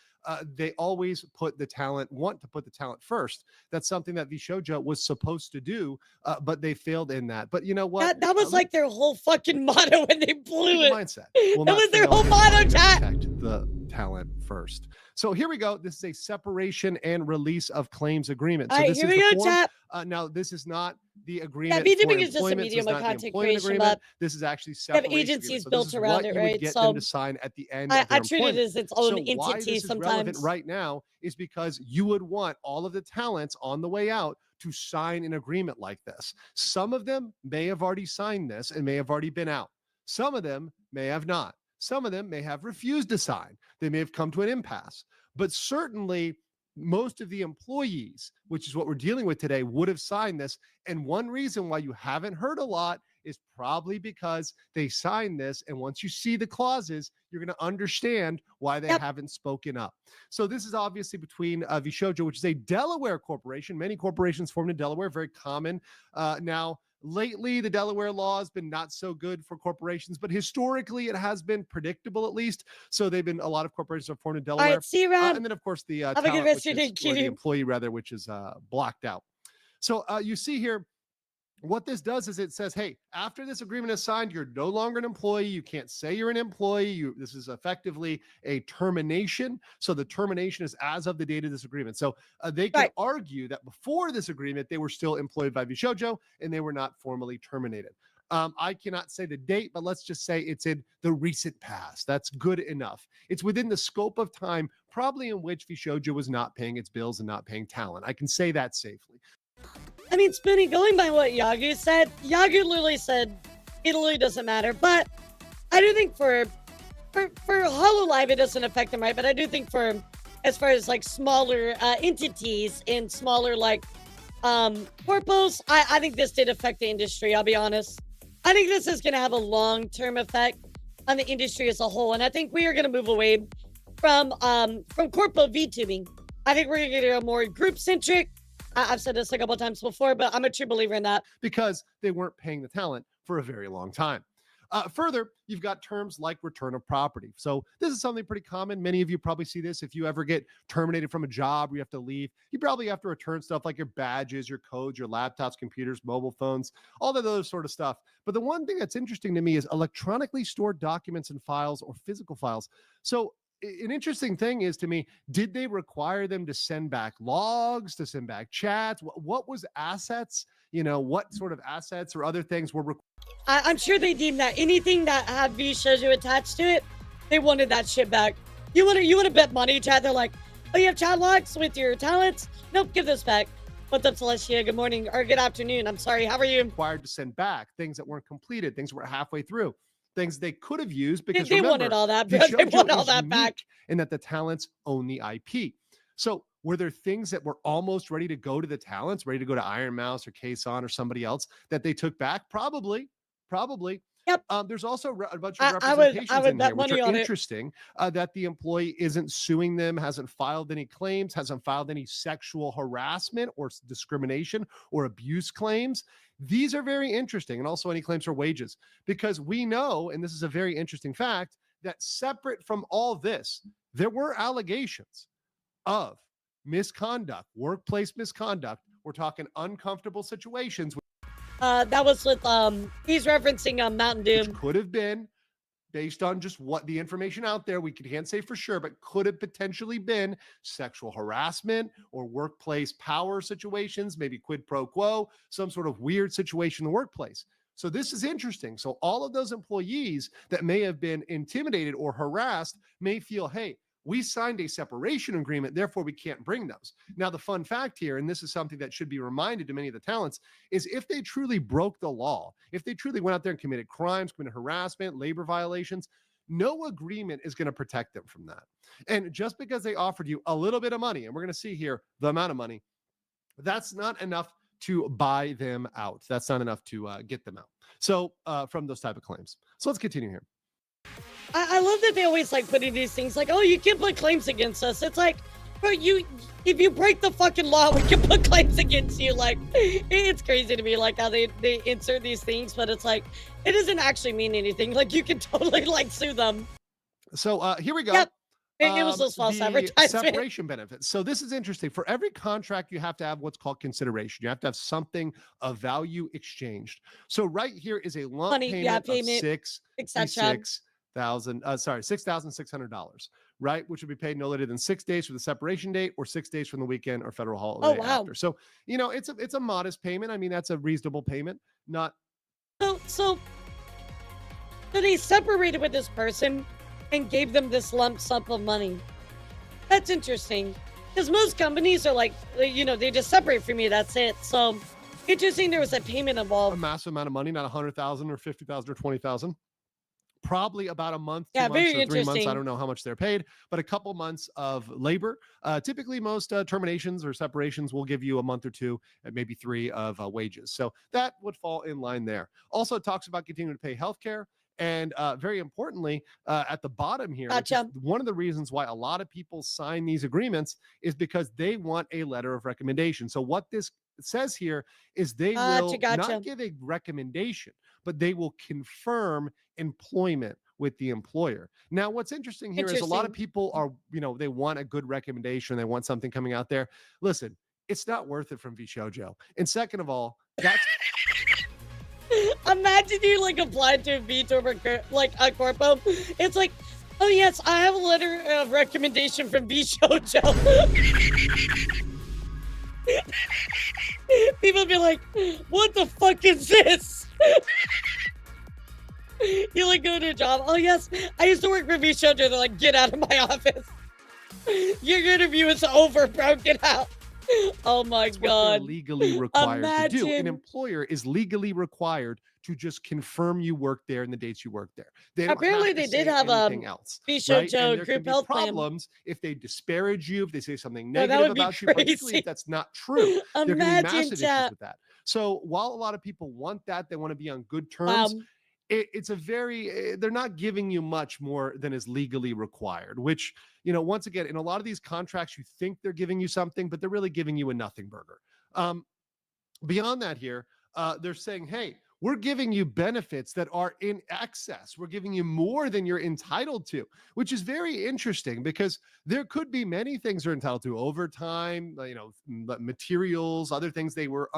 they always want to put the talent first. That's something that Vshojo was supposed to do, but they failed in that. But you know what? That was like their whole fucking motto when they blew it. Mindset. That was their whole motto, chat. Protect the talent first. So here we go. This is a separation and release of claims agreement. So All right, this here is we the go, form. chat. Now, this is not the agreement. Yeah, for VTubing is just a employment. medium This is of not the content employment creation, agreement. but this is actually they have separation agencies agreement. So built this is around what it, you would right? get So them to sign at the end of their I treat it employment. as its own So entity why this is relevant sometimes. right now is because you would want all of the talents on the way out to sign an agreement like this. Some of them may have already signed this and may have already been out. Some of them may have not. Some of them may have refused to sign. They may have come to an impasse. But certainly, most of the employees, which is what we're dealing with today, would have signed this. And one reason why you haven't heard a lot is probably because they signed this. And once you see the clauses, you're going to understand why they haven't spoken up. So this is obviously between Vshojo, which is a Delaware corporation. Many corporations formed in Delaware, very common. Now, lately, the Delaware law has been not so good for corporations, but historically it has been predictable, at least. So a lot of corporations are formed in Delaware. All right, see you around. And then, of course, the Have a good talent, rest of which your is, day, or the Cube. employee rather, which is blocked out. So you see here, what this does is it says, hey, after this agreement is signed, you're no longer an employee. You can't say you're an employee. This is effectively a termination. So the termination is as of the date of this agreement. So they can argue that before this agreement, they were still employed by Vshojo and they were not formally terminated. I cannot say the date, but let's just say it's in the recent past. That's good enough. It's within the scope of time, probably in which Vshojo was not paying its bills and not paying talent. I can say that safely. I mean, Spoonie, going by what Yagu said, Yagu literally said it literally doesn't matter. But I do think for Hololive, it doesn't affect them, right? But I do think for, as far as like smaller entities and smaller like corpos, I think this did affect the industry, I'll be honest. I think this is going to have a long-term effect on the industry as a whole. And I think we are going to move away from Corpo VTubing. I think we're going to get a more group-centric. I've said this a couple of times before, but I'm a true believer in that. Because they weren't paying the talent for a very long time. Further, you've got terms like return of property. So this is something pretty common. Many of you probably see this. If you ever get terminated from a job or you have to leave, you probably have to return stuff like your badges, your codes, your laptops, computers, mobile phones, all that other sort of stuff. But the one thing that's interesting to me is electronically stored documents and files or physical files. So an interesting thing is to me, did they require them to send back logs, to send back chats? What was assets? You know, what sort of assets or other things were required? I'm sure they deemed that anything that had Vshojo attached to it, they wanted that shit back. You want to bet money, chat? They're like, oh, you have chat logs with your talents? Nope, give this back. What's up, Celestia? Good morning or good afternoon. I'm sorry. How are you? Required to send back things that weren't completed, things that were halfway through. Things they could have used because they remember, wanted all that. They want all that back. And that the talents own the IP. So were there things that were almost ready to go to the talents, ready to go to Iron Mouse or Kson or somebody else that they took back? Probably. Yep. There's also a bunch of representations I would in bet here, which money are on interesting. That the employee isn't suing them, hasn't filed any claims, hasn't filed any sexual harassment or discrimination or abuse claims. These are very interesting, and also any claims for wages, because we know, and this is a very interesting fact, that separate from all this, there were allegations of misconduct, workplace misconduct. We're talking uncomfortable situations. That was with he's referencing Mountain Dew. Which could have been based on just what the information out there, we can't say for sure, but could have potentially been sexual harassment or workplace power situations, maybe quid pro quo, some sort of weird situation in the workplace. So this is interesting. So all of those employees that may have been intimidated or harassed may feel, hey, we signed a separation agreement, therefore we can't bring those. Now, the fun fact here, and this is something that should be reminded to many of the talents, is if they truly broke the law, if they truly went out there and committed crimes, committed harassment, labor violations, no agreement is going to protect them from that. And just because they offered you a little bit of money, and we're going to see here the amount of money, that's not enough to buy them out. That's not enough to get them out. So from those type of claims. So let's continue here. I love that they always like putting these things like, oh, you can't put claims against us. It's like, bro, if you break the fucking law, we can put claims against you. Like, it's crazy to me, like how they insert these things, but it's like, it doesn't actually mean anything. Like, you can totally like sue them. So here we go. Yep. It was those false advertisements. Separation benefits. So this is interesting. For every contract, you have to have what's called consideration. You have to have something of value exchanged. So right here is a lump payment of $6,600, right? Which would be paid no later than 6 days from the separation date or 6 days from the weekend or federal holiday after. So, you know, it's a modest payment. I mean, that's a reasonable payment. Not so they separated with this person and gave them this lump sum of money. That's interesting. Because most companies are like, you know, they just separate from you. That's it. So interesting. There was a payment involved. A massive amount of money, not 100,000 or 50,000 or 20,000. Probably about a month, 2 months, or 3 months. I don't know how much they're paid, but a couple months of labor. Typically, most terminations or separations will give you a month or two, and maybe 3 of wages. So that would fall in line there. Also, it talks about continuing to pay healthcare. And very importantly, at the bottom here, one of the reasons why a lot of people sign these agreements is because they want a letter of recommendation. So what this says here is they will not give a recommendation, but they will confirm employment with the employer. Now, what's interesting here is a lot of people are, you know, they want a good recommendation. They want something coming out there. Listen, it's not worth it from Vshojo. And second of all, that's Imagine you like applied to a Vtuber like a Corpo. It's like, oh yes, I have a letter of recommendation from Vshojo. People be like, what the fuck is this? You like go to a job. Oh yes, I used to work for Vshojo. They're like, get out of my office. Your interview is over, bro. Get out. Oh my That's what they're god. legally required to do. An Imagine. employer is legally required to just confirm you work there and the dates you work there. They don't Apparently have to they did say have anything else, right? And Vshojo there can group be health plan. problems if they disparage you, if they say something No, that negative would be about you, particularly crazy. if that's not true. There can be Imagine massive issues chat. with that. So while a lot of people want that, they want to be on good Wow. terms. It's a very, they're not giving you much more than is legally required, which, you know, once again, in a lot of these contracts, you think they're giving you something, but they're really giving you a nothing burger. Beyond that here, they're saying, hey, we're giving you benefits that are in excess. We're giving you more than you're entitled to, which is very interesting because there could be many things they're entitled to: overtime, you know, materials, other things they were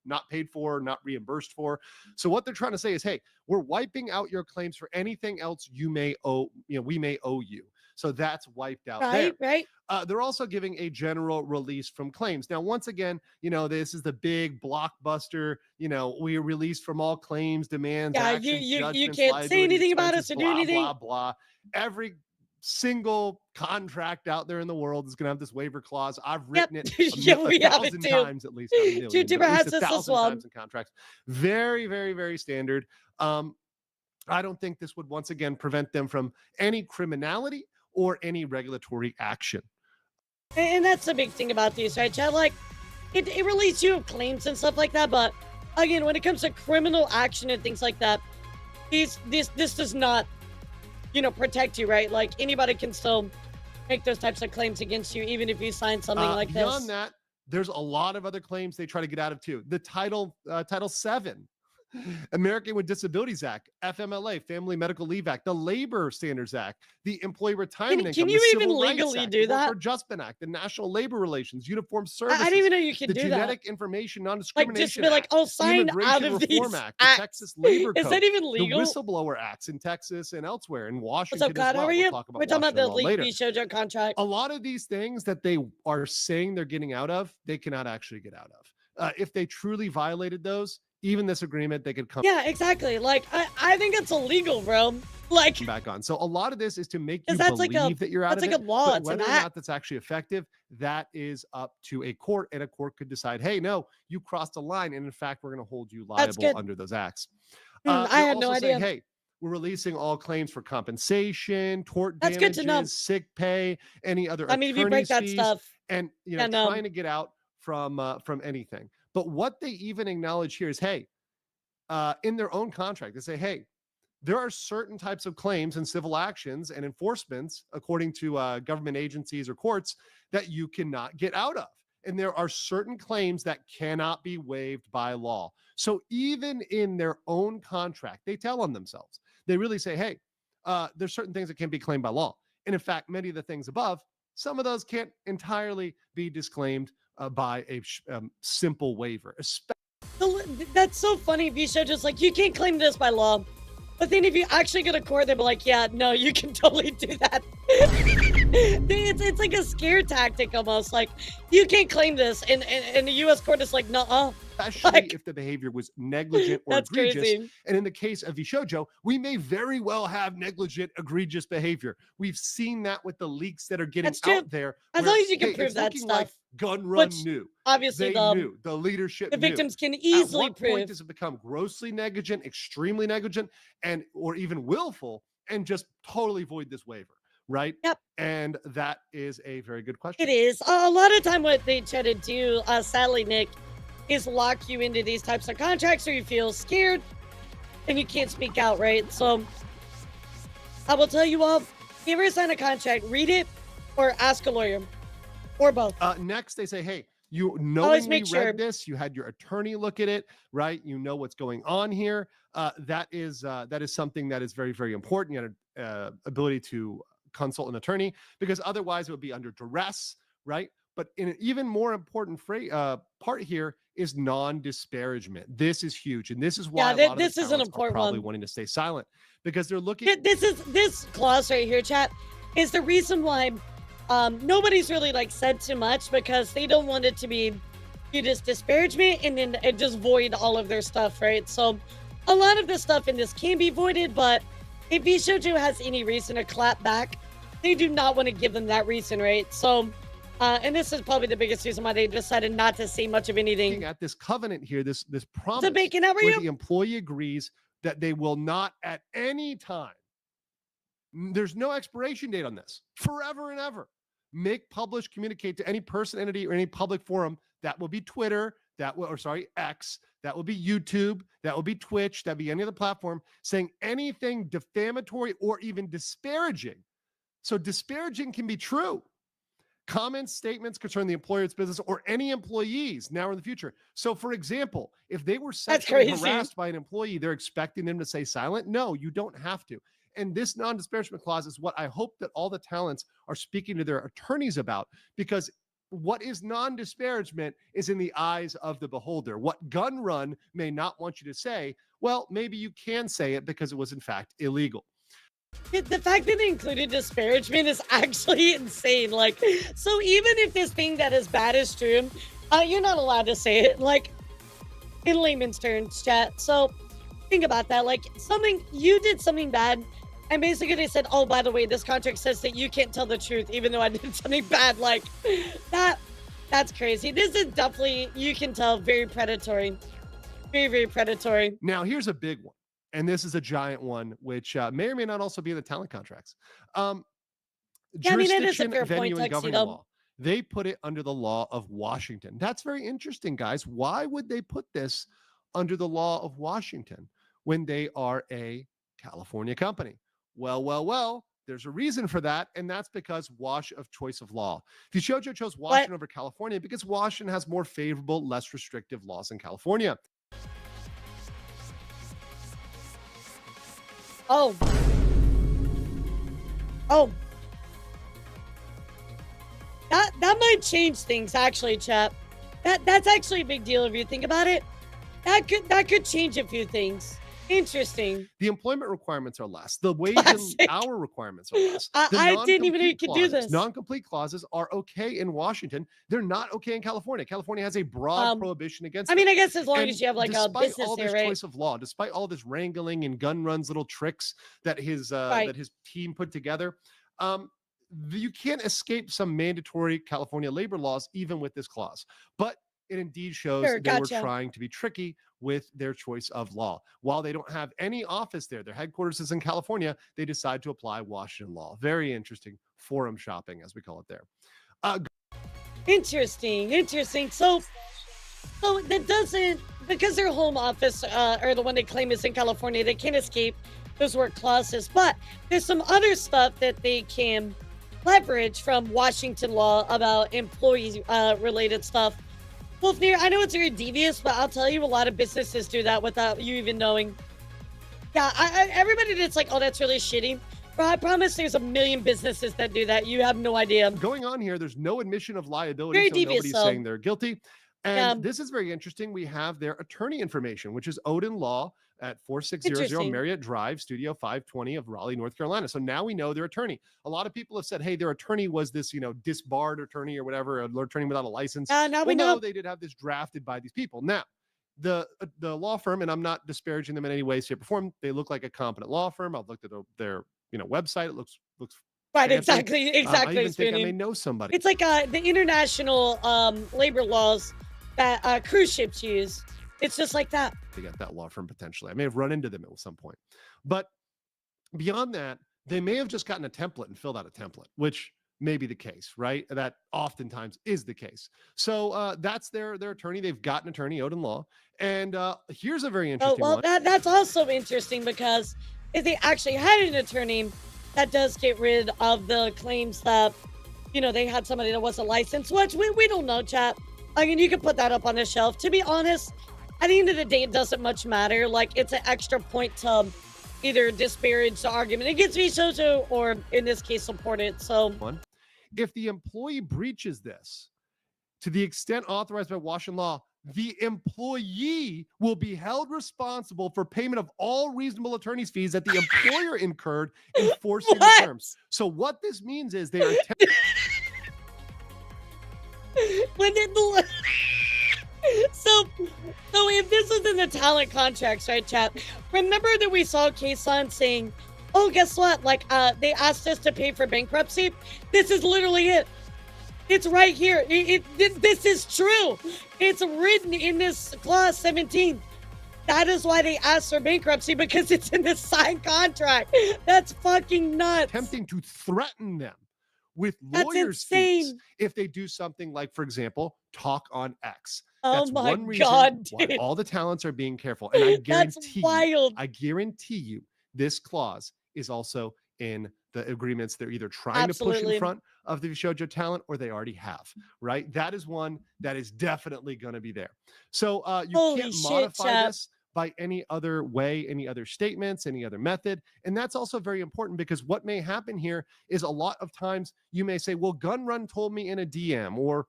not paid for, not reimbursed for. So what they're trying to say is, hey, we're wiping out your claims for anything else you may owe, you know, we may owe you. So that's wiped out there. Right. They're also giving a general release from claims. Now, once again, you know, this is the big blockbuster, you know, we are released from all claims, demands, Yeah, actions, you judgments, can't say liabilities, anything about expenses, us or do blah, anything. blah, blah. Every single contract out there in the world is going to have this waiver clause. I've written it Yeah, we have it 1,000 too. times, at least, not a million, but Vtuber at has least this as 1,000 well. times in contracts. Very, very, very standard. I don't think this would once again prevent them from any criminality or any regulatory action. And that's the big thing about these, right, Chad? Like, it releases you of claims and stuff like that, but again, when it comes to criminal action and things like that, this does not, you know, protect you, right? Like, anybody can still make those types of claims against you, even if you sign something like this. Beyond that, there's a lot of other claims they try to get out of too. The Title 7, American with Disabilities Act, FMLA, Family Medical Leave Act, the Labor Standards Act, the Employee Retirement Can Income, you the even Civil Rights legally Act, do the Work that? for Adjustment Act, the National Labor Relations, Uniform Services, I didn't even know you could the do Genetic that. Information Like, Non-Discrimination just be like, Act, oh, the sign out Immigration of Reform these Act, the acts. Texas Labor Is Code, that even the legal? Whistleblower Acts in Texas and elsewhere, in What's Washington up, God? as How well. are We'll you? talk about We're talking about Washington the law leaked later. Vshojo contract. A lot of these things that they are saying they're getting out of, they cannot actually get out of. If they truly violated those, even this agreement, they could come Yeah, exactly. Like, I think it's illegal, bro. Like, back on. So a lot of this is to make you that's like believe that you're out that's of like it. a law. But It's an whether or act. not that's actually effective, that is up to a court, and a court could decide, hey, no, you crossed a line, and in fact, we're going to hold you That's liable good. under those acts. I They're had no also saying, idea. hey, we're releasing all claims for compensation, tort That's good to know. damages, sick pay, any other I mean, if you break attorney's that fees, stuff, and you know, and trying to get out from anything. But what they even acknowledge here is, hey, in their own contract, they say, hey, there are certain types of claims and civil actions and enforcements, according to government agencies or courts, that you cannot get out of. And there are certain claims that cannot be waived by law. So even in their own contract, they tell on themselves. They really say, hey, there's certain things that can be claimed by law. And in fact, many of the things above, some of those can't entirely be disclaimed by a simple waiver. that's so funny. Vshojo's like, you can't claim this by law. But then if you actually go to court, they'll be like, yeah, no, you can totally do that. It's like a scare tactic almost. Like, you can't claim this. And the U.S. court is like, nuh-uh. Especially Like, if the behavior was negligent or that's egregious. crazy. And in the case of Vshojo, we may very well have negligent, egregious behavior. We've seen that with the leaks that are getting That's true. out there. As where, long as you can hey, prove it's that looking like stuff. Gun Run Which, knew. obviously, They knew. The leadership the knew. victims can At easily what prove. point does it become grossly negligent, extremely negligent, and or even willful, and just totally void this waiver? Right? Yep. And that is a very good question. It is. A lot of time what they try to do, sadly, Nick, is lock you into these types of contracts, or you feel scared and you can't speak out, right? So I will tell you all, if you ever sign a contract, read it or ask a lawyer, or both. Next, they say, hey, you Always knowingly make sure. read this, you had your attorney look at it, right? You know what's going on here. That is something that is very, very important. You have ability to consult an attorney, because otherwise it would be under duress, right? But in an even more important part here is non-disparagement. This is huge, and this is why a lot of this the is an talents are important probably one. wanting to stay silent because they're looking. This clause right here, chat, is the reason why nobody's really like said too much, because they don't want it to be just disparagement and then it just void all of their stuff, right? So a lot of the stuff in this can be voided, but if Vshojo has any reason to clap back, they do not want to give them that reason, right? So and this is probably the biggest reason why they decided not to say much of anything. At this covenant here, this promise So Bacon, how are where you? the employee agrees that they will not at any time, there's no expiration date on this, forever and ever, make, publish, communicate to any person, entity, or any public forum. That will be Twitter, X, that will be YouTube, that will be Twitch, that will be any other platform, saying anything defamatory or even disparaging. So disparaging can be true. Comments, statements concerning the employer's business or any employees now or in the future. So, for example, if they were sexually harassed by an employee, they're expecting them to stay silent? No, you don't have to. And this non-disparagement clause is what I hope that all the talents are speaking to their attorneys about, because what is non-disparagement is in the eyes of the beholder. What Gun Run may not want you to say, well, maybe you can say it because it was in fact illegal. The fact that they included disparagement is actually insane. Like, so even if this thing that is bad is true, you're not allowed to say it, like, in layman's terms, chat. So think about that. Like, you did something bad, and basically they said, oh, by the way, this contract says that you can't tell the truth even though I did something bad. Like, that's crazy. This is definitely, you can tell, very predatory. Very, very predatory. Now, here's a big one. And this is a giant one, which may or may not also be in the talent contracts. Jurisdiction, venue, and governing law. They put it under the law of Washington. That's very interesting, guys. Why would they put this under the law of Washington when they are a California company? Well, there's a reason for that, and that's because of choice of law. Vshojo chose Washington over California because Washington has more favorable, less restrictive laws than California. Oh. That might change things, actually, chap. That's actually a big deal if you think about it. That could change a few things. Interesting. The employment requirements are less. The wage and hour requirements are less. I didn't even know you could do this. Non-complete clauses are okay in Washington. They're not okay in California. California has a broad prohibition against I mean, I guess as long as you have like a business despite all this choice of law, despite all this wrangling and Gun Run's little tricks that his team put together, you can't escape some mandatory California labor laws even with this clause. But it indeed shows they were trying to be tricky with their choice of law. While they don't have any office there, their headquarters is in California, they decide to apply Washington law. Very interesting. Forum shopping, as we call it there. Interesting. So that doesn't, because their home office or the one they claim is in California, they can't escape those work clauses. But there's some other stuff that they can leverage from Washington law about employee related stuff. Well, I know it's very devious, but I'll tell you, a lot of businesses do that without you even knowing. Yeah, everybody that's like, oh, that's really shitty. But I promise there's a million businesses that do that. You have no idea. Going on here, there's no admission of liability, very so devious, nobody's saying they're guilty. And this is very interesting. We have their attorney information, which is Odin Law at 4600 Marriott Drive, Studio 520 of Raleigh, North Carolina. So now we know their attorney. A lot of people have said, hey, their attorney was this, disbarred attorney or whatever, an attorney without a license. Now we know they did have this drafted by these people. Now, the law firm, and I'm not disparaging them in any way, shape, or form, they look like a competent law firm. I've looked at their website. It looks right, fancy. exactly. I even think I may know somebody. It's like the international labor laws that cruise ships use. It's just like that. To get that law firm potentially. I may have run into them at some point. But beyond that, they may have just gotten a template and filled out a template, which may be the case, right? That oftentimes is the case. So that's their attorney. They've got an attorney, Odin Law. And here's a very interesting one. That's also interesting because if they actually had an attorney, that does get rid of the claims that, they had somebody that wasn't licensed, which we don't know, chat. I mean, you can put that up on the shelf. To be honest, at the end of the day, it doesn't much matter. Like, it's an extra point to either disparage the argument against Vshojo or, in this case, support it. So, if the employee breaches this, To the extent authorized by Washington law, the employee will be held responsible for payment of all reasonable attorney's fees that the employer incurred enforcing the terms. So what this means is they are when did the so if this was in the talent contracts, right, chat? Remember that we saw Kason saying, "Oh, guess what? Like, they asked us to pay for bankruptcy." This is literally it. It's right here. This is true. It's written in this clause 17. That is why they asked for bankruptcy, because it's in the signed contract. That's fucking nuts. Attempting to threaten them with That's lawyers' insane. fees if they do something like, for example, talk on X. Oh That's my one reason God, why dude. all the talents are being careful. And I That's guarantee wild. I guarantee you this clause is also in the agreements they're either trying to push Absolutely. in front of the Vshojo talent or they already have, right? That is one that is definitely going to be there. So you Holy can't shit, modify chat. this by any other way, any other statements, any other method. And that's also very important, because what may happen here is a lot of times you may say, well, Gunrun told me in a DM, or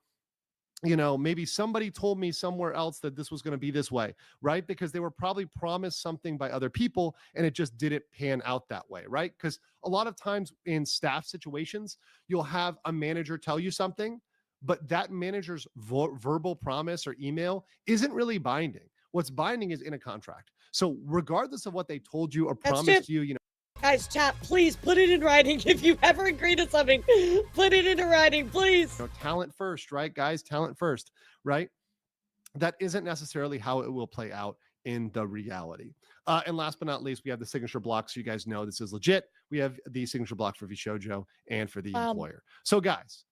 maybe somebody told me somewhere else that this was going to be this way, right? Because they were probably promised something by other people and it just didn't pan out that way, right? Because a lot of times in staff situations, you'll have a manager tell you something, but that manager's verbal promise or email isn't really binding. What's binding is in a contract. So regardless of what they told you or promised you, Guys, chat, please put it in writing. If you ever agree to something, put it into writing, please. Talent first, right, guys? Talent first, right? That isn't necessarily how it will play out in the reality. And last but not least, we have the signature block. So you guys know this is legit. We have the signature block for Vshojo and for the employer. So guys,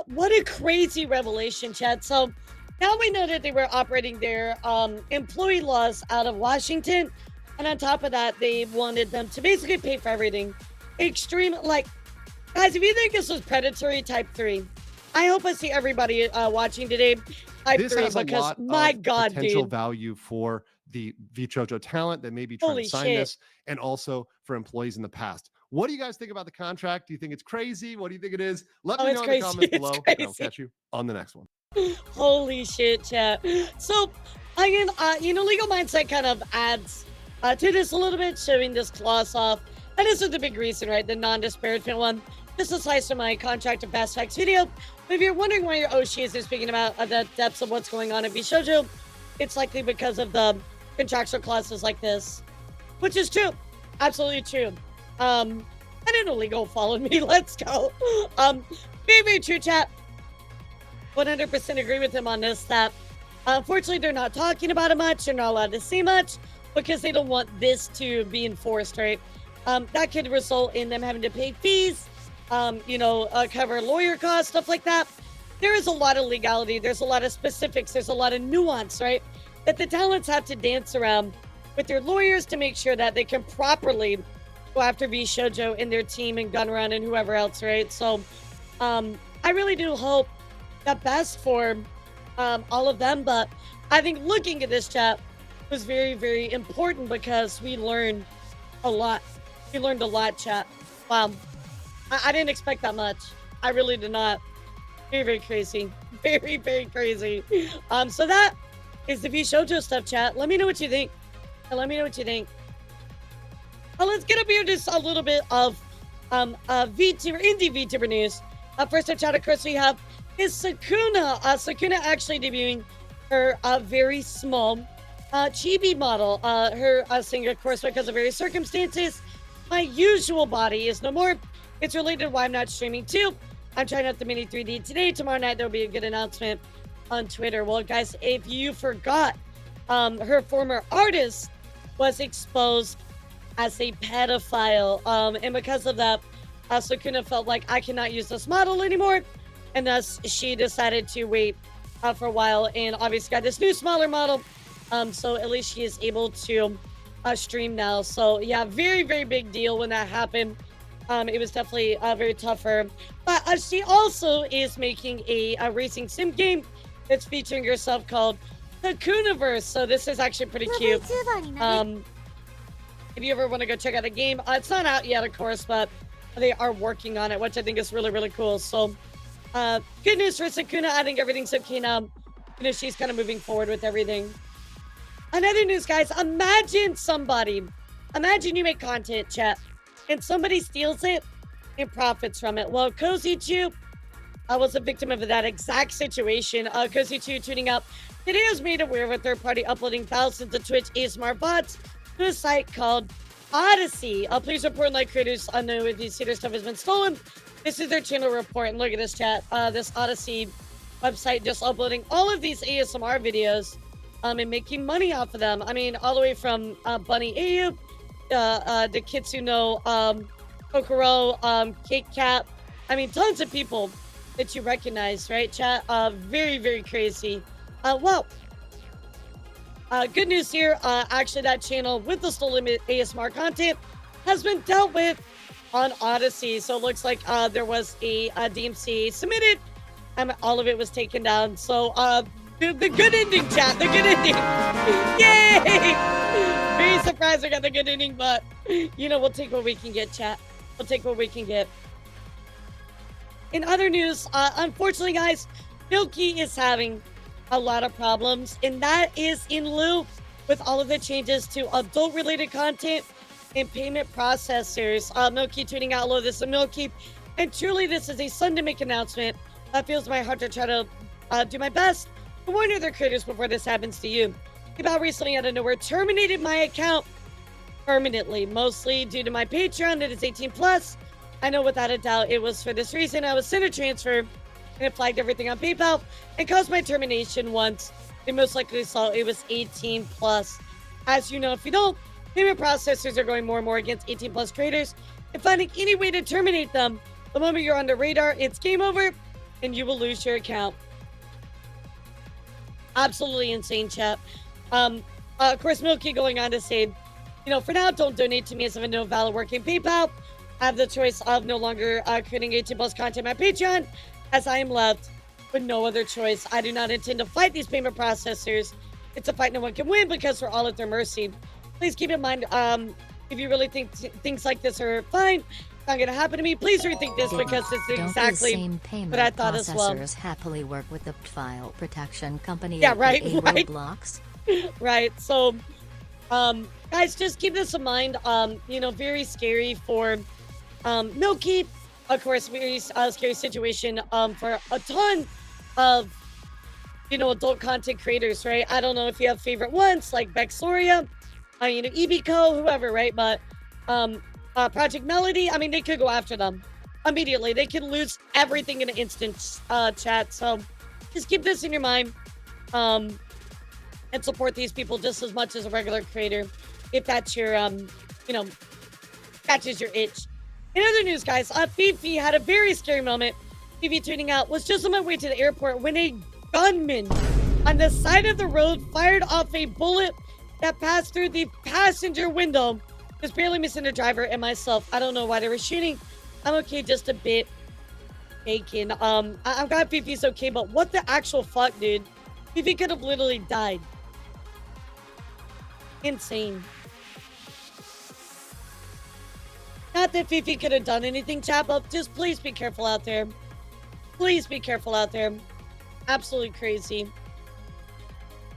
what a crazy revelation, chat. So now we know that they were operating their employee laws out of Washington. And on top of that, they wanted them to basically pay for everything. Extreme, like, guys, if you think this was predatory type 3, I hope I see everybody watching today type this 3, has a because lot my of God, potential dude. value for the Vshojo talent that may be trying Holy to sign shit. this, and also for employees in the past. What do you guys think about the contract? Do you think it's crazy? What do you think it is? Let me know in the comments below, and I'll catch you on the next one. Holy shit, chat. So, again, Legal Mindset kind of adds to this a little bit, showing this clause off. And this is the big reason, right? The non-disparagement one. This is sliced from my contract of Fast Facts video. But if you're wondering why your Oshi isn't speaking about the depths of what's going on in Vshojo, it's likely because of the contractual clauses like this, which is true. Absolutely true. I didn't know Legal followed me. Let's go. Very, very true, chat. 100% agree with him on this, that unfortunately they're not talking about it much. They're not allowed to say much, because they don't want this to be enforced, right? That could result in them having to pay fees, cover lawyer costs, stuff like that. There is a lot of legality. There's a lot of specifics. There's a lot of nuance, right? That the talents have to dance around with their lawyers to make sure that they can properly go after Vshojo and their team and Gunrun and whoever else, right? So I really do hope the best for all of them. But I think looking at this, chat, was very, very important, because we learned a lot. We learned a lot, chat. Wow. I didn't expect that much. I really did not. Very, very crazy. Very, very crazy. So that is the Vshojo stuff, chat. Let me know what you think. Let me know what you think. Let's get up here just a little bit of VTuber, indie VTuber news. First up, chat, of course, we have is Sakuna. Sakuna actually debuting her very small chibi model. Her singer, of course, because of various circumstances. My usual body is no more. It's related to why I'm not streaming too. I'm trying out the mini 3D today. Tomorrow night there'll be a good announcement on Twitter. Well, guys, if you forgot, her former artist was exposed as a pedophile, and because of that, Sakuna felt like, I cannot use this model anymore, and thus she decided to wait for a while, and obviously got this new smaller model. So at least she is able to stream now. So yeah, very, very big deal when that happened. It was definitely very tough for her. But she also is making a racing sim game that's featuring herself called the Cooniverse. So this is actually pretty cute. If you ever want to go check out the game, it's not out yet, of course, but they are working on it, which I think is really, really cool. So Good news for Sakuna. I think everything's okay now. You know, she's kind of moving forward with everything. Another news, guys. Imagine you make content, chat, and somebody steals it and profits from it. Well, Cozy Chew, I was a victim of that exact situation. Cozy Chew tuning up. Today I was made aware of a third party uploading thousands of Twitch ASMR bots to a site called Odyssey. Please report and like creators know if these theater stuff has been stolen. This is their channel report, and look at this chat. This Odyssey website just uploading all of these ASMR videos and making money off of them. I mean, all the way from Bunny Ayu, the Kitsuno, Kokoro, Kate Cat. I mean, tons of people that you recognize, right, chat? Very, very crazy. Well, good news here. Actually, that channel with the stolen ASMR content has been dealt with on Odyssey. So it looks like there was a DMCA submitted and all of it was taken down. So the good ending, chat. The good ending. Yay! Very surprised we got the good ending, but you know, we'll take what we can get, chat. We'll take what we can get. In other news, unfortunately, guys, Milky is having a lot of problems, and that is in lieu with all of the changes to adult-related content and payment processors. Milky tweeting out, hello, this is Milky, and truly this is a Sunday announcement. That feels my heart to try to do my best to warn other creators before this happens to you. PayPal recently out of nowhere terminated my account permanently, mostly due to my Patreon that is 18 plus. I know without a doubt it was for this reason. I was sent a transfer and it flagged everything on PayPal and caused my termination once. They most likely saw it was 18 plus. As you know, if you don't, payment processors are going more and more against 18 plus creators and finding any way to terminate them. The moment you're on the radar, it's game over and you will lose your account. Absolutely insane, chat. Of course, Milky going on to say, you know, for now, don't donate to me as I have no valid working PayPal. I have the choice of no longer creating 18 plus content on my Patreon, as I am left with no other choice. I do not intend to fight these payment processors. It's a fight no one can win because we're all at their mercy. Please keep in mind, if you really think things like this are fine, it's not going to happen to me, please rethink this because it's exactly what I thought as well. Processors happily work with the file protection company. Yeah, right. Roblox. Right. So, guys, just keep this in mind. You know, very scary for Milky. Of course, very scary situation for a ton of, you know, adult content creators, right? I don't know if you have favorite ones like Bexoria, you know, Ebiko, whoever, right? But Project Melody, I mean, they could go after them immediately. They could lose everything in an instant, chat. So just keep this in your mind and support these people just as much as a regular creator if that's your, you know, catches your itch. In other news, guys, Fifi had a very scary moment. Fifi tweeting out, was just on my way to the airport when a gunman on the side of the road fired off a bullet that passed through the passenger window, just barely missing the driver and myself. I don't know why they were shooting. I'm okay, just a bit bacon. I'm glad Fifi's okay, but what the actual fuck, dude? Fifi could have literally died. Insane. Not that Fifi could have done anything, chat, but just please be careful out there. Please be careful out there. Absolutely crazy.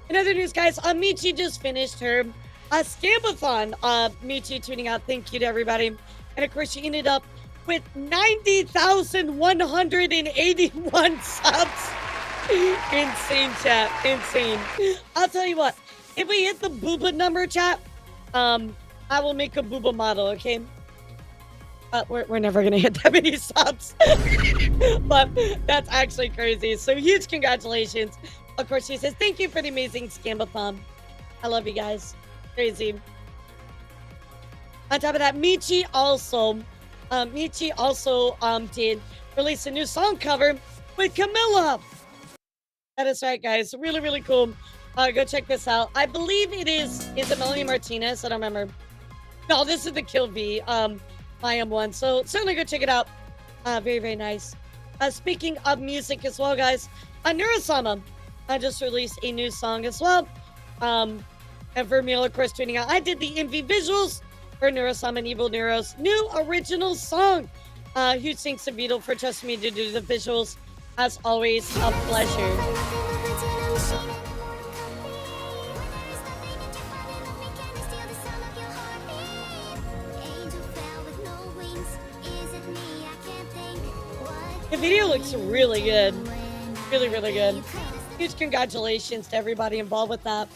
In other news, guys, Michi just finished her Scampathon. Michi tuning out, thank you to everybody. And of course, she ended up with 90,181 subs. Insane, chat. Insane. I'll tell you what, if we hit the booba number, chat, I will make a booba model, okay? We're never gonna hit that many subs. But that's actually crazy. So huge congratulations. Of course, she says, thank you for the amazing Scampathon. I love you guys. Crazy. On top of that, Michi also did release a new song cover with Camilla. That is right, guys. Really, really cool. Go check this out. I believe it is it Melanie Martinez? I don't remember. No, this is the Kill V. I am one. So certainly go check it out. Very, very nice. Speaking of music as well, guys, Neurosama just released a new song as well. And Vermeil, of course, tweeting out, I did the MV visuals for Neurosama and Evil Neuro's new original song. Huge thanks to Beetle for trusting me to do the visuals. As always, a pleasure. The video looks really good. Really, really good. Huge congratulations to everybody involved with that.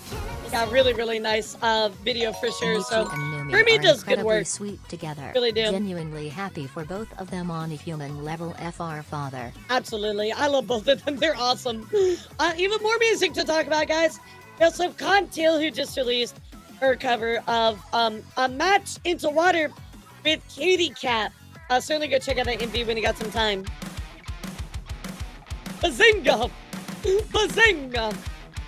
Yeah, really, really nice video for sure. Michi So, and Numi Remy are does good incredibly work. sweet together. Really do. Genuinely happy for both of them on a human level. FR father. Absolutely. I love both of them. They're awesome. Even more music to talk about, guys. We also have Contail, who just released her cover of A Match Into Water with Katie Cat. Certainly go check out that MV when you got some time. Bazinga! Bazinga!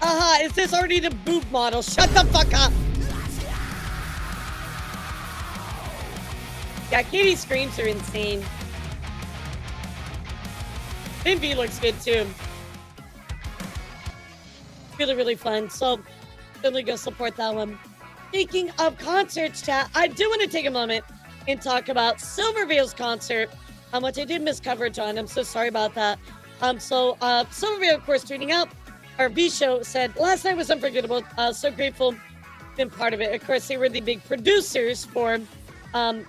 Aha, is this already the boob model? Shut the fuck up! Yeah, Katie's screams are insane. MV looks good too. Really, really fun. So, really go support that one. Speaking of concerts, chat, I do want to take a moment and talk about Silverveil's concert, which I did miss coverage on. I'm so sorry about that. Silverveil, of course, tweeting out, our Vshojo said, last night was unforgettable. So grateful been part of it. Of course, they were the big producers for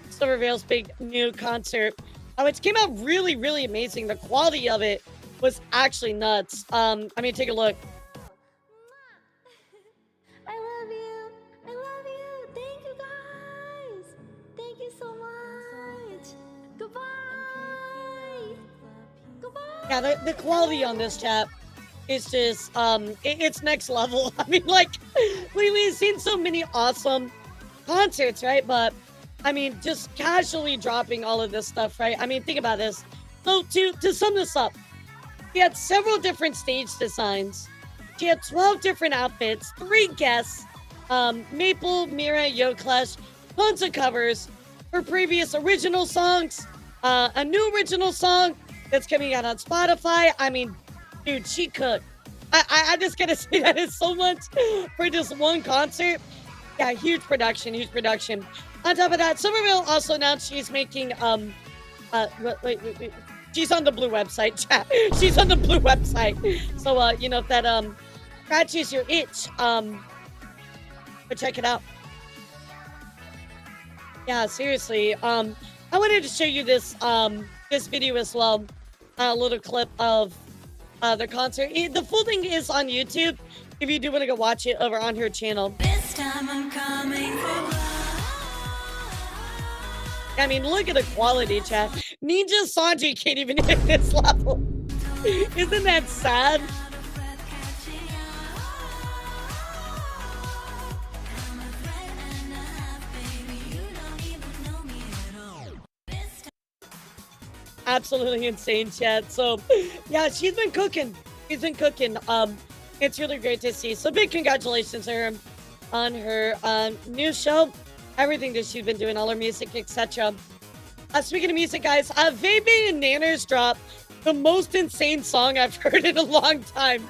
Silverveil's big new concert, which came out really, really amazing. The quality of it was actually nuts. I mean, take a look. I love you. I love you. Thank you guys. Thank you so much. Goodbye. Goodbye. Yeah, the quality on this, chat, is just it's next level. I mean, like, we've seen so many awesome concerts, right? But I mean, just casually dropping all of this stuff, right? I mean, think about this. So to sum this up, she had several different stage designs. She had 12 different outfits, 3 guests, Maple, Mira, Yo Clash, tons of covers, her previous original songs, a new original song that's coming out on Spotify. I mean, dude, she cooked. I just gotta say that is so much for just one concert. Yeah, huge production, huge production. On top of that, Silverveil also announced she's making wait. She's on the blue website, chat. She's on the blue website. So you know, if that scratches your itch, go check it out. Yeah, seriously. I wanted to show you this this video as well. A little clip of the concert. The full thing is on YouTube if you do want to go watch it over on her channel. This time I'm coming for blood. I mean, look at the quality, chat. Ninja Sanji can't even hit this level. Isn't that sad? Absolutely insane, chat. So, yeah, she's been cooking. She's been cooking. It's really great to see. So, big congratulations to her on her new show, everything that she's been doing, all her music, etc. Speaking of music, guys, Vebe and Nanners dropped the most insane song I've heard in a long time.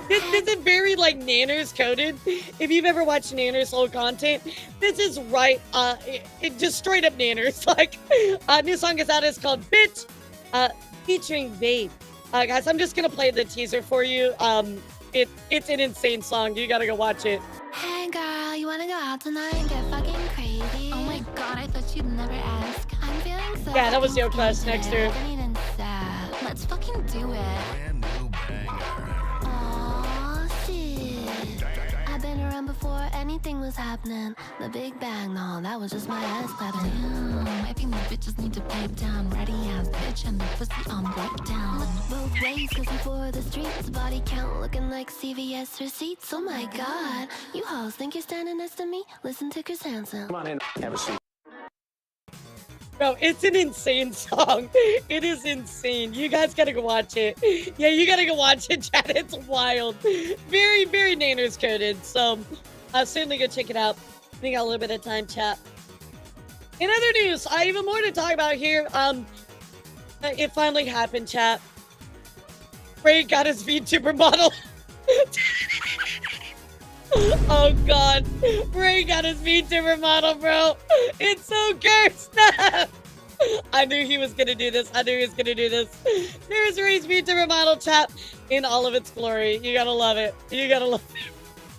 This is very like Nanners coded. If you've ever watched Nanners' old content, this is right. It just straight up Nanners. Like, new song is out. It's called "Bitch," featuring Vape. Guys, I'm just gonna play the teaser for you. It's an insane song. You gotta go watch it. Hey girl, you wanna go out tonight and get fucking crazy? Oh my god, I thought you'd never ask. I'm feeling so. Yeah, that was Yo Clash next to her. Let's fucking do it. Aw, shit. I've been around before anything was happening. The Big Bang, no, that was just my ass clapping. I think the bitches need to pipe down. Ready ass bitch and the pussy on breakdown. Look both ways, cause before the streets, body count looking like CVS receipts. Oh my god, you hoes think you're standing next to me? Listen to Chris Hansen. Come on in, have a seat. Bro, it's an insane song. It is insane. You guys gotta go watch it. Yeah, you gotta go watch it, chat. It's wild. Very, very Nanners coded. So, certainly go check it out. We got a little bit of time, chat. In other news, even more to talk about here. It finally happened, chat. Ray got his VTuber model. Oh god, Ray got his VTuber model, bro. It's so cursed. I knew he was gonna do this. I knew he was gonna do this. There's Ray's Vtuber model chat in all of its glory. You gotta love it. You gotta love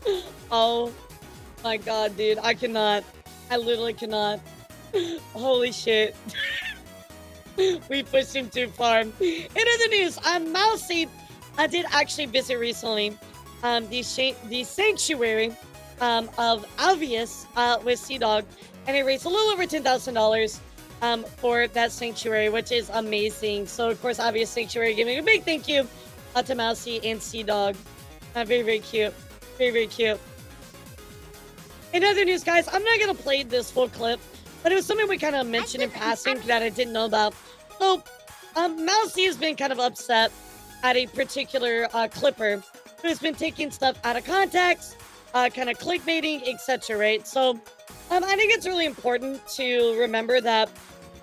it. Oh my god, dude. I cannot. I literally cannot. Holy shit. We pushed him too far. In other news, Mousy did actually visit recently the sanctuary of Alvius with Sea Dog, and he raised a little over $10,000 for that sanctuary, which is amazing. So, of course, Obvious Sanctuary giving a big thank you to Mousy and Sea Dog. Very, very cute. Very, very cute. In other news, guys, I'm not going to play this full clip, but it was something we kind of mentioned in passing that I didn't know about. So, Mousy has been kind of upset at a particular clipper who's been taking stuff out of context, kind of clickbaiting, etc., right? So, I think it's really important to remember that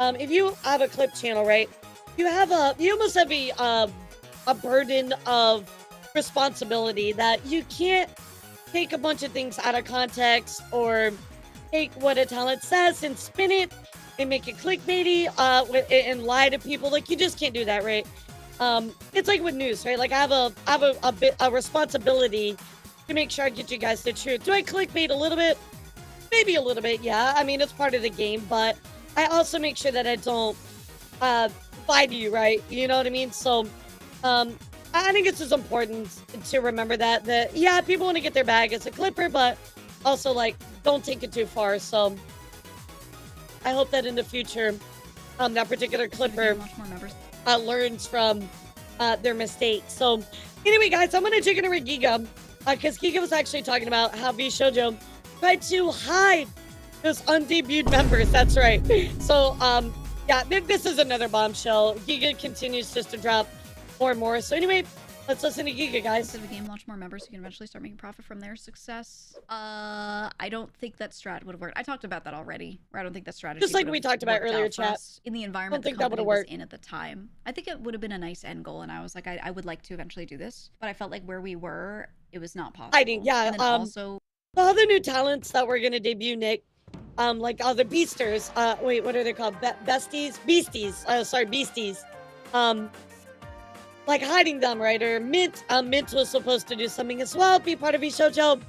if you have a clip channel, right, you almost have a burden of responsibility that you can't take a bunch of things out of context or take what a talent says and spin it and make it clickbaity and lie to people. Like, you just can't do that, right? It's like with news, right? Like, I have a responsibility to make sure I get you guys the truth. Do I clickbait a little bit? Maybe a little bit, yeah. I mean, it's part of the game, but I also make sure that I don't lie to you, right? You know what I mean? So, I think it's just important to remember that yeah, people want to get their bag as a clipper, but also, like, don't take it too far. So, I hope that in the future, that particular clipper learns from their mistakes. So, anyway, guys, I'm going to check in with Giga, because Giga was actually talking about how Vshojo tried to hide those undebuted members. That's right. So, yeah, this is another bombshell. Giga continues just to drop more and more. So anyway, let's listen to Giga, guys. Instead of a game, launch more members, you can eventually start making profit from their success. I don't think that strat would have worked. I talked about that already. Where I don't think that strategy just like we talked about earlier, chat. In the environment the company was in at the time. I think it would have been a nice end goal, and I was like, I would like to eventually do this, but I felt like where we were, it was not possible. Hiding, yeah. And then also, the other new talents that we're gonna debut, Nick, like the Beasters. Wait, what are they called? Beasties. Sorry, Beasties. Like hiding them, right? Or Mint. Mint was supposed to do something as well, be part of Vshojo.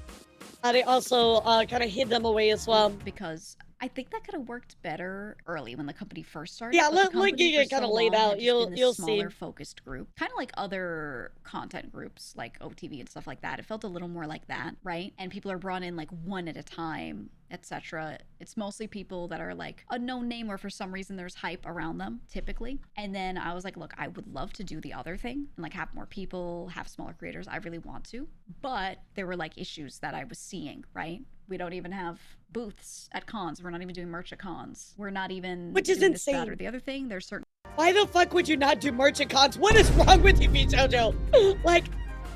They also kind of hid them away as well. Because I think that could have worked better early when the company first started. Yeah, let Giga kind of laid out. You'll see. Smaller focused group, kind of like other content groups like OTV and stuff like that. It felt a little more like that, right? And people are brought in like one at a time, etc. It's mostly people that are like a known name or for some reason there's hype around them typically. And then I was like, look, I would love to do the other thing and like have more people, have smaller creators. I really want to, but there were like issues that I was seeing, right? We don't even have booths at cons. We're not even doing merch at cons. We're not even which is doing insane. This, that, or the other thing. There's certain. Why the fuck would you not do merch at cons? What is wrong with you, Vshojo? Like,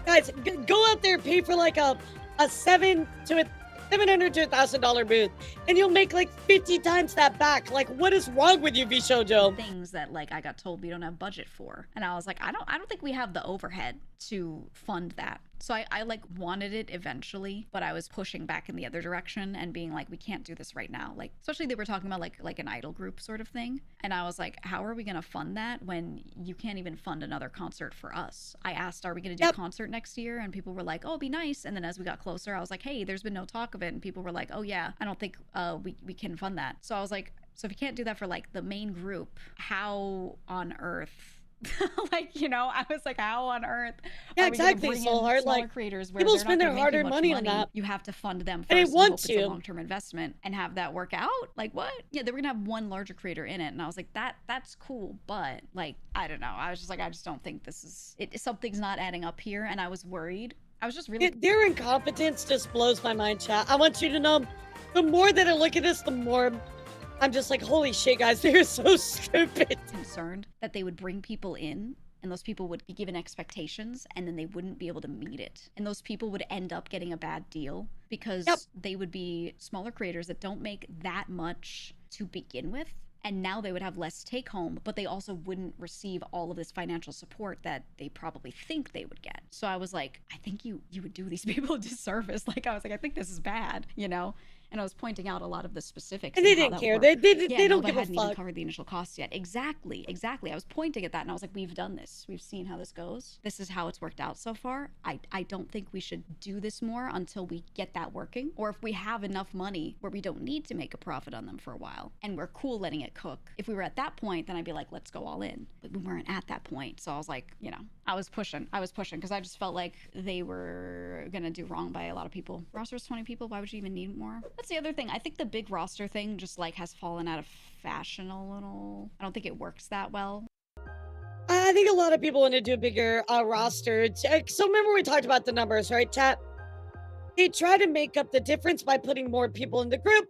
guys, go out there, pay for like a $700 to $1,000 booth, and you'll make like 50 times that back. Like, what is wrong with you, Vshojo? Things that like I got told we don't have budget for, and I was like, I don't think we have the overhead to fund that. So I like wanted it eventually, but I was pushing back in the other direction and being like, we can't do this right now. Like, especially they were talking about like an idol group sort of thing. And I was like, how are we going to fund that when you can't even fund another concert for us? I asked, are we going to do a concert next year? And people were like, oh, it'd be nice. And then as we got closer, I was like, hey, there's been no talk of it. And people were like, oh yeah, I don't think we can fund that. So I was like, so if you can't do that for like the main group, how on earth? Like, you know, I was like, how on earth? Yeah, exactly. So hard, like creators where people spend their hard-earned money on that. You have to fund them first and they want hope to. It's a long-term investment and have that work out. Like, what? Yeah, they were gonna have one larger creator in it, and I was like, that's cool, but like, I don't know. I was just like, I just don't think this is it. Something's not adding up here, and I was worried. I was just really. Their incompetence just blows my mind, chat. I want you to know, the more that I look at this, the more I'm just like, holy shit, guys, they're so stupid. Concerned that they would bring people in and those people would be given expectations and then they wouldn't be able to meet it. And those people would end up getting a bad deal because they would be smaller creators that don't make that much to begin with. And now they would have less take home, but they also wouldn't receive all of this financial support that they probably think they would get. So I was like, I think you would do these people a disservice. Like, I was like, I think this is bad, you know? And I was pointing out a lot of the specifics. And they how didn't that care. worked. They don't Nova give a hadn't even fuck. covered the initial costs yet. Exactly. I was pointing at that and I was like, we've done this. We've seen how this goes. This is how it's worked out so far. I don't think we should do this more until we get that working. Or if we have enough money where we don't need to make a profit on them for a while and we're cool letting it cook. If we were at that point, then I'd be like, let's go all in. But we weren't at that point. So I was like, you know, I was pushing because I just felt like they were gonna do wrong by a lot of people. Roster's 20 people. Why would you even need more? That's the other thing. I think the big roster thing just like has fallen out of fashion a little. I don't think it works that well. I think a lot of people want to do a bigger roster. So remember we talked about the numbers, right, chat? They try to make up the difference by putting more people in the group.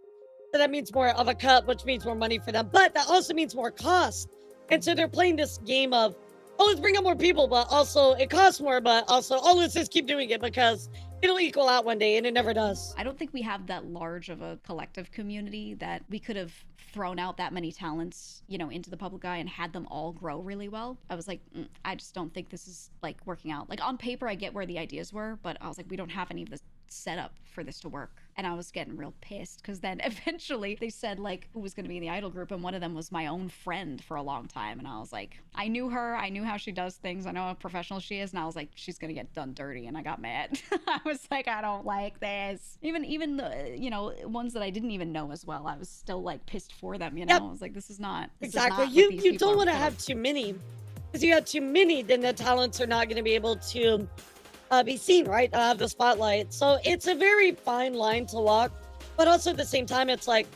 So that means more of a cut, which means more money for them. But that also means more cost. And so they're playing this game of, oh, let's bring up more people, but also it costs more, but also, oh, let's just keep doing it because it'll equal out one day, and it never does. I don't think we have that large of a collective community that we could have thrown out that many talents, you know, into the public eye and had them all grow really well. I was like, I just don't think this is like working out. Like on paper, I get where the ideas were, but I was like, we don't have any of this set up for this to work. And I was getting real pissed because then eventually they said like who was going to be in the idol group, and one of them was my own friend for a long time. And I was like, I knew her, I knew how she does things, I know how professional she is, and I was like, she's gonna get done dirty. And I got mad. I was like, I don't like this. Even the, you know, ones that I didn't even know as well, I was still like pissed for them, you know. I was like, this is not Exactly. Is not what these You people don't are want to put have too many, because you have too many, then the talents are not going to be able to be seen, right? The spotlight. So it's a very fine line to walk, but also at the same time, it's like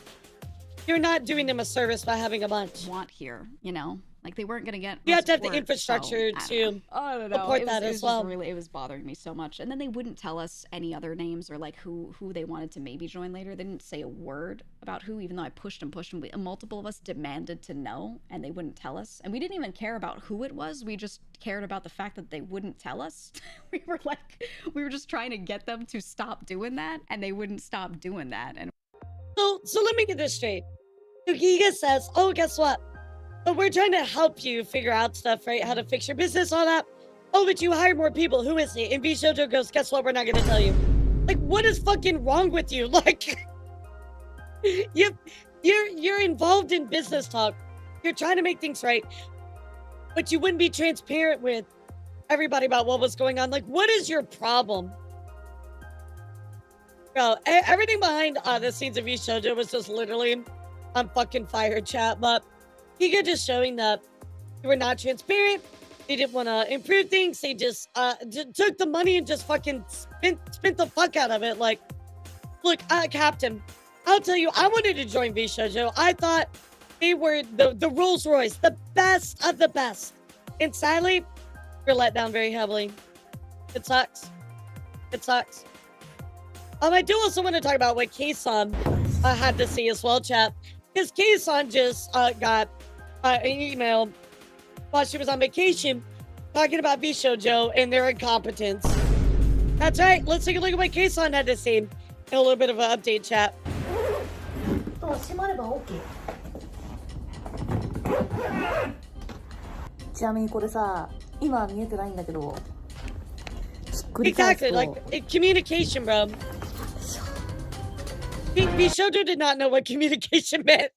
you're not doing them a service by having a bunch. Want here, you know, like they weren't gonna get. You have to have the support, infrastructure so, to I don't know. support It was, that it as was well. just really, it was bothering me so much. And then they wouldn't tell us any other names or like who they wanted to maybe join later. They didn't say a word about who, even though I pushed and pushed, and multiple of us demanded to know, and they wouldn't tell us. And we didn't even care about who it was. We just cared about the fact that they wouldn't tell us. we were just trying to get them to stop doing that, and they wouldn't stop doing that. And So let me get this straight. Giga says, oh, guess what? But we're trying to help you figure out stuff, right? How to fix your business, all that. Oh, but you hired more people. Who is it? And Vshojo goes, guess what? We're not going to tell you. Like, what is fucking wrong with you? Like, you're involved in business talk. You're trying to make things right. But you wouldn't be transparent with everybody about what was going on. Like, what is your problem? Bro, everything behind the scenes of Vshojo was just literally on fucking fire, chat. But Giga just showing that they were not transparent. They didn't want to improve things. They just took the money and just fucking spent the fuck out of it. Like, look, Captain, I'll tell you, I wanted to join Vshojo. I thought they were the Rolls Royce, the best of the best. And sadly, we're let down very heavily. It sucks. It sucks. I do also want to talk about what K-san had to say as well, chat. Because K-san just got an email while she was on vacation talking about Vshojo and their incompetence. That's right. Let's take a look at what K-san had to say in a little bit of an update, chat. 閉まれば OK。ちなみにこれさ、今は見えてないんだけど、ひっくり返すと Exactly, like communication, bro. Vshojo did not know what communication meant,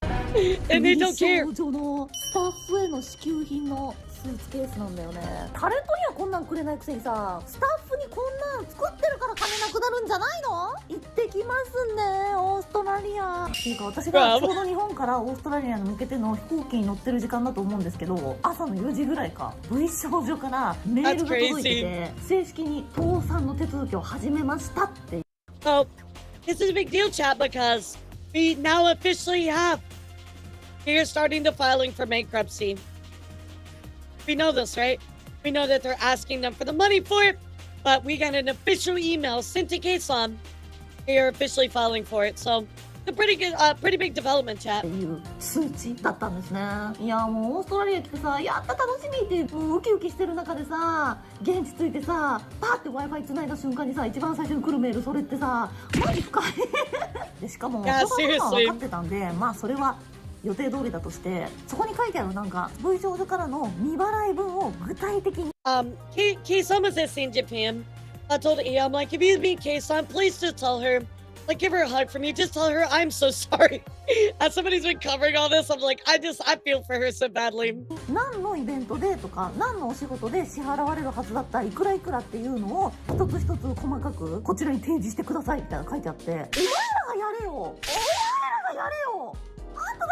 and they don't care. 美少女のスタッフへの支給品のスーツケースなんだよね。タレントにはこんなんくれないくせにさ、スタッフにこんなん作ってるから金なくなるんじゃないの？行ってきますね、オーストラリア。っていうか私がちょうど日本からオーストラリアに向けての飛行機に乗ってる時間だと思うんですけど、朝の4時ぐらいか、V 少女からメールが届いてて、正式に倒産の手続きを始めましたって。Oh, this is a big deal, chat, because we now officially have. They're starting the filing for bankruptcy. We know this, right? We know that they're asking them for the money for it, but we got an official email sent to K-san. They are officially filing for it, so it's a pretty good, pretty big development, chat. っていう数値だったんですね。いやもうオーストラリア来てさ、やった楽しみってもうウキウキしてる中でさ、現地着いてさ、パーって Wi-Fi 繋いだ瞬間にさ、一番最初に来るメールそれってさ、マジ深い。でしかも、そこは分かってたんで、まあそれは予定通りだとして、そこに書いてあるなんか V 少女からの未払い分を具体的に。K-san was in Japan. I told Am, like, if you meet K-san, please just tell her like give her a hug for me. Just tell her I'm so sorry. As somebody's been covering all this, I'm like, I feel for her so badly. 何のイベントでとか何のお仕事で支払われるはずだったいくらいくらっていうのを一つ一つ細かくこちらに提示してくださいみたいな書いてあって、お前らがやれよ、お前らがやれよ。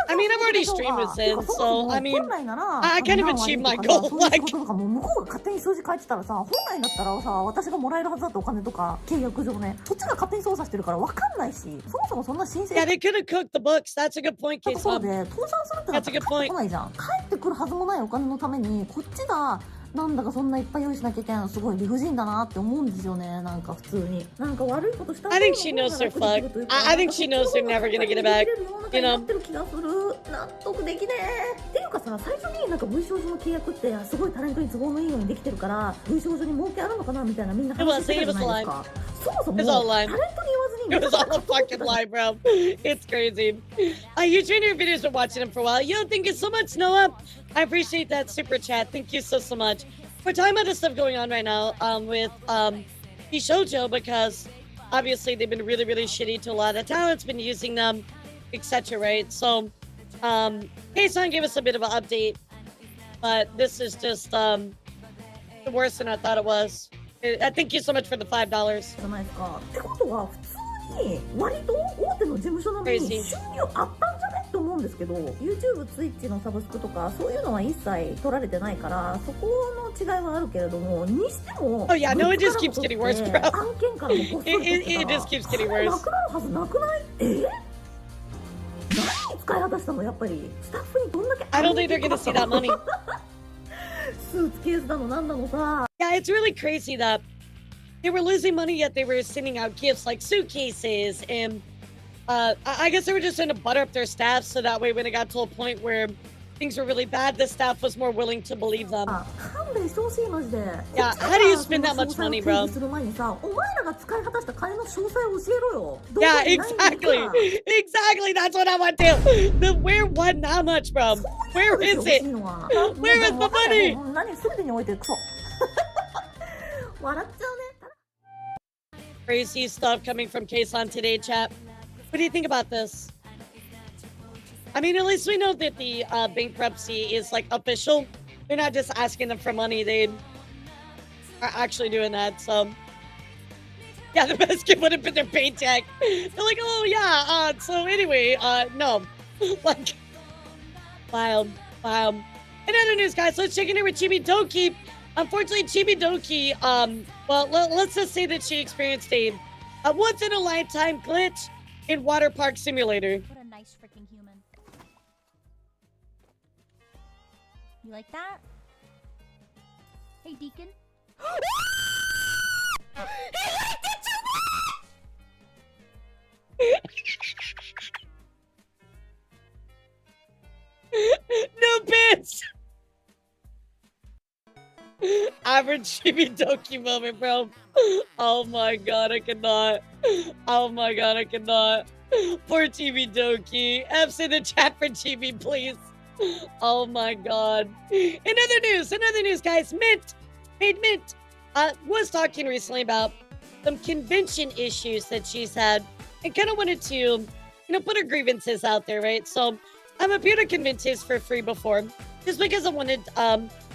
I mean, I've already streamed with Sid, so I mean, I kind of achieved my goal. Like, 向こうが勝手に数字書いてたらさ、本来だったらさ、私がもらえるはずだったお金とか契約上ね、そっちが勝手に操作してるから分かんないし、そもそもそんな申請 yeah, they could have cooked the books. That's a good point, ところ K-Sub. で倒産するってなったら帰ってこないじゃん。帰ってくるはずもないお金のためにこっちがなんだかそんないっぱい用意しなきゃいけないのすごい理不尽だなって思うんですよね。なんか普通になんか悪いことした I think she knows they're fucked. I think she knows they're never gonna get it back. You know. ってる気がする。納得できねえ。っていうかさ、最初になんか Vshojo の契約ってすごいタレントに都合のいいようにできてるから Vshojo に儲けあるのかなみたいなみんな話してたじゃないですか。そもそも It's all タレ lie. ントに言わずに It was all a fucking lie, bro. It's crazy. You trained your videos, been watching them for a while. Yo, thank you so much, Noah. I appreciate that super chat. Thank you so much. We're talking about the stuff going on right now with Vshojo because obviously they've been really, really shitty to a lot of talents, been using them, etc. Right? So, K-San gave us a bit of an update, but this is just worse than I thought it was. Thank you so much for the $5. じゃないですか。ってことは普通に割と大手の事務所なのに収入あったんじゃねって思うんですけど、 YouTube、Twitch のサブスクとかそういうのは一切取られてないからそこの違いはあるけれども、にしても Oh yeah, no, it just keeps getting worse, bro. 案件からもこっそり取ってた It just keeps getting ら worse. なくなるはずなくない？何に使い果たしたの？やっぱりスタッフにどんだけ I don't think they're gonna see that money. スーツケースだのなんだのさ。 Yeah, it's really crazy that they were losing money, yet they were sending out gifts like suitcases, and I guess they were just trying to butter up their staff so that way when it got to a point where things were really bad, the staff was more willing to believe them. 勘弁してほしいマジで。 Yeah, how do you spend that much money, bro? する前にさ、お前らが使い果たした金の詳細を教えろよ。 Yeah, exactly. Exactly. That's what I want to. The where, what, and how much, bro? Where is it? Where is the money? 何すべてにおいてクソ。笑っちゃうね。 Crazy stuff coming from K-San today, chat. What do you think about this? I mean, at least we know that the bankruptcy is like official. They're not just asking them for money. They are actually doing that. So, yeah, the best gift would have been their paycheck. They're like, oh yeah. So anyway, no, like, wild. In other news, guys, let's check in here with Chibi Doki. Unfortunately, Chibi Doki, well, let's just say that she experienced a once-in-a-lifetime glitch in Water Park Simulator. What a nice freaking human. You like that? Hey, Deacon. He liked it too much! No bitch! Average Chibi Doki moment, bro. Oh my god, I cannot. Oh my god, I cannot. Poor Chibi Doki. F's in the chat for Chibi, please. Oh my god. In other news, guys, Mint was talking recently about some convention issues that she's had and kind of wanted to, put her grievances out there, right? So I've appeared at conventions for free before just because I wanted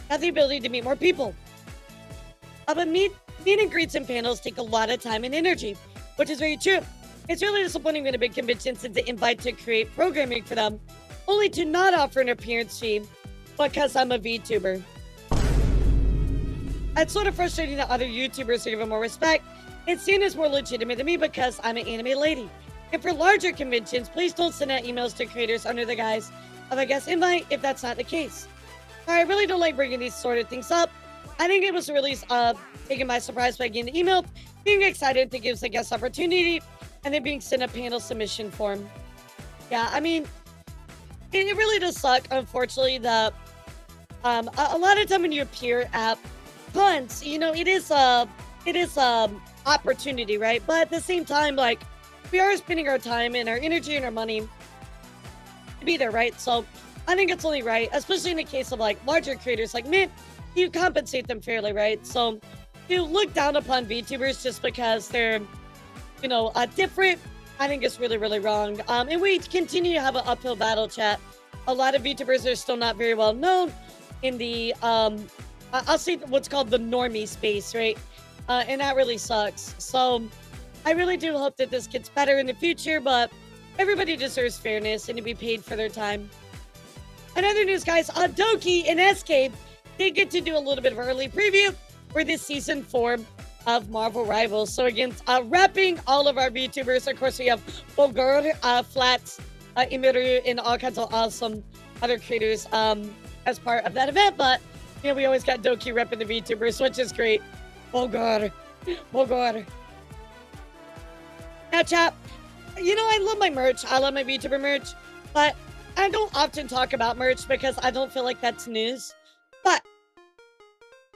have the ability to meet more people. But meet and greets and panels take a lot of time and energy, which is very true. It's really disappointing when a big convention sends an invite to create programming for them, only to not offer an appearance fee because I'm a VTuber. It's sort of frustrating that other YouTubers are given more respect and seen as more legitimate to me because I'm an anime lady. And for larger conventions, please don't send out emails to creators under the guise of a guest invite if that's not the case. I really don't like bringing these sort of things up. I think it was really taken by surprise by getting the email, being excited to give us a guest opportunity, and then being sent a panel submission form. Yeah, I mean, it really does suck, unfortunately, that a lot of time when you appear at cons, it is opportunity, right? But at the same time, like, we are spending our time and our energy and our money to be there, right? So I think it's only right, especially in the case of like larger creators like Mint, you compensate them fairly, right? So you look down upon VTubers just because they're, different. I think it's really, really wrong. And we continue to have an uphill battle, chat. A lot of VTubers are still not very well known in the, I'll say what's called the normie space, right? And that really sucks. So I really do hope that this gets better in the future, but everybody deserves fairness and to be paid for their time. In other news, guys, Doki and SK did get to do a little bit of early preview for this season 4 of Marvel Rivals. So again, wrapping all of our VTubers. Of course, we have Bogor, Flats, Imiru, and all kinds of awesome other creators as part of that event. But, you know, we always got Doki repping the VTubers, which is great. Bogor. Now, chat, you know, I love my merch. I love my VTuber merch. But I don't often talk about merch because I don't feel like that's news. But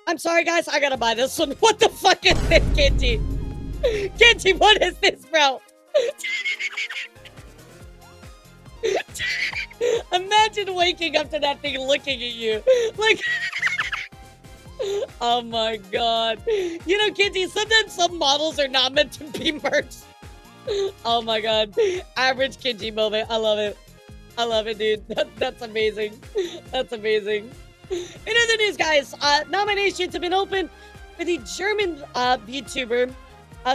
I'm sorry, guys. I gotta buy this one. What the fuck is this, Kenji? Kenji, what is this, bro? Imagine waking up to that thing looking at you. Like, oh my god. You know, Kenji, sometimes some models are not meant to be merch. Oh my god. Average Kenji moment. I love it. I love it, dude. That's amazing. That's amazing. In other news, guys, nominations have been open for the German VTuber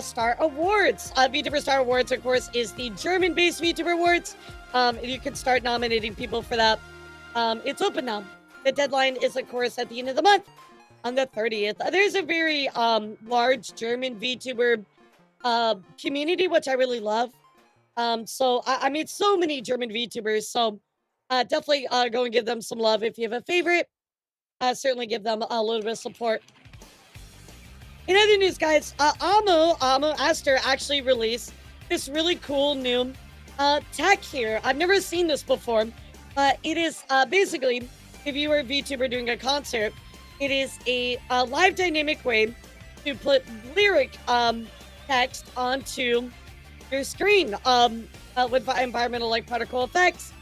Star Awards. VTuber Star Awards, of course, is the German-based VTuber Awards. You can start nominating people for that. It's open now. The deadline is, of course, at the end of the month on the 30th. There's a very large German VTuber community, which I really love. So I meet so many German VTubers. So definitely go and give them some love if you have a favorite. Certainly give them a little bit of support. In other news, guys, Amo Aster actually released this really cool new tech here. I've never seen this before, but it is basically, if you were a VTuber doing a concert, it is a live dynamic way to put lyric text onto your screen with environmental like particle effects.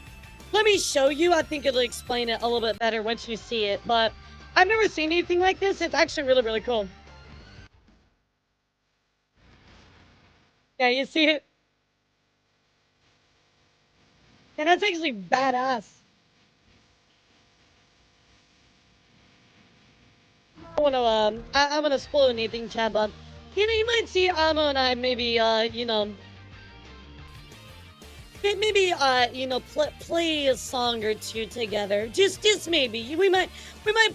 Let me show you. I think it'll explain it a little bit better once you see it, but I've never seen anything like this. It's actually really, really cool. Yeah, you see it? And that's actually badass. I don't wanna spoil anything, Chad, but you know, you might see Amo and I maybe, you know, maybe you know, play a song or two together. Just maybe. We might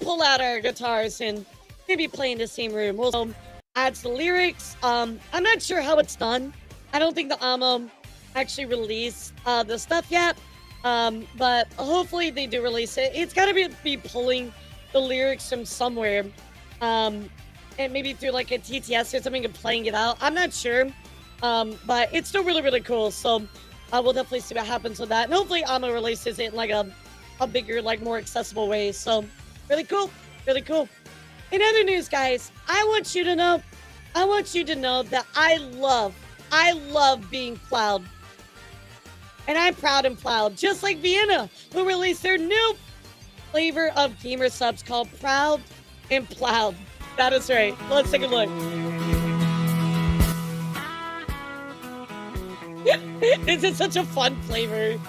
pull out our guitars and maybe play in the same room. We'll add the lyrics. I'm not sure how it's done. I don't think the Amo actually released the stuff yet. But hopefully they do release it. It's got to be pulling the lyrics from somewhere. And maybe through like a TTS or something and playing it out. I'm not sure. But it's still really, really cool. So we'll definitely see what happens with that. And hopefully Amo releases it in like a bigger, like more accessible way. So really cool. Really cool. In other news, guys, I want you to know that I love being proud. And I'm proud and proud. Just like Vienna, who released their new flavor of gamer subs called Proud and Plowed. That is right. Let's take a look. This is such a fun flavor.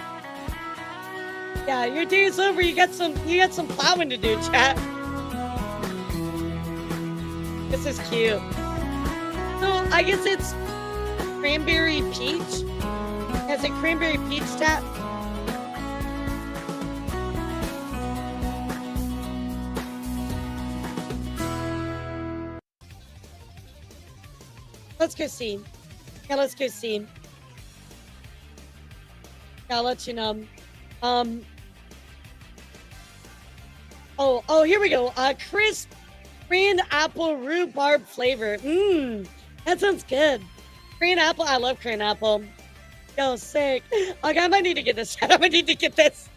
Yeah, your day is over. You got some plowing to do, chat. This is cute. So I guess it's cranberry peach. Has a cranberry peach, chat. Let's go see. Yeah, let's go see. Yeah, I'll let you know. Oh, here we go. Crisp green apple rhubarb flavor. That sounds good. Green apple. I love green apple. Yo, sick. Okay, I might need to get this. I might need to get this.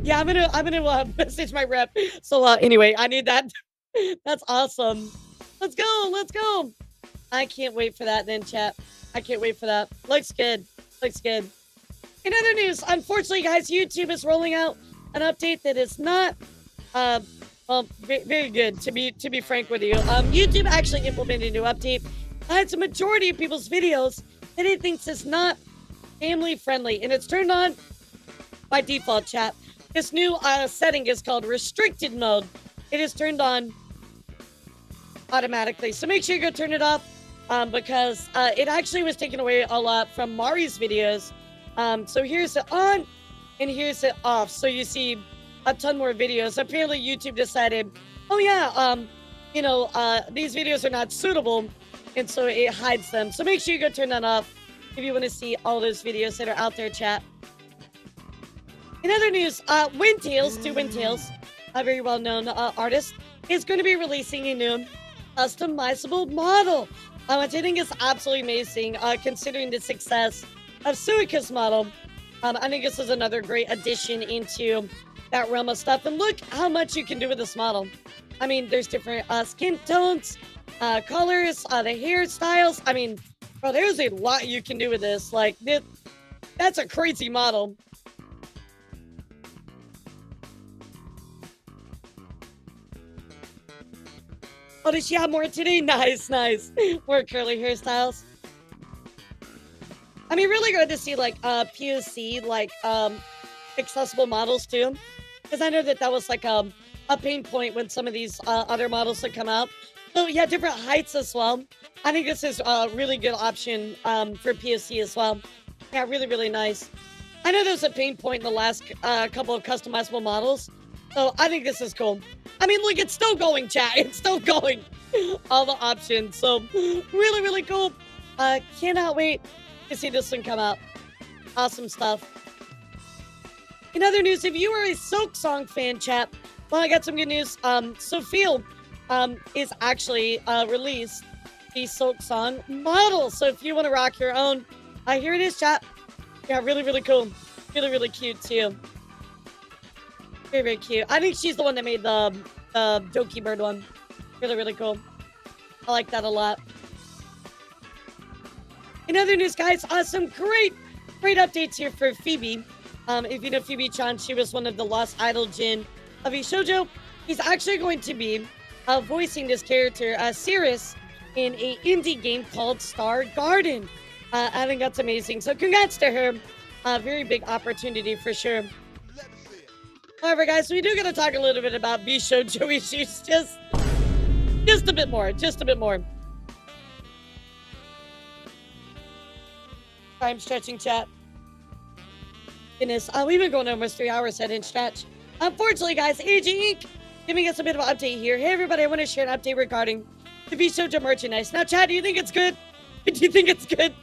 Yeah, I'm gonna message my rep. So anyway, I need that. That's awesome. Let's go. I can't wait for that then, chat. I can't wait for that. Looks good. In other news, unfortunately, guys, YouTube is rolling out an update that is not, well, very good, to be frank with you. YouTube actually implemented a new update it's a majority of people's videos that it thinks is not family friendly, and it's turned on by default, chat. This new setting is called restricted mode. It is turned on automatically, so make sure you go turn it off, because it actually was taken away a lot from Mari's videos. So here's it on, and here's it off, so you see a ton more videos. Apparently YouTube decided, oh yeah, these videos are not suitable, and so it hides them. So make sure you go turn that off if you want to see all those videos that are out there, chat. In other news, Windtails, a very well-known artist, is going to be releasing a new customizable model, which I think is absolutely amazing, considering the success of Suika's model. I think this is another great addition into that realm of stuff. And look how much you can do with this model. I mean, there's different skin tones, colors, the hairstyles. I mean, bro, there's a lot you can do with this. Like, that's a crazy model. Oh, does she have more today? Nice, nice. More curly hairstyles. I mean, really good to see, like, POC, like, accessible models, too. Because I know that was, like, a pain point when some of these other models had come out. So, yeah, different heights as well. I think this is a really good option for POC as well. Yeah, really, really nice. I know there was a pain point in the last couple of customizable models. So, I think this is cool. I mean, look, it's still going, chat. It's still going. All the options. So, really, really cool. Cannot wait to see this one come out. Awesome stuff. In other news, if you are a Silk Song fan, chat, well, I got some good news. Sophia is actually released the Silk Song model. So if you want to rock your own, here it is, chat. Yeah, really, really cool. Really, really cute, too. Very, very cute. I think she's the one that made the Doki Bird one. Really, really cool. I like that a lot. In other news, guys, some great updates here for Phoebe. If you know Phoebe-chan, she was one of the Lost Idol Jin of Vshojo. He's actually going to be voicing this character, Cirrus, in an indie game called Star Garden. I think that's amazing. So congrats to her. Very big opportunity for sure. However, guys, we do got to talk a little bit about Vshojo issues. Just a bit more. Just a bit more. I'm stretching, chat. Goodness, we've been going almost 3 hours head in stretch. Unfortunately, guys, AG Inc. giving us a bit of an update here. Hey, everybody, I want to share an update regarding the Vshojo merchandise. Now, Chad, do you think it's good? Do you think it's good?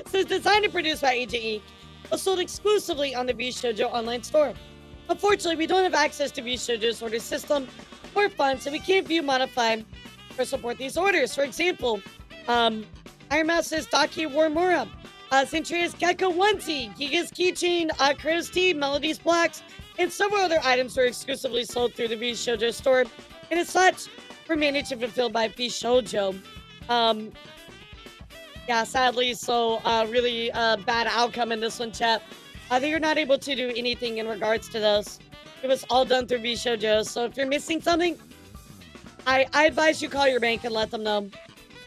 So it's designed and produced by AG Inc. But sold exclusively on the Vshojo online store. Unfortunately, we don't have access to Vshojo's order system or funds, so we can't view, modify, or support these orders. For example, Iron Mouse says Daki Warmura, Centuria's Gecko Onesie, Giga's Keychain, Crow's Tea, Melody's Blacks, and several other items were exclusively sold through the Vshojo store, and as such, were managed and fulfilled by Vshojo. Yeah, sadly, so really bad outcome in this one, chat. They are not able to do anything in regards to those. It was all done through Vshojo, so if you're missing something, I advise you call your bank and let them know.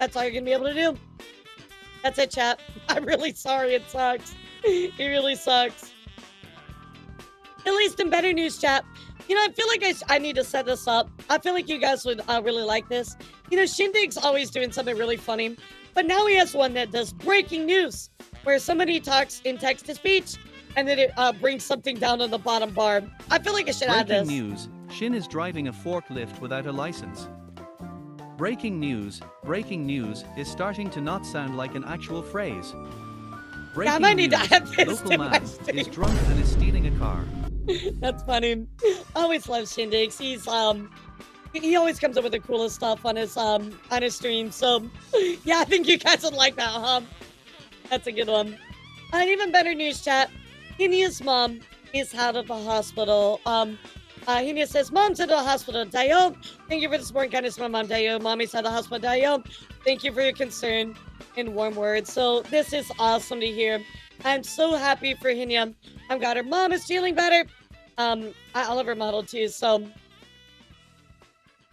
That's all you're going to be able to do. That's it, chat. I'm really sorry. It sucks. It really sucks. At least in better news, chat. You know, I feel like I need to set this up. I feel like you guys would really like this. You know, Shindig's always doing something really funny. But now he has one that does breaking news, where somebody talks in text-to-speech, and then it brings something down on the bottom bar. I feel like I should add this. Breaking news, Shin is driving a forklift without a license. Breaking news is starting to not sound like an actual phrase. Breaking I might need to add this local to my man stream. is drunk and is stealing a car. That's funny. Always love Shindigs. He's he always comes up with the coolest stuff on his stream. So yeah, I think you guys would like that, huh? That's a good one. And even better news, chat. Hinia's mom is out of the hospital. Hinia says, Mom's out of the hospital. Dayo, thank you for the support and kindness, my mom. Dayo, Mommy's out of the hospital. Dayo, thank you for your concern and warm words. So this is awesome to hear. I'm so happy for Hinia. I'm glad her mom is feeling better. I love her model too. So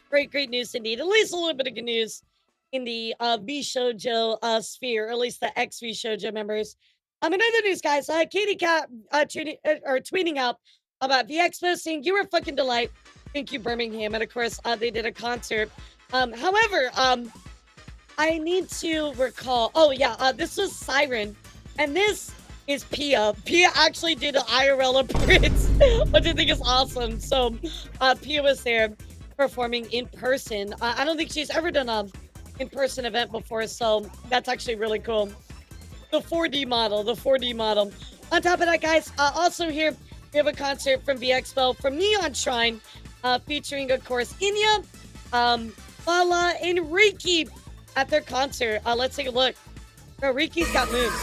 great news indeed. At least a little bit of good news in the Vshojo sphere, or at least the ex Vshojo members. In other news, guys, Katie Cat or tweeting out about the expo, saying you were a fucking delight. Thank you, Birmingham, and of course they did a concert. However, I need to recall. Oh yeah, this was Siren, and this is Pia. Pia actually did an IRL appearance, which I think is awesome. So, Pia was there performing in person. I don't think she's ever done a in-person event before, so that's actually really cool. The 4D model, the 4D model. On top of that, guys, also here we have a concert from VXpo from Neon Shrine, featuring, of course, Inya, Fala, and Riki at their concert. Let's take a look. Bro, Riki's got moves.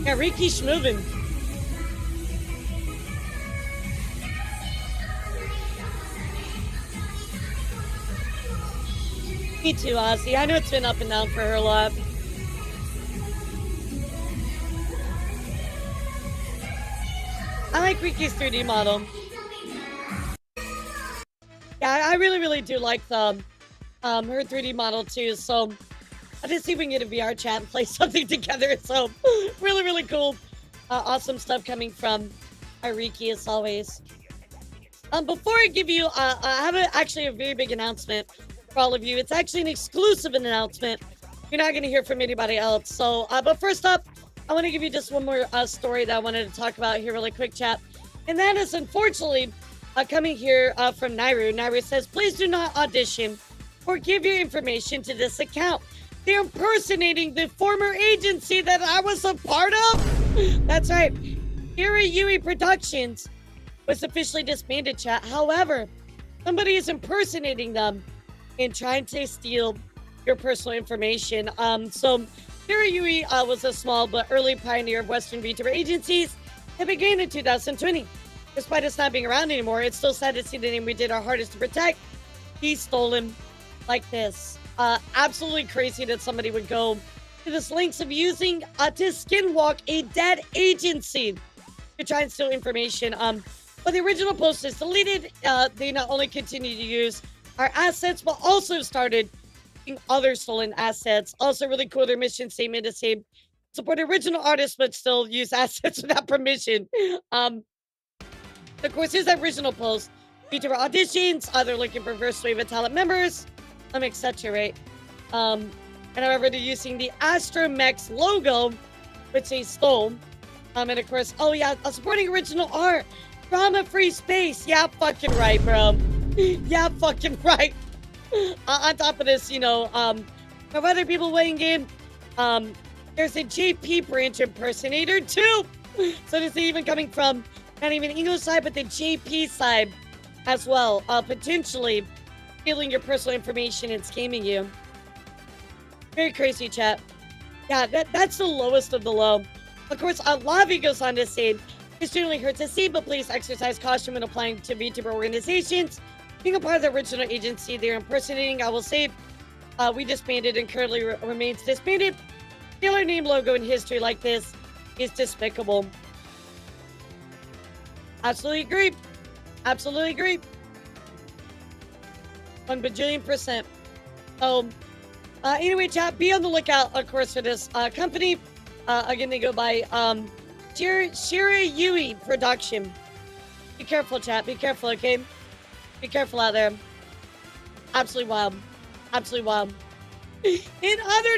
Yeah, Riki's moving. Me too, Ozzy. I know it's been up and down for her a lot. I like Riki's 3D model. Yeah, I really, really do like the her 3D model too. So I'll just see if we can get a VR chat and play something together. So really, really cool. Awesome stuff coming from Riki as always. Before I give you, I have actually a very big announcement for all of you. It's actually an exclusive announcement. You're not going to hear from anybody else. So, but first up, I want to give you just one more story that I wanted to talk about here really quick, chat. And that is unfortunately coming here from Nairu. Nairu says, please do not audition or give your information to this account. They're impersonating the former agency that I was a part of. That's right. Yui Productions was officially disbanded, chat. However, somebody is impersonating them and trying to steal your personal information. So Yui was a small but early pioneer of Western Vtuber agencies that began in 2020. Despite us not being around anymore, it's still sad to see the name we did our hardest to protect be stolen like this. Absolutely crazy that somebody would go to this lengths of using to skinwalk a dead agency to try and steal information. But the original post is deleted. They not only continue to use our assets, but also started using other stolen assets. Also really cool, their mission statement is say support original artists, but still use assets without permission. Of course, his original post featured auditions, they're looking for first wave of talent members, etc. Right? And however, they're using the Astromex logo, which they stole. And of course, oh yeah, supporting original art, drama-free space. Yeah, fucking right, bro. Yeah, fucking right. On top of this, you know, of other people weighing in, there's a JP branch impersonator too. So this is even coming from not even the English side, but the JP side as well. Potentially stealing your personal information and scamming you. Very crazy, chat. Yeah, that's the lowest of the low. Of course, Lavi goes on to say, it generally hurts to see, but please exercise caution when applying to VTuber organizations. Being a part of the original agency they're impersonating, I will say, we disbanded and currently remains disbanded. Steal our name, logo, and history like this is despicable. Absolutely agree. Absolutely agree. 1 bajillion%. So, anyway, chat, be on the lookout, of course, for this company. Again, they go by Yui Production. Be careful, chat. Be careful, okay? Be careful out there. Absolutely wild. Absolutely wild. In other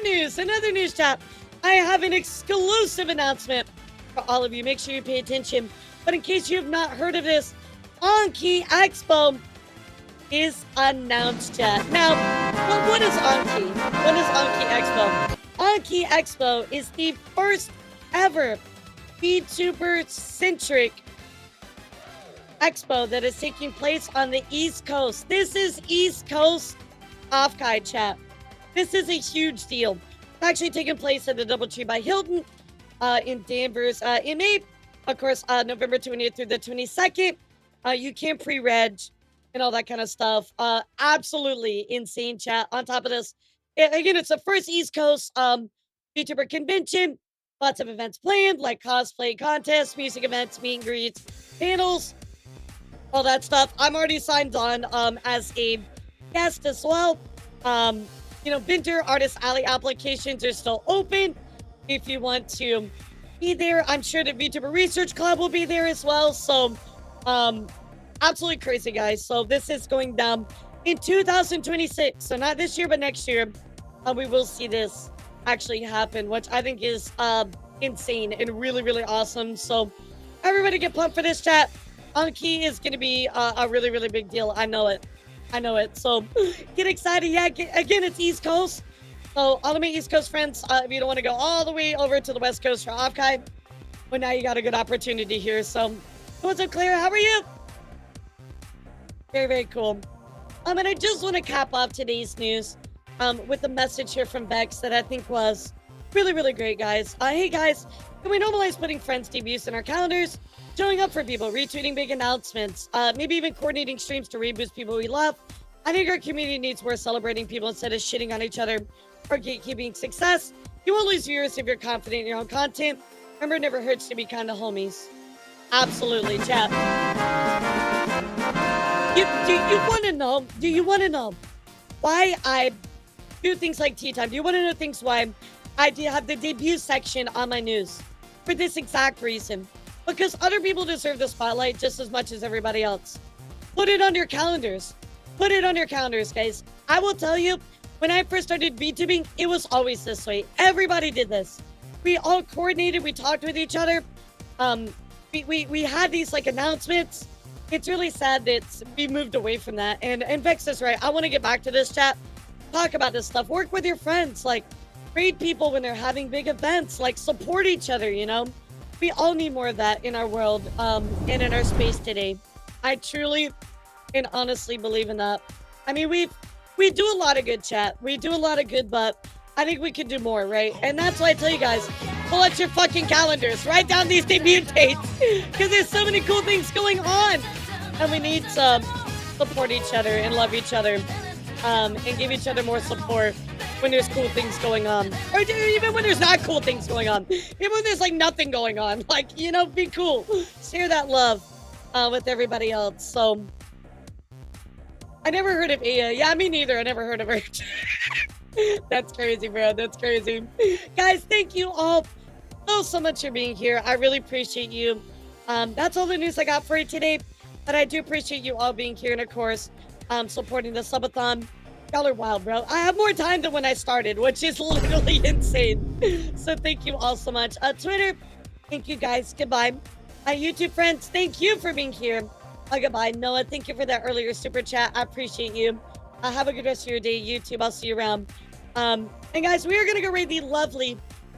news, chat, I have an exclusive announcement for all of you. Make sure you pay attention. But in case you have not heard of this, Anki Expo is announced, chat. Now, what is Anki? What is Anki Expo? Anki Expo is the first ever VTuber-centric expo that is taking place on the East Coast. This is East Coast off-guide, chat. This is a huge deal. It's actually taking place at the Doubletree by Hilton in Danvers, MA. Of course, November 20th through the 22nd. You can pre-reg and all that kind of stuff. Absolutely insane, chat. On top of this, again, it's the first East Coast VTuber convention. Lots of events planned, like cosplay contests, music events, meet and greets, panels, all that stuff. I'm already signed on as a guest as well. Winter Artist Alley applications are still open. If you want to be there, I'm sure the Vtuber Research Club will be there as well. So, absolutely crazy, guys. So this is going down in 2026. So not this year, but next year, we will see this actually happen, which I think is insane and really, really awesome. So everybody get pumped for this, chat. Anki is going to be a really, really big deal. I know it. So get excited. Yeah, again, it's East Coast. So all of my East Coast friends, if you don't want to go all the way over to the West Coast for Offkai, well, now you got a good opportunity here. So what's up, Claire? How are you? Very, very cool. And I just want to cap off today's news with a message here from Bex that I think was really, really great, guys. Hey, guys, can we normalize putting friends' debuts in our calendars? Showing up for people, retweeting big announcements, maybe even coordinating streams to reboost people we love. I think our community needs more celebrating people instead of shitting on each other or gatekeeping success. You won't lose viewers if you're confident in your own content. Remember, it never hurts to be kind of homies. Absolutely, chat. Do you want to know why I do things like tea time? Do you want to know things why I do have the debut section on my news? For this exact reason. Because other people deserve the spotlight just as much as everybody else. Put it on your calendars. Put it on your calendars, guys. I will tell you, when I first started VTubing, it was always this way. Everybody did this. We all coordinated. We talked with each other. We had these like announcements. It's really sad that we moved away from that. And Vex is right. I want to get back to this, chat. Talk about this stuff. Work with your friends. Like, raid people when they're having big events. Like, support each other, you know? We all need more of that in our world and in our space today. I truly and honestly believe in that. I mean, we do a lot of good, chat. We do a lot of good, but I think we could do more, right? And that's why I tell you guys, pull out your fucking calendars. Write down these debut dates because there's so many cool things going on. And we need to support each other and love each other and give each other more support when there's cool things going on. Or even when there's not cool things going on. Even when there's like nothing going on. Like, you know, be cool. Share that love with everybody else. So, I never heard of Aya. Yeah, me neither. I never heard of her. That's crazy, bro. That's crazy. Guys, thank you all so much for being here. I really appreciate you. That's all the news I got for you today. But I do appreciate you all being here and, of course, supporting the subathon. Y'all are wild, bro. I have more time than when I started, which is literally insane. So thank you all so much. Twitter, thank you guys. Goodbye. YouTube friends, thank you for being here. Goodbye. Noah, thank you for that earlier super chat. I appreciate you. Have a good rest of your day, YouTube. I'll see you around. And guys, we are going to go raid the lovely